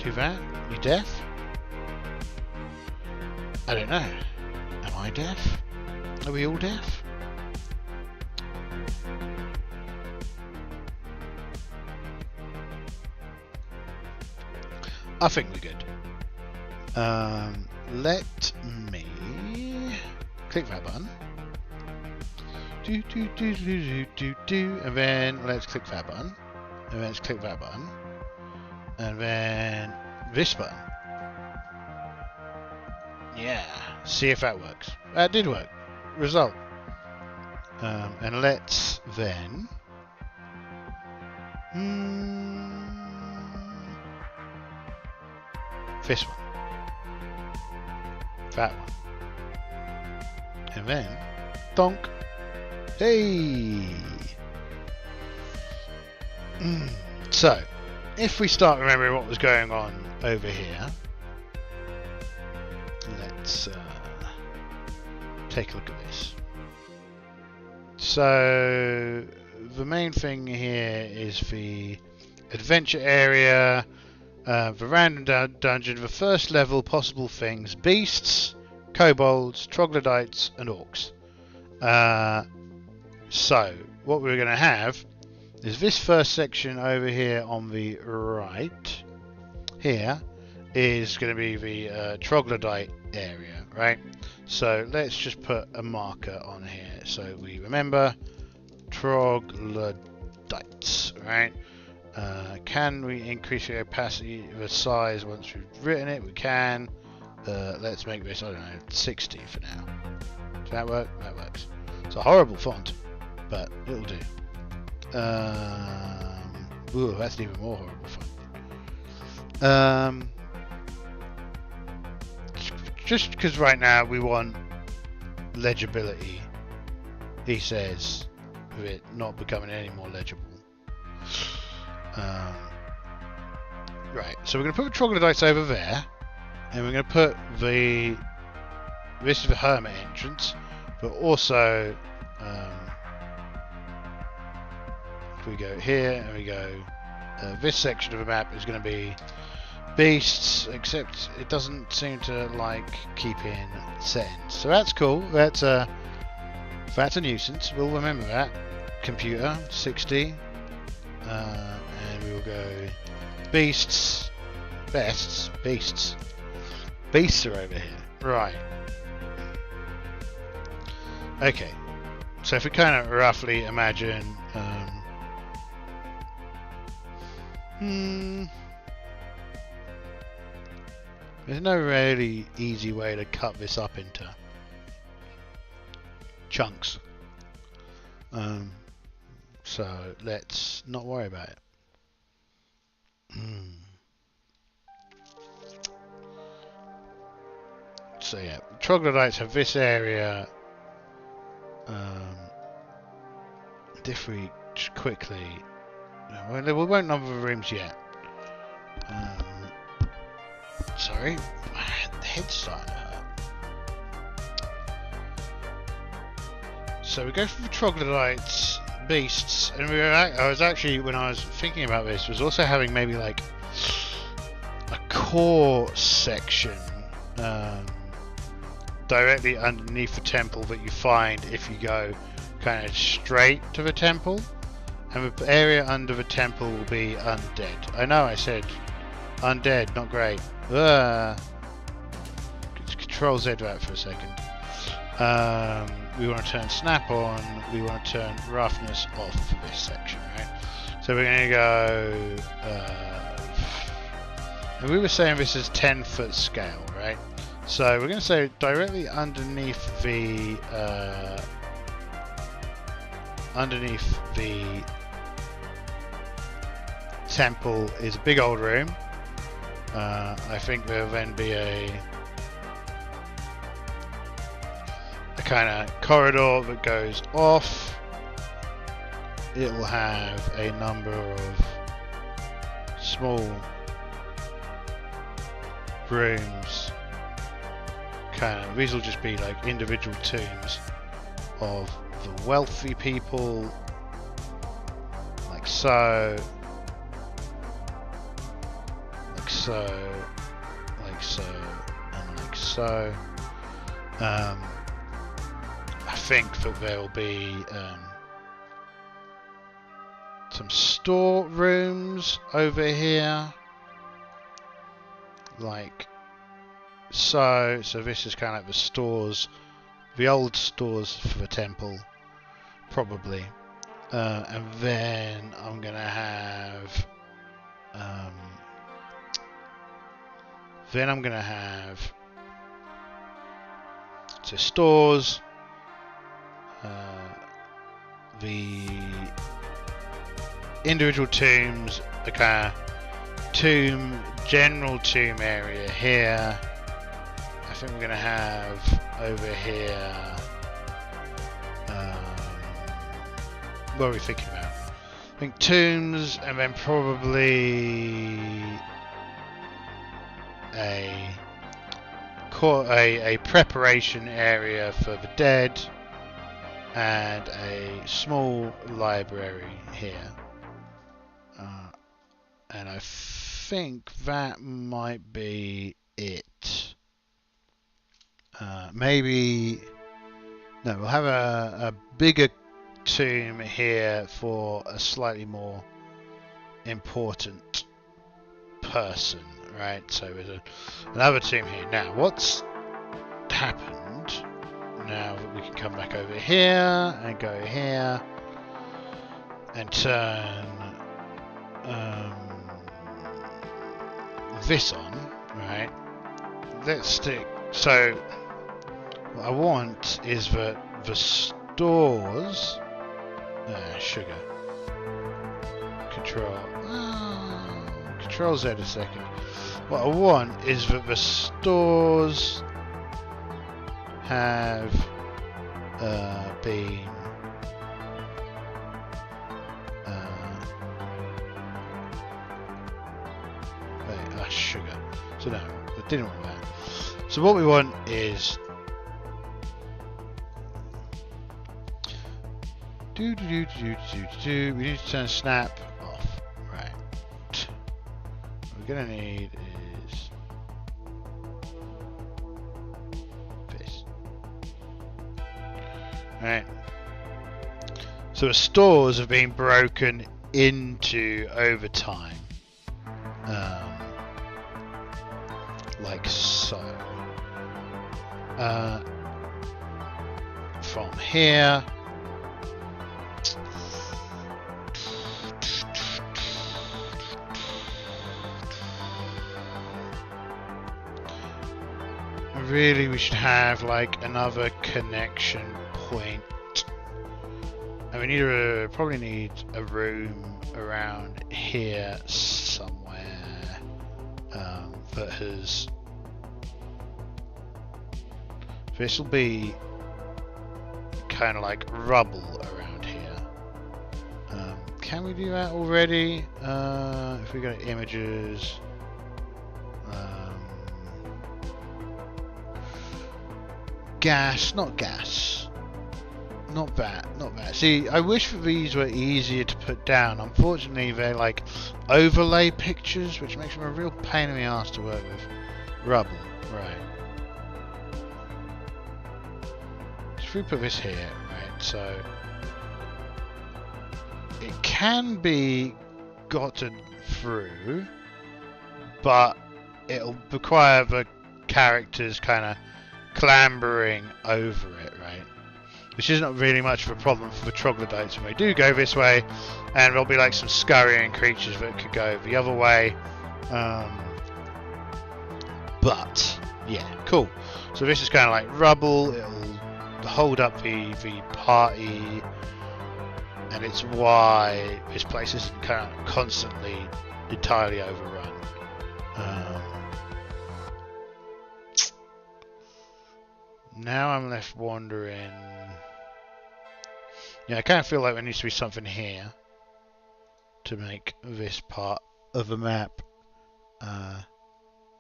Do that? You deaf? I don't know. Am I deaf? Are we all deaf? I think we're good. Let me click that button. And then let's click that button. And then let's click that button. And then this button. Yeah. See if that works. That did work. Result. And let's then this one. That one. And then donk. Hey. So, if we start remembering what was going on over here, let's take a look at this. So, the main thing here is the adventure area, the random dungeon, the first level possible things, beasts, kobolds, troglodytes and orcs. So, what we're going to have is this first section over here on the right. Here is going to be the troglodyte area, right? So let's just put a marker on here so we remember troglodytes, right? Can we increase the opacity, the size once we've written it? We can. Let's make this, I don't know, 60 for now. Does that work? That works. It's a horrible font, but it'll do. Ooh, that's even more horrible fun. Just because right now we want legibility, he says, with it not becoming any more legible. Right, so we're going to put the troglodytes over there, and we're going to put this is the hermit entrance, but also if we go here and we go, this section of the map is going to be beasts, except it doesn't seem to like keeping settings. So that's cool. That's a nuisance. We'll remember that. Computer 60, and we will go beasts, beasts are over here. Right. Okay. So if we kind of roughly imagine. There's no really easy way to cut this up into chunks. So let's not worry about it. So yeah, troglodytes have this area. If we just quickly, we won't number the rooms yet. Sorry, my head's starting to hurt. So we go for the troglodytes, beasts, and I was actually, when I was thinking about this, was also having maybe like a core section directly underneath the temple that you find if you go kind of straight to the temple, and the area under the temple will be undead. I know I said undead, not great. Control Z that for a second. We want to turn snap on, we want to turn roughness off for this section, right? So we're going to go, and we were saying this is 10-foot scale, right? So we're going to say directly underneath the temple is a big old room. I think there will then be a kind of corridor that goes off. It will have a number of small rooms. These will just be like individual tombs. of the wealthy people, like so, like so, like so, and like so. I think that there will be some storerooms over here, like so. So this is kind of like the stores, the old stores for the temple, probably. And then I'm gonna have, so stores, the individual tombs, the kind of general tomb area here. I think we're gonna have over here. What are we thinking about? I think tombs, and then probably a preparation area for the dead, and a small library here. And I think that might be it. Maybe no, we'll have a bigger tomb here for a slightly more important person, right? So there's another tomb here. Now, what's happened? Now that we can come back over here and go here and turn this on, right? Let's stick. So what I want is that the stores, sugar, control Z a second. What I want is that the stores have been sugar. So no, I didn't want that. So what we want is we need to turn snap off. Right. What we're gonna need is this. Right. So the stores have been broken into over time. Like so. From here. Really, we should have like another connection point. And we need probably need a room around here somewhere that has. This will be kind of like rubble around here. Can we do that already? If we go to images. Gas, not gas. Not that. See, I wish that these were easier to put down. Unfortunately, they're like overlay pictures, which makes them a real pain in the ass to work with. Rubble, right. So if we put this here, right, so it can be gotten through, but it'll require the characters kind of clambering over it, right? Which is not really much of a problem for the troglodytes when they do go this way, and there'll be like some scurrying creatures that could go the other way. But yeah, cool. So this is kind of like rubble. It'll hold up the party, and it's why this place isn't kind of constantly entirely overrun. Now I'm left wondering. Yeah, I kind of feel like there needs to be something here to make this part of the map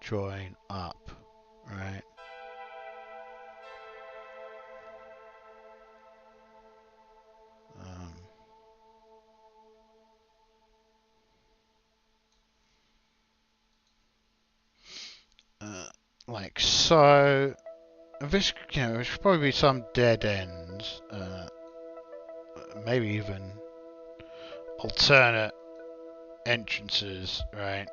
join up, right? like so. This, you know, there should probably be some dead ends, maybe even alternate entrances, right?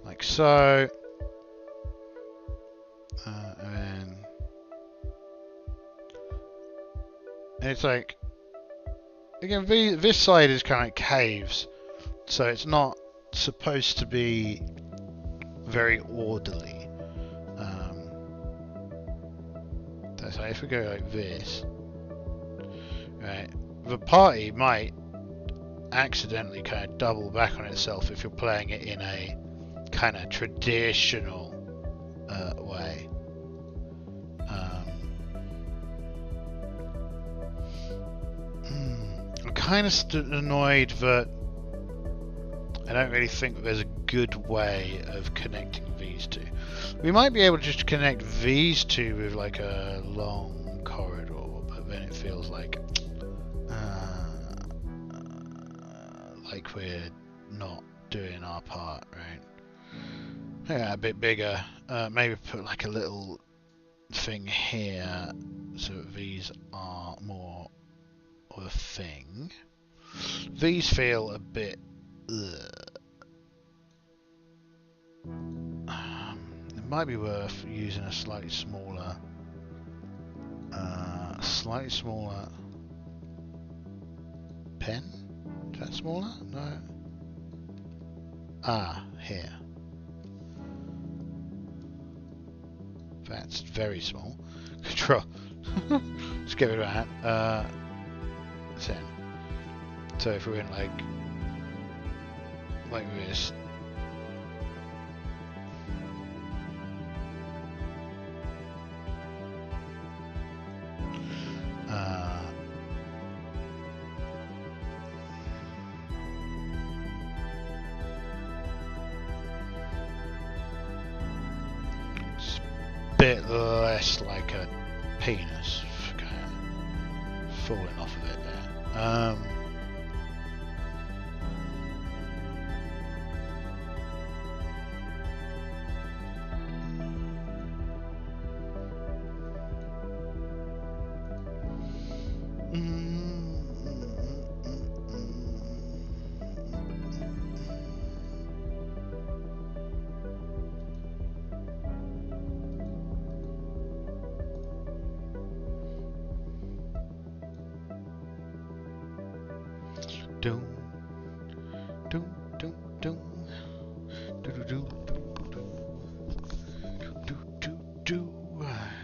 Like so. And it's like, again, this side is kind of caves, so it's not supposed to be very orderly. So if we go like this, right, the party might accidentally kind of double back on itself if you're playing it in a kind of traditional way. I'm kind of annoyed that I don't really think that there's a good way of connecting these two. We might be able to just connect these two with like a long corridor, but then it feels like we're not doing our part, right? Yeah, a bit bigger. Maybe put like a little thing here so that these are more of a thing. These feel a bit it might be worth using a slightly smaller pen. Is that smaller? No. Here. That's very small. Control. Let's get rid of that. 10. So if we went like this. It's a bit less like a penis, kind of falling off of it there.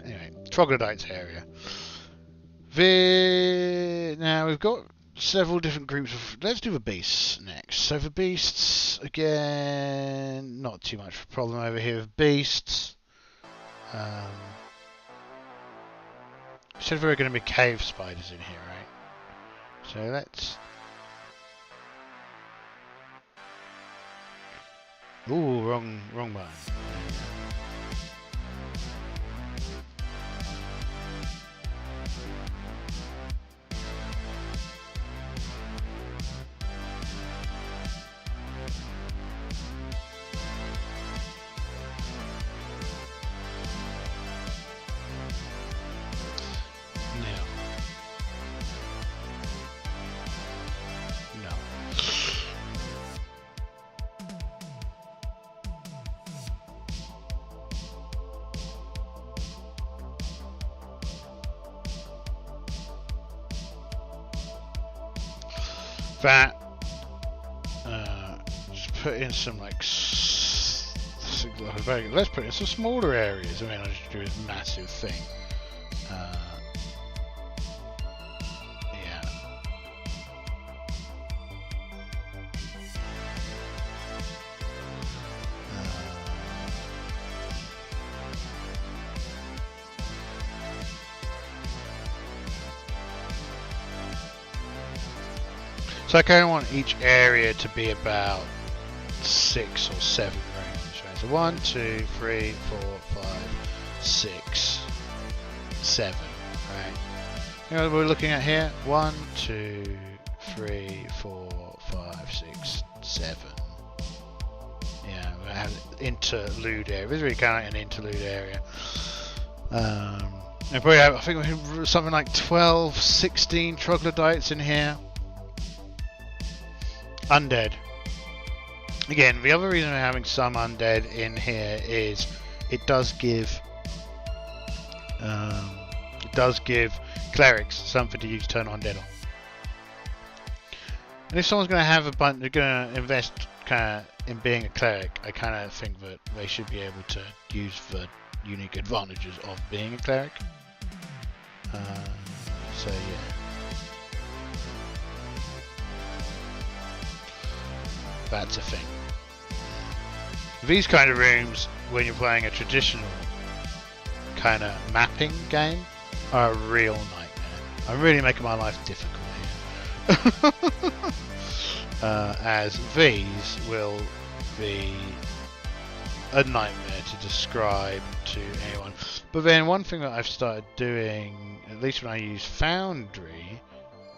Anyway, troglodytes area. Now we've got several different groups of. Let's do the beasts next. So the beasts, again, not too much of a problem over here with beasts. Said there were going to be cave spiders in here, right? So let's. Ooh, wrong button. That just put in some like let's put in some smaller areas. I mean, I'll just do this massive thing. Yeah. So I kind of want each area to be about 6 or 7 rooms, right? So 1, 2, 3, 4, 5, 6, 7, right? You know what we're looking at here? 1, 2, 3, 4, 5, 6, 7. Yeah, we have interlude area. This is really kind of like an interlude area. And probably have, I think we have something like 12, 16 troglodytes in here. Undead. Again, the other reason we're having some undead in here is it does give clerics something to use to turn undead on. And if someone's going to have a bunch, they're going to invest kind of in being a cleric, I kind of think that they should be able to use the unique advantages of being a cleric. So yeah. That's a thing. These kind of rooms, when you're playing a traditional kind of mapping game, are a real nightmare. I'm really making my life difficult here. As these will be a nightmare to describe to anyone. But then one thing that I've started doing, at least when I use Foundry,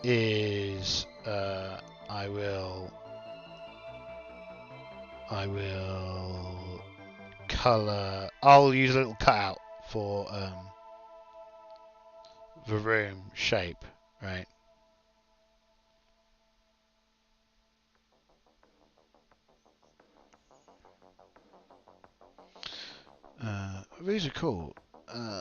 is I will colour. I'll use a little cutout for the room shape, right? These are cool. Right.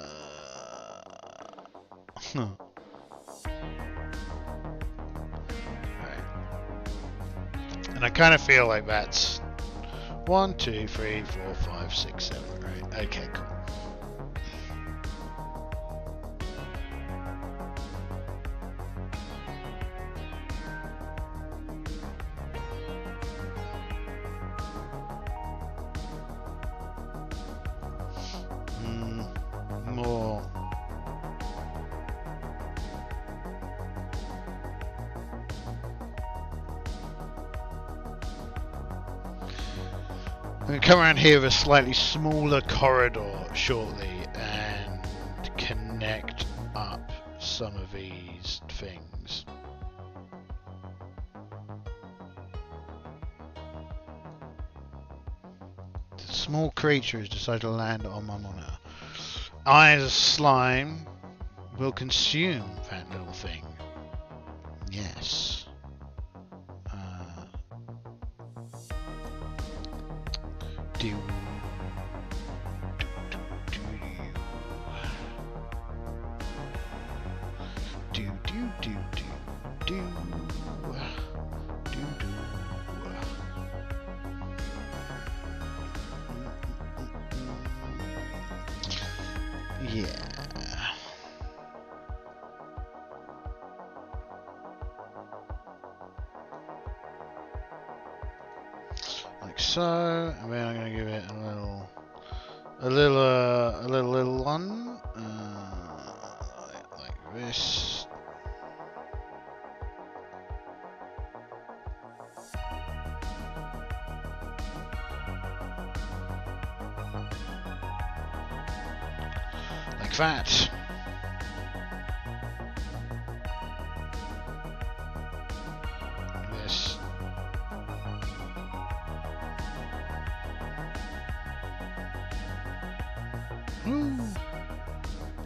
And I kind of feel like that's 1, 2, 3, 4, 5, 6, 7, right? Okay, cool. More. I'm going to come around here with a slightly smaller corridor shortly and connect up some of these things. The small creature has decided to land on my monitor. I, as a slime, will consume that little thing. Yes. Do. Yeah. Like so, and then I'm going to give it a little one, like this. Like that. This. Woo!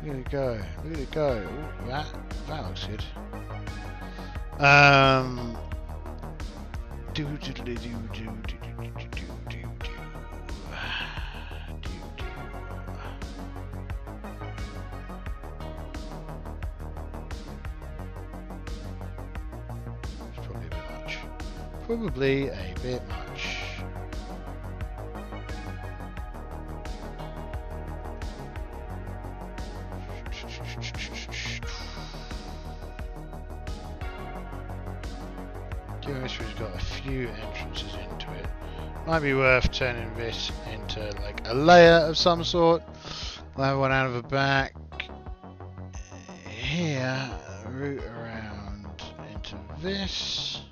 Look at it go! Look at it go! Ooh, that looks good. Probably a bit much. Geometry's got a few entrances into it. Might be worth turning this into like a layer of some sort. I'll have one out of the back. Here, route around into this.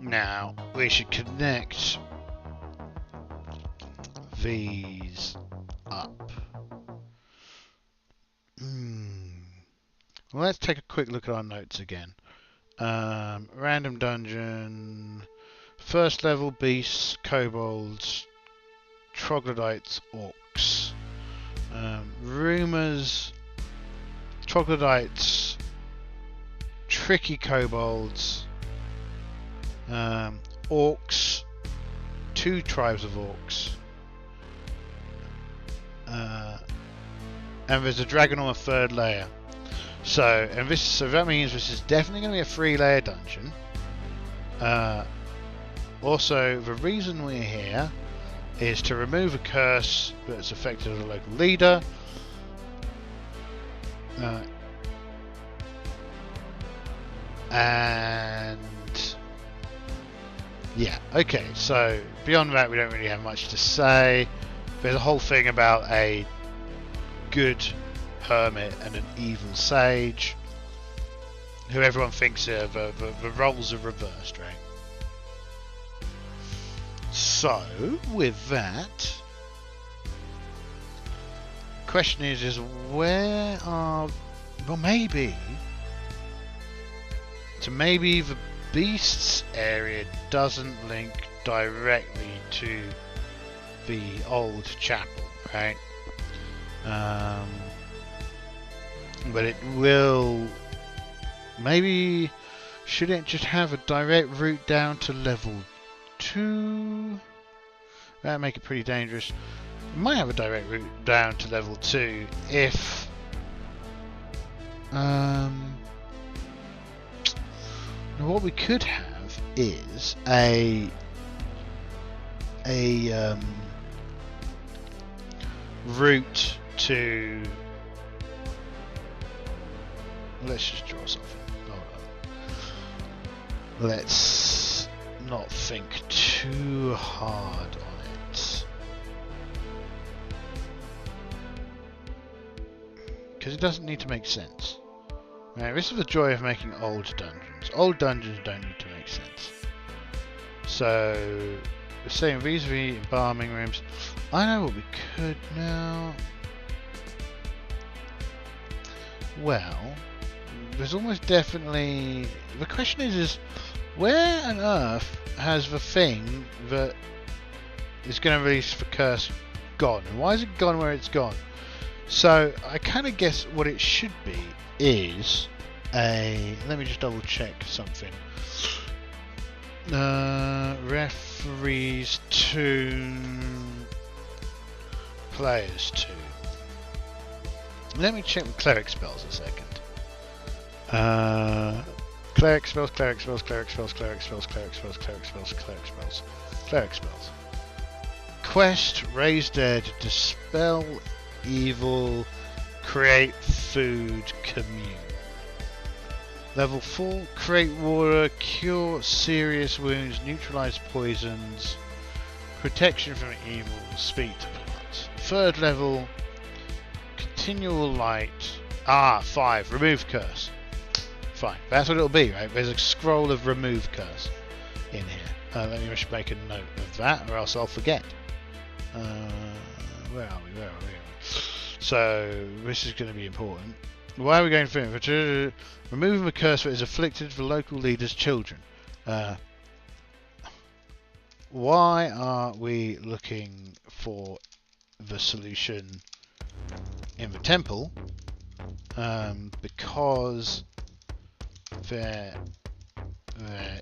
Now we should connect these up. Well, let's take a quick look at our notes again. Random dungeon, first level beasts, kobolds, troglodytes, orcs. Rumours, troglodytes, tricky kobolds, orcs, 2 tribes of orcs, and there's a dragon on a 3rd layer. So that means this is definitely going to be a 3-layer dungeon. Also, the reason we're here is to remove a curse that's affected the local leader. And yeah, okay, so beyond that we don't really have much to say. There's a whole thing about a good hermit and an evil sage, who everyone thinks the roles are reversed, right? So, with that, the question is where are... Well, maybe the beasts area doesn't link directly to the old chapel, right? But it will... Maybe... Should it just have a direct route down to level 2? That'd make it pretty dangerous. It might have a direct route down to level 2 if... what we could have is a route to... Let's just draw something. Hold on. Let's not think too hard on it, because it doesn't need to make sense. Right, this is the joy of making old dungeons. Old dungeons don't need to make sense. So, the same vis-a-vis embalming rooms. I know what we could now. Well, there's almost definitely... The question is where on earth has the thing that is going to release the curse gone? And why is it gone where it's gone? So, I kind of guess what it should be is a... Let me just double check something. Referees 2, players 2. Let me check with cleric spells a second. Cleric spells, cleric spells, cleric spells, cleric spells, cleric spells, cleric spells, cleric spells, cleric spells. Quest, raise dead, dispel evil, create food, commune. Level 4, create water, cure serious wounds, neutralize poisons, protection from evil, speak to plants. 3rd level, continual light. 5, remove curse. Fine, that's what it'll be, right? There's a scroll of remove curse in here. Let me just make a note of that, or else I'll forget. Where are we? So, this is going to be important. Why are we going through it? Removing the curse that is afflicted the local leader's children. Why are we looking for the solution in the temple? Because there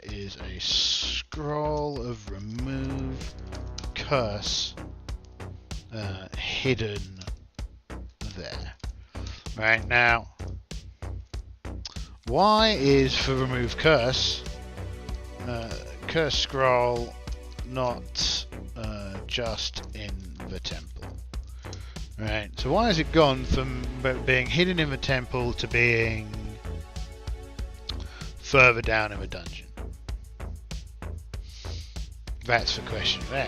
is a scroll of remove curse hidden there. Right, now, why is for remove curse curse scroll not just in the temple? Right, so why has it gone from being hidden in the temple to being further down in the dungeon? That's the question there.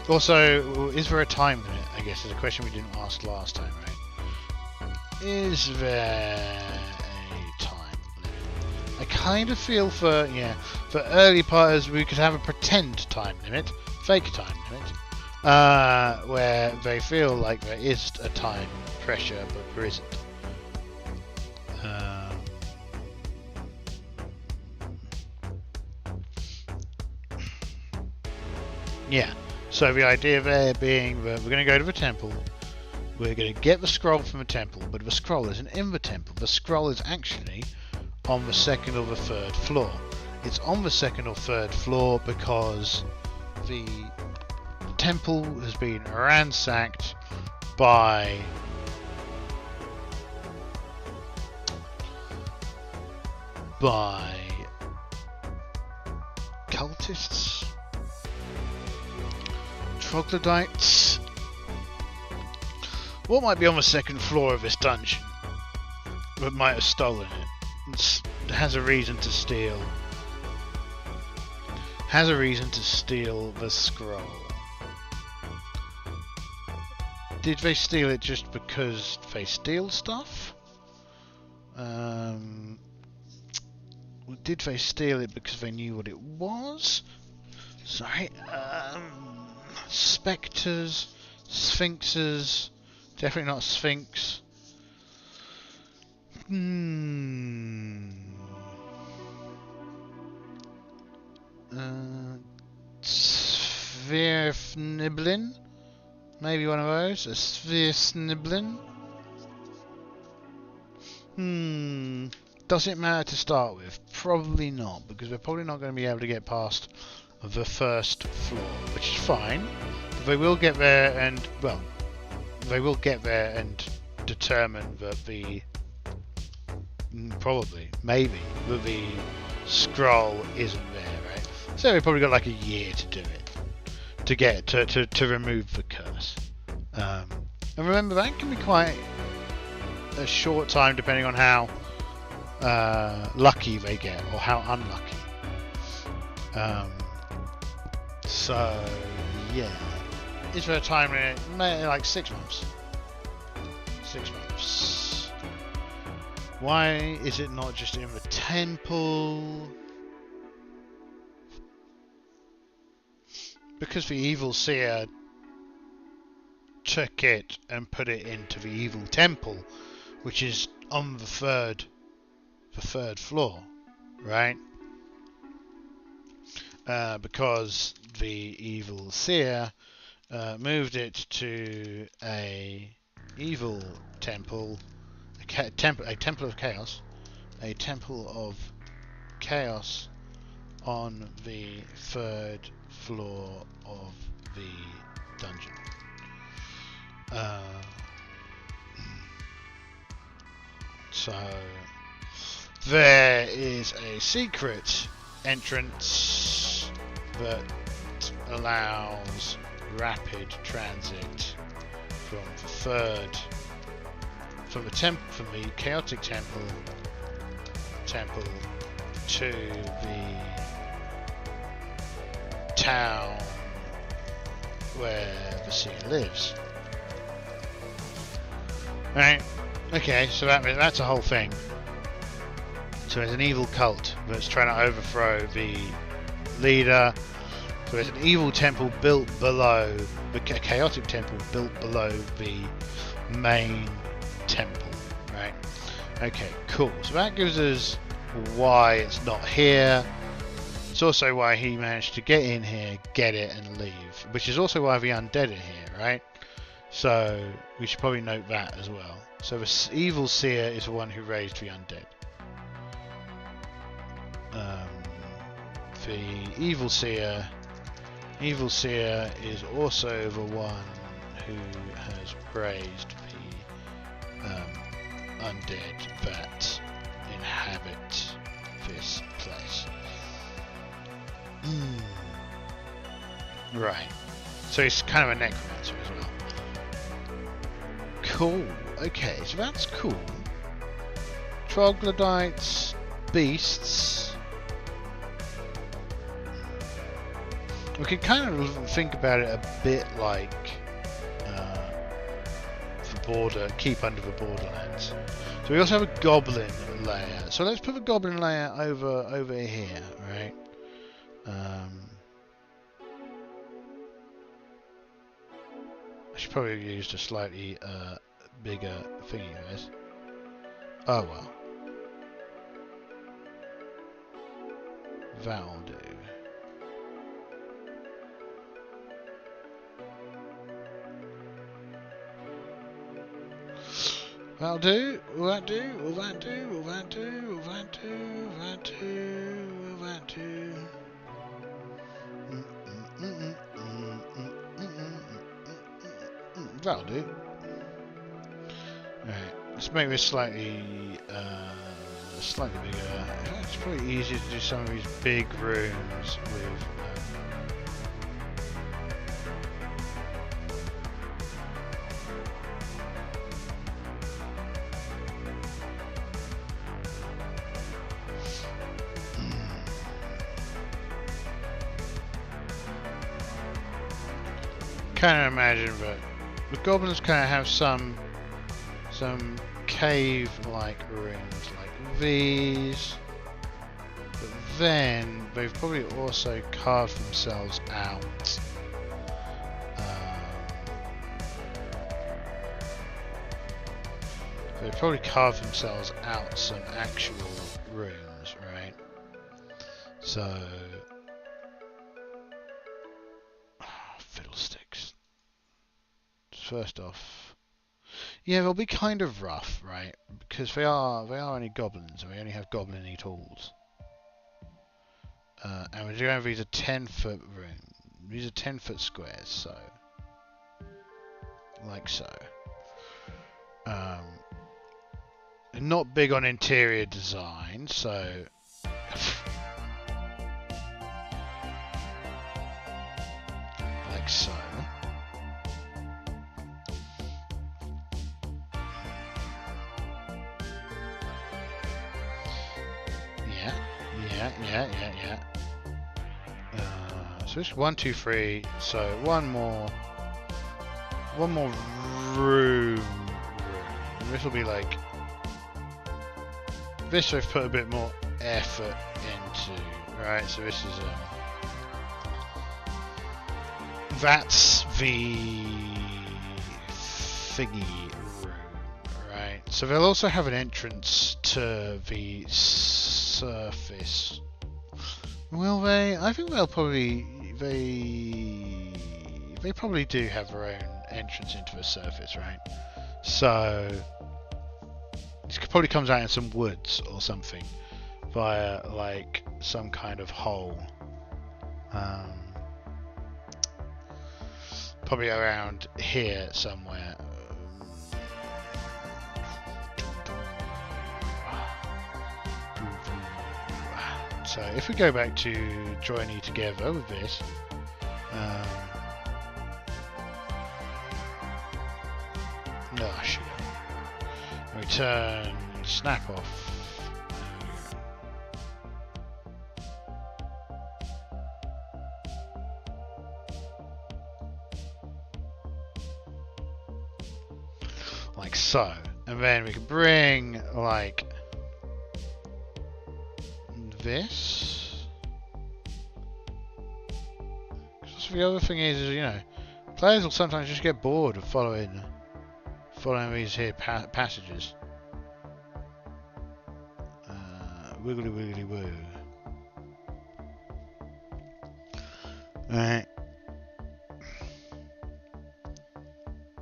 Also, is there a time limit? I guess is a question we didn't ask last time, right? Is there a time limit? I kind of feel for early partners we could have a pretend time limit, fake time limit, where they feel like there is a time pressure but there isn't. Yeah. So the idea there being that we're going to go to the temple. We're going to get the scroll from the temple, but the scroll isn't in the temple. The scroll is actually on the second or the third floor. It's on the second or third floor because the temple has been ransacked by cultists, troglodytes. What might be on the second floor of this dungeon that might have stolen it? Has a reason to steal. Has a reason to steal the scroll. Did they steal it just because they steal stuff? Did they steal it because they knew what it was? Sorry. Spectres, sphinxes. Definitely not sphinx. Svirfniblin? Maybe one of those? A Svirfniblin? Does it matter to start with? Probably not, because we're probably not going to be able to get past the first floor, which is fine. But they will get there and, well, they will get there and determine that the, maybe, that the scroll isn't there, right? So we've probably got like a year to do it, to get, to remove the curse. And remember, that can be quite a short time depending on how lucky they get or how unlucky. So yeah, is there a time limit? Like 6 months. 6 months. Why is it not just in the temple? Because the evil seer took it and put it into the evil temple, which is on the third floor, right? Because the evil seer moved it to a evil temple, a temple of chaos, on the third floor of the dungeon. So there is a secret entrance that allows rapid transit from the chaotic temple to the town where the seer lives. Right? Okay, so that's a whole thing. So there's an evil cult that's trying to overthrow the leader. So there's an evil temple built below, a chaotic temple built below the main temple, right? Okay, cool. So that gives us why it's not here. It's also why he managed to get in here, get it, and leave. Which is also why the undead are here, right? So we should probably note that as well. So the evil seer is the one who raised the undead. The evil seer is also the one who has raised the undead that inhabit this place. Right. So he's kind of a necromancer as well. Cool. Okay, so that's cool. Troglodytes, beasts. We can kind of think about it a bit like keep under the borderlands. So we also have a goblin layer. So let's put the goblin layer over here, right? I should probably have used a slightly bigger thingy, guys. Oh well. That'll do. That'll do. Will that do? Will that do? Will that do? Will that do? Will that do? Will that do? That'll do. Alright, let's make this slightly bigger. It's probably easier to do some of these big rooms with kind of imagine that the goblins kind of have some cave-like rooms like these, but then they've probably also carved themselves out they've probably carved themselves out some actual rooms, right? So fiddlesticks. First off, yeah, they'll be kind of rough, right? Because they are only goblins, and we only have goblin-y tools. And we're doing these are 10-foot room. These are 10-foot squares, so like so. Not big on interior design, so like so. Yeah. So it's 1, 2, 3. So one more room. And this will be like this. I've put a bit more effort into, right? So this is that's the thingy room, right? So they'll also have an entrance to the surface. Will they? I think they'll probably they probably do have their own entrance into the surface, right? So this probably comes out in some woods or something via like some kind of hole. Probably around here somewhere. So if we go back to joining together with this, oh shit, return snap off. Like so, and then we can bring like this. Because the other thing is, you know, players will sometimes just get bored of following these here passages. Wiggly wiggly woo. Alright.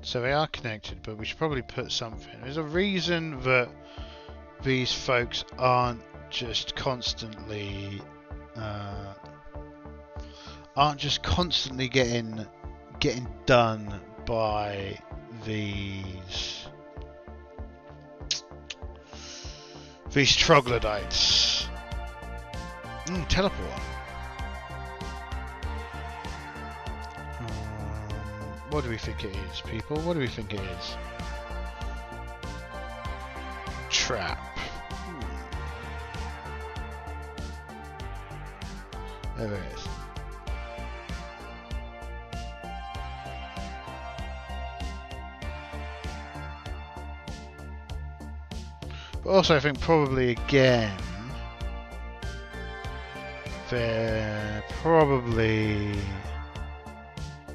So they are connected, but we should probably put something. There's a reason that these folks aren't just constantly getting done by these troglodytes. Teleport. What do we think it is, people? What do we think it is? Trap. There it is. But also I think probably again they're probably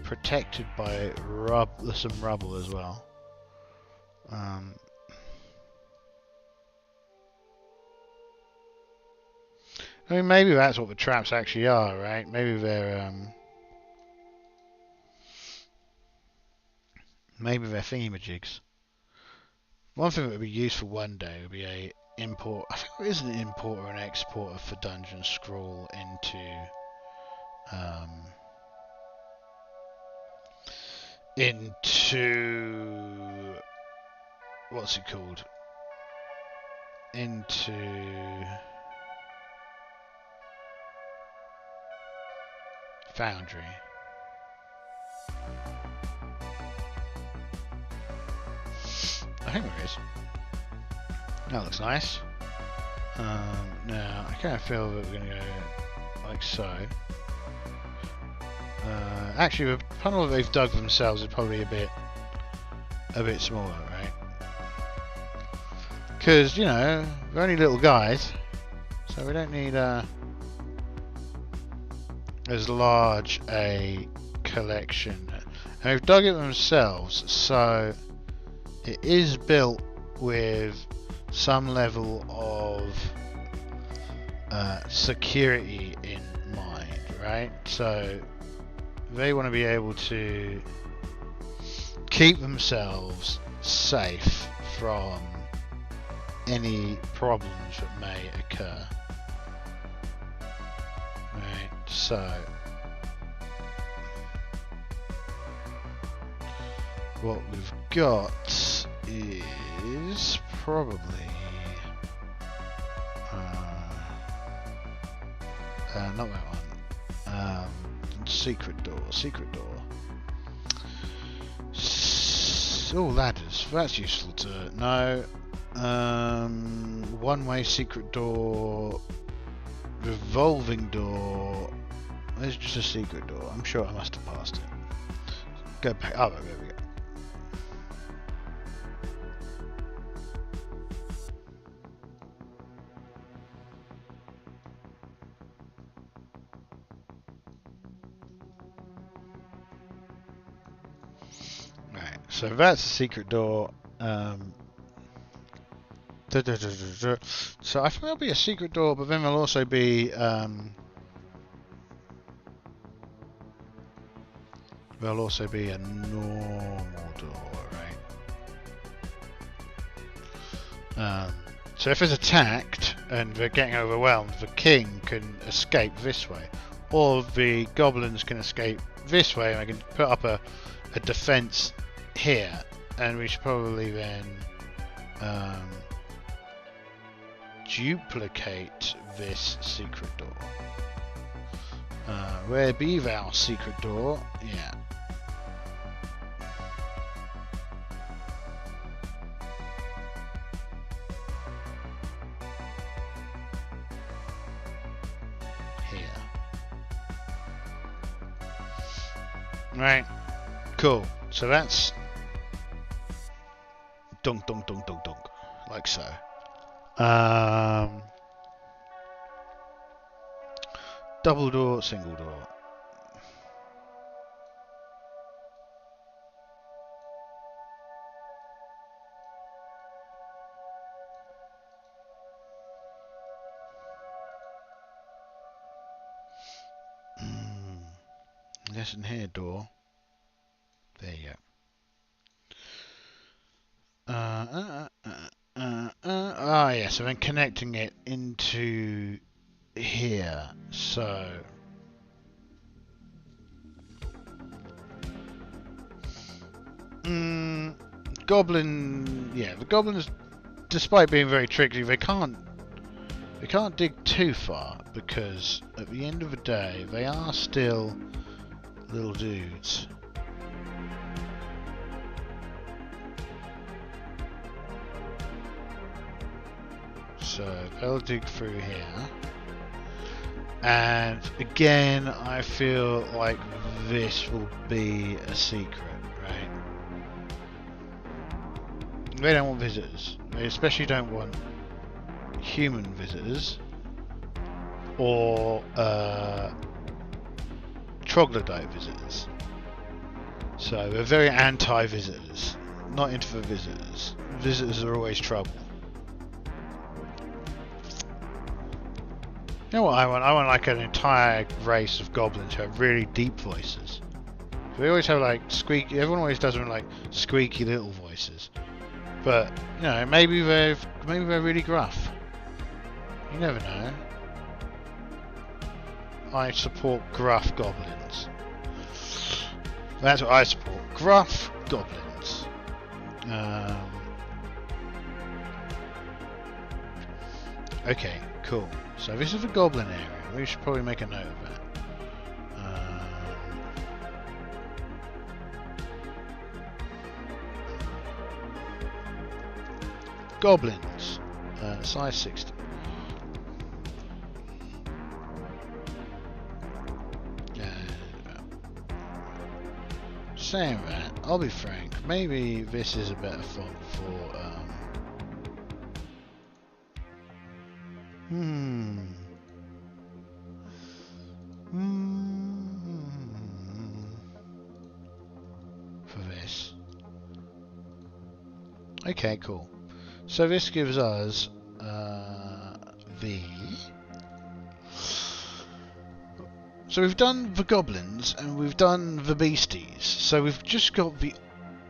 protected by some rubble as well. I mean, maybe that's what the traps actually are, right? Maybe they're thingy-majigs. One thing that would be useful one day would be a import. I think there is an import or an exporter for Dungeon Scroll into what's it called? Into Foundry. I think there is. That looks nice. Now I kind of feel that we're going to go like so. Actually, the tunnel that they've dug themselves is probably a bit smaller, right? Because you know we're only little guys, so we don't need as large a collection. And they've dug it themselves, so it is built with some level of security in mind, right? So they want to be able to keep themselves safe from any problems that may occur. Right, so what we've got is probably not that one. Secret door. Oh, ladders. That's useful to know. One-way secret door. Revolving door. There's just a secret door. I'm sure I must have passed it. Go back. Oh, there we go. Right. So that's a secret door. So I think there'll be a secret door, but then there'll also be a normal door, right? So if it's attacked and they're getting overwhelmed, the king can escape this way, or the goblins can escape this way, and I can put up a defense here, and we should probably then duplicate this secret door. Where be thou, secret door? Yeah. Here. Right. Cool. So that's dunk, dunk, dunk, dunk, dunk, like so. Double door, single door. Listen here, door. There you go. Yeah, so then connecting it into here, so the goblins, despite being very tricky, they can't dig too far, because at the end of the day they are still little dudes. So they'll dig through here, and again I feel like this will be a secret, right? They don't want visitors. They especially don't want human visitors or troglodyte visitors. So they're very anti-visitors, not into the visitors. Visitors are always trouble. You know what I want? I want like an entire race of goblins who have really deep voices. They always have like squeaky. Everyone always does them like squeaky little voices. But you know, maybe they're really gruff. You never know. I support gruff goblins. That's what I support. Gruff goblins. Okay, cool. So this is the goblin area. We should probably make a note of that. Goblins. Size 60. Saying that, I'll be frank, maybe this is a better font for for this. Okay, cool. So this gives us So we've done the goblins and we've done the beasties. So we've just got the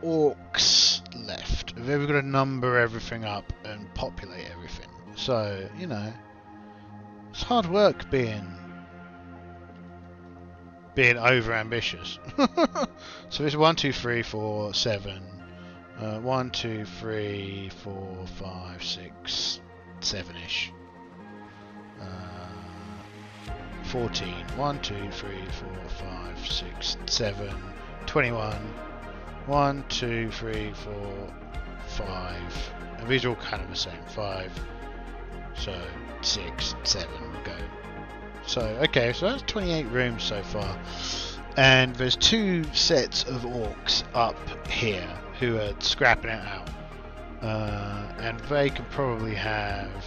orcs left. We've got to number everything up and populate everything. So, you know, it's hard work being over ambitious. So there's 1, 2, 3, 4, 7. 1, 2, 3, 4, 5, 6, 7-ish. 14. 1, 2, 3, 4, 5, 6, 7, 21. 1, 2, 3, 4, 5. And these are all kind of the same. 5. So 6, 7 will go. So okay, so that's 28 rooms so far. And there's 2 sets of orcs up here who are scrapping it out. And they can probably have...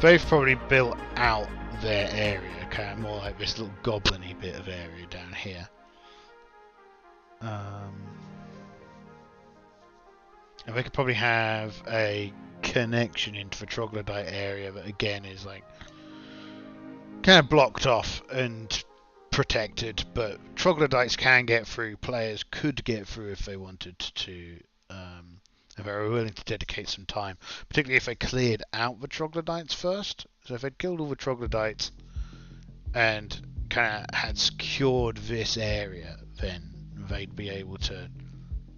They've probably built out their area, kind of more like this little goblin-y bit of area down here. And they could probably have a connection into the troglodyte area that again is like kind of blocked off and protected, but troglodytes can get through, players could get through if they wanted to, if they were willing to dedicate some time, particularly if they cleared out the troglodytes first. So if they'd killed all the troglodytes and kind of had secured this area, then they'd be able to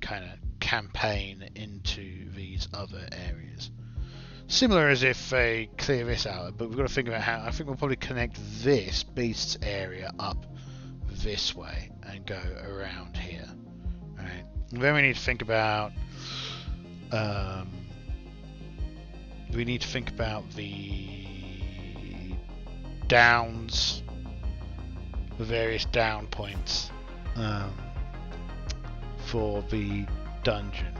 kind of campaign into these other areas. Similar as if they clear this out, but we've got to think about how. I think we'll probably connect this beast's area up this way and go around here. Right. Then we need to think about. We need to think about the downs, the various down points for the dungeon.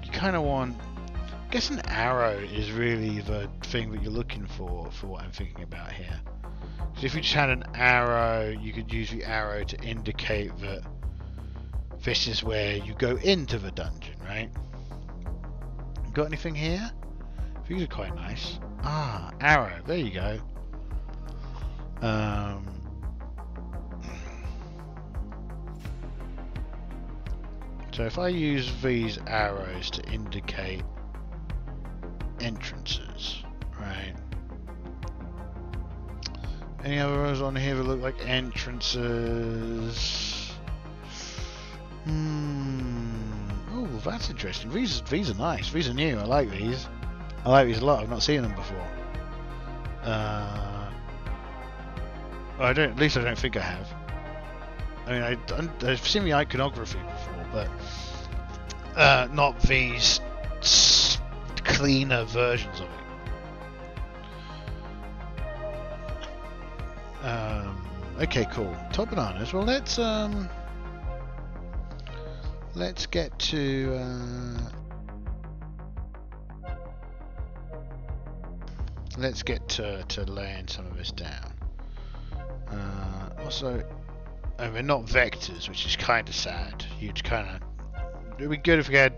You kind of want. I guess an arrow is really the thing that you're looking for what I'm thinking about here. So if you just had an arrow, you could use the arrow to indicate that this is where you go into the dungeon, right? Got anything here? These are quite nice. Ah, arrow. There you go. So if I use these arrows to indicate entrances, right? Any other arrows on here that look like entrances? Oh, that's interesting. These are nice. These are new. I like these. I like these a lot. I've not seen them before. I don't. At least I don't think I have. I mean, I've seen the iconography before, but not these cleaner versions of it. Okay, cool. Top bananas. Well, let's get to laying some of this down. Also, we're not vectors, which is kind of sad. You'd kind of. It'd be good if we had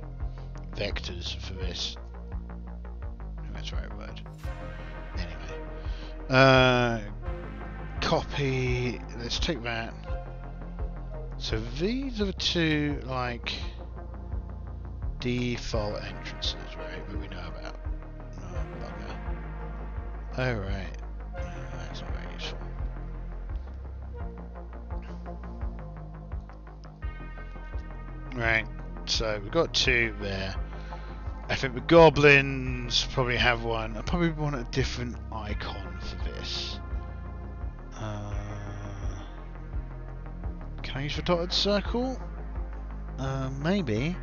vectors for this. I think that's the right word. Anyway, copy. Let's take that. So these are the two, like, default entrances, right, that we know about. Oh, bugger. Oh, right. That's not very useful. Right, so we've got two there. I think the goblins probably have one. I probably want a different icon for this. Can I use the dotted circle? Maybe.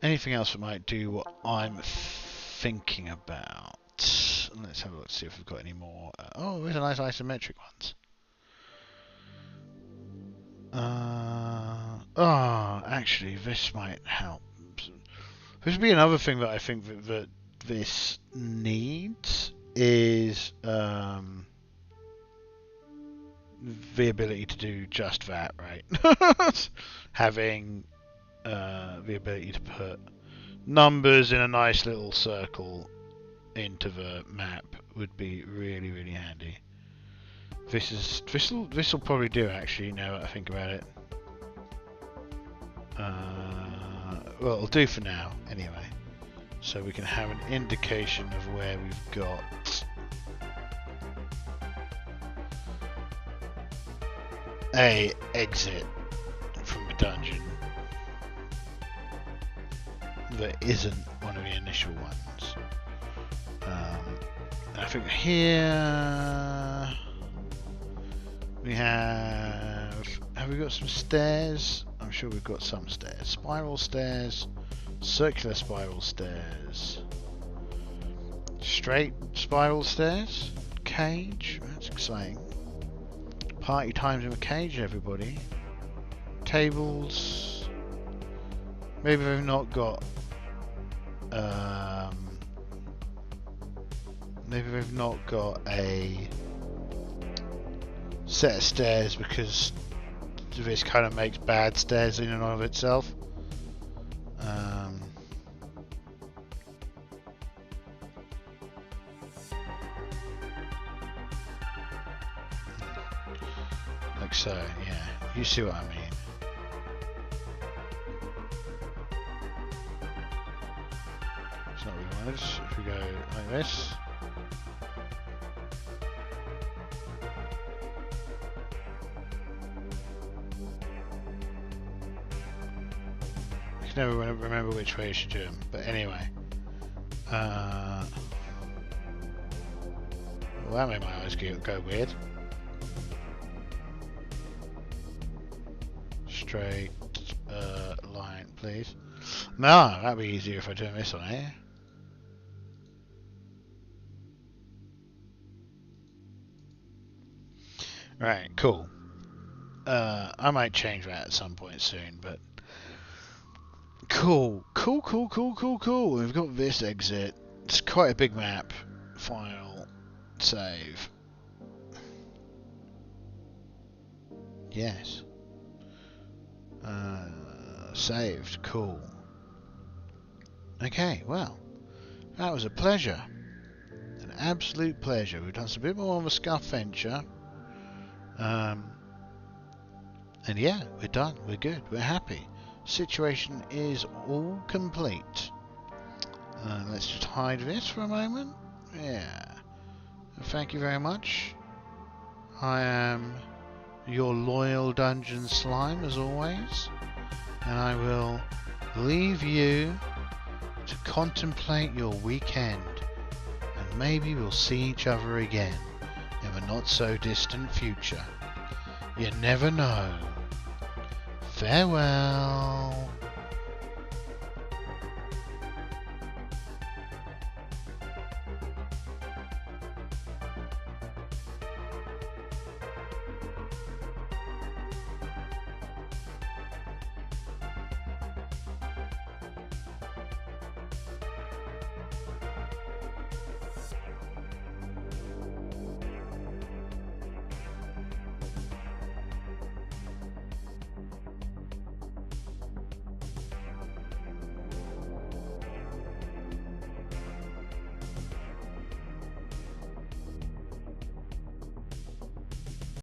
Anything else that might do what I'm thinking about? Let's have a look to see if we've got any more. Oh, there's a nice isometric ones. Actually, this might help. This would be another thing that I think that this needs is the ability to do just that, right? Having the ability to put numbers in a nice little circle into the map would be really, really handy. This will probably do, actually, now that I think about it. Well, it'll do for now anyway, so we can have an indication of where we've got a exit from the dungeon that isn't one of the initial ones. I think here we have we got some stairs? I'm sure we've got some stairs. Spiral stairs, circular spiral stairs, straight spiral stairs, cage, that's exciting. Party times in the cage, everybody. Tables. Maybe they've not got maybe they've not got a set of stairs because this kind of makes bad stairs in and of itself. Like so, yeah. You see what I mean. It's not what we wanted. If we go like this. I can never remember which way you should do them, but anyway. Well, that made my eyes go weird. Straight line, please. No, that'd be easier if I do this on here. Right, cool. I might change that at some point soon, but cool. We've got this exit. It's quite a big map. File, save. Yes. Saved. Cool. Okay, well, that was a pleasure. An absolute pleasure. We've done some bit more of a scuff venture. And yeah, we're done. We're good. We're happy. Situation is all complete. Let's just hide this for a moment. Yeah. Thank you very much. I am your loyal dungeon slime as always, and I will leave you to contemplate your weekend, and maybe we'll see each other again in the not so distant future. You never know. Farewell.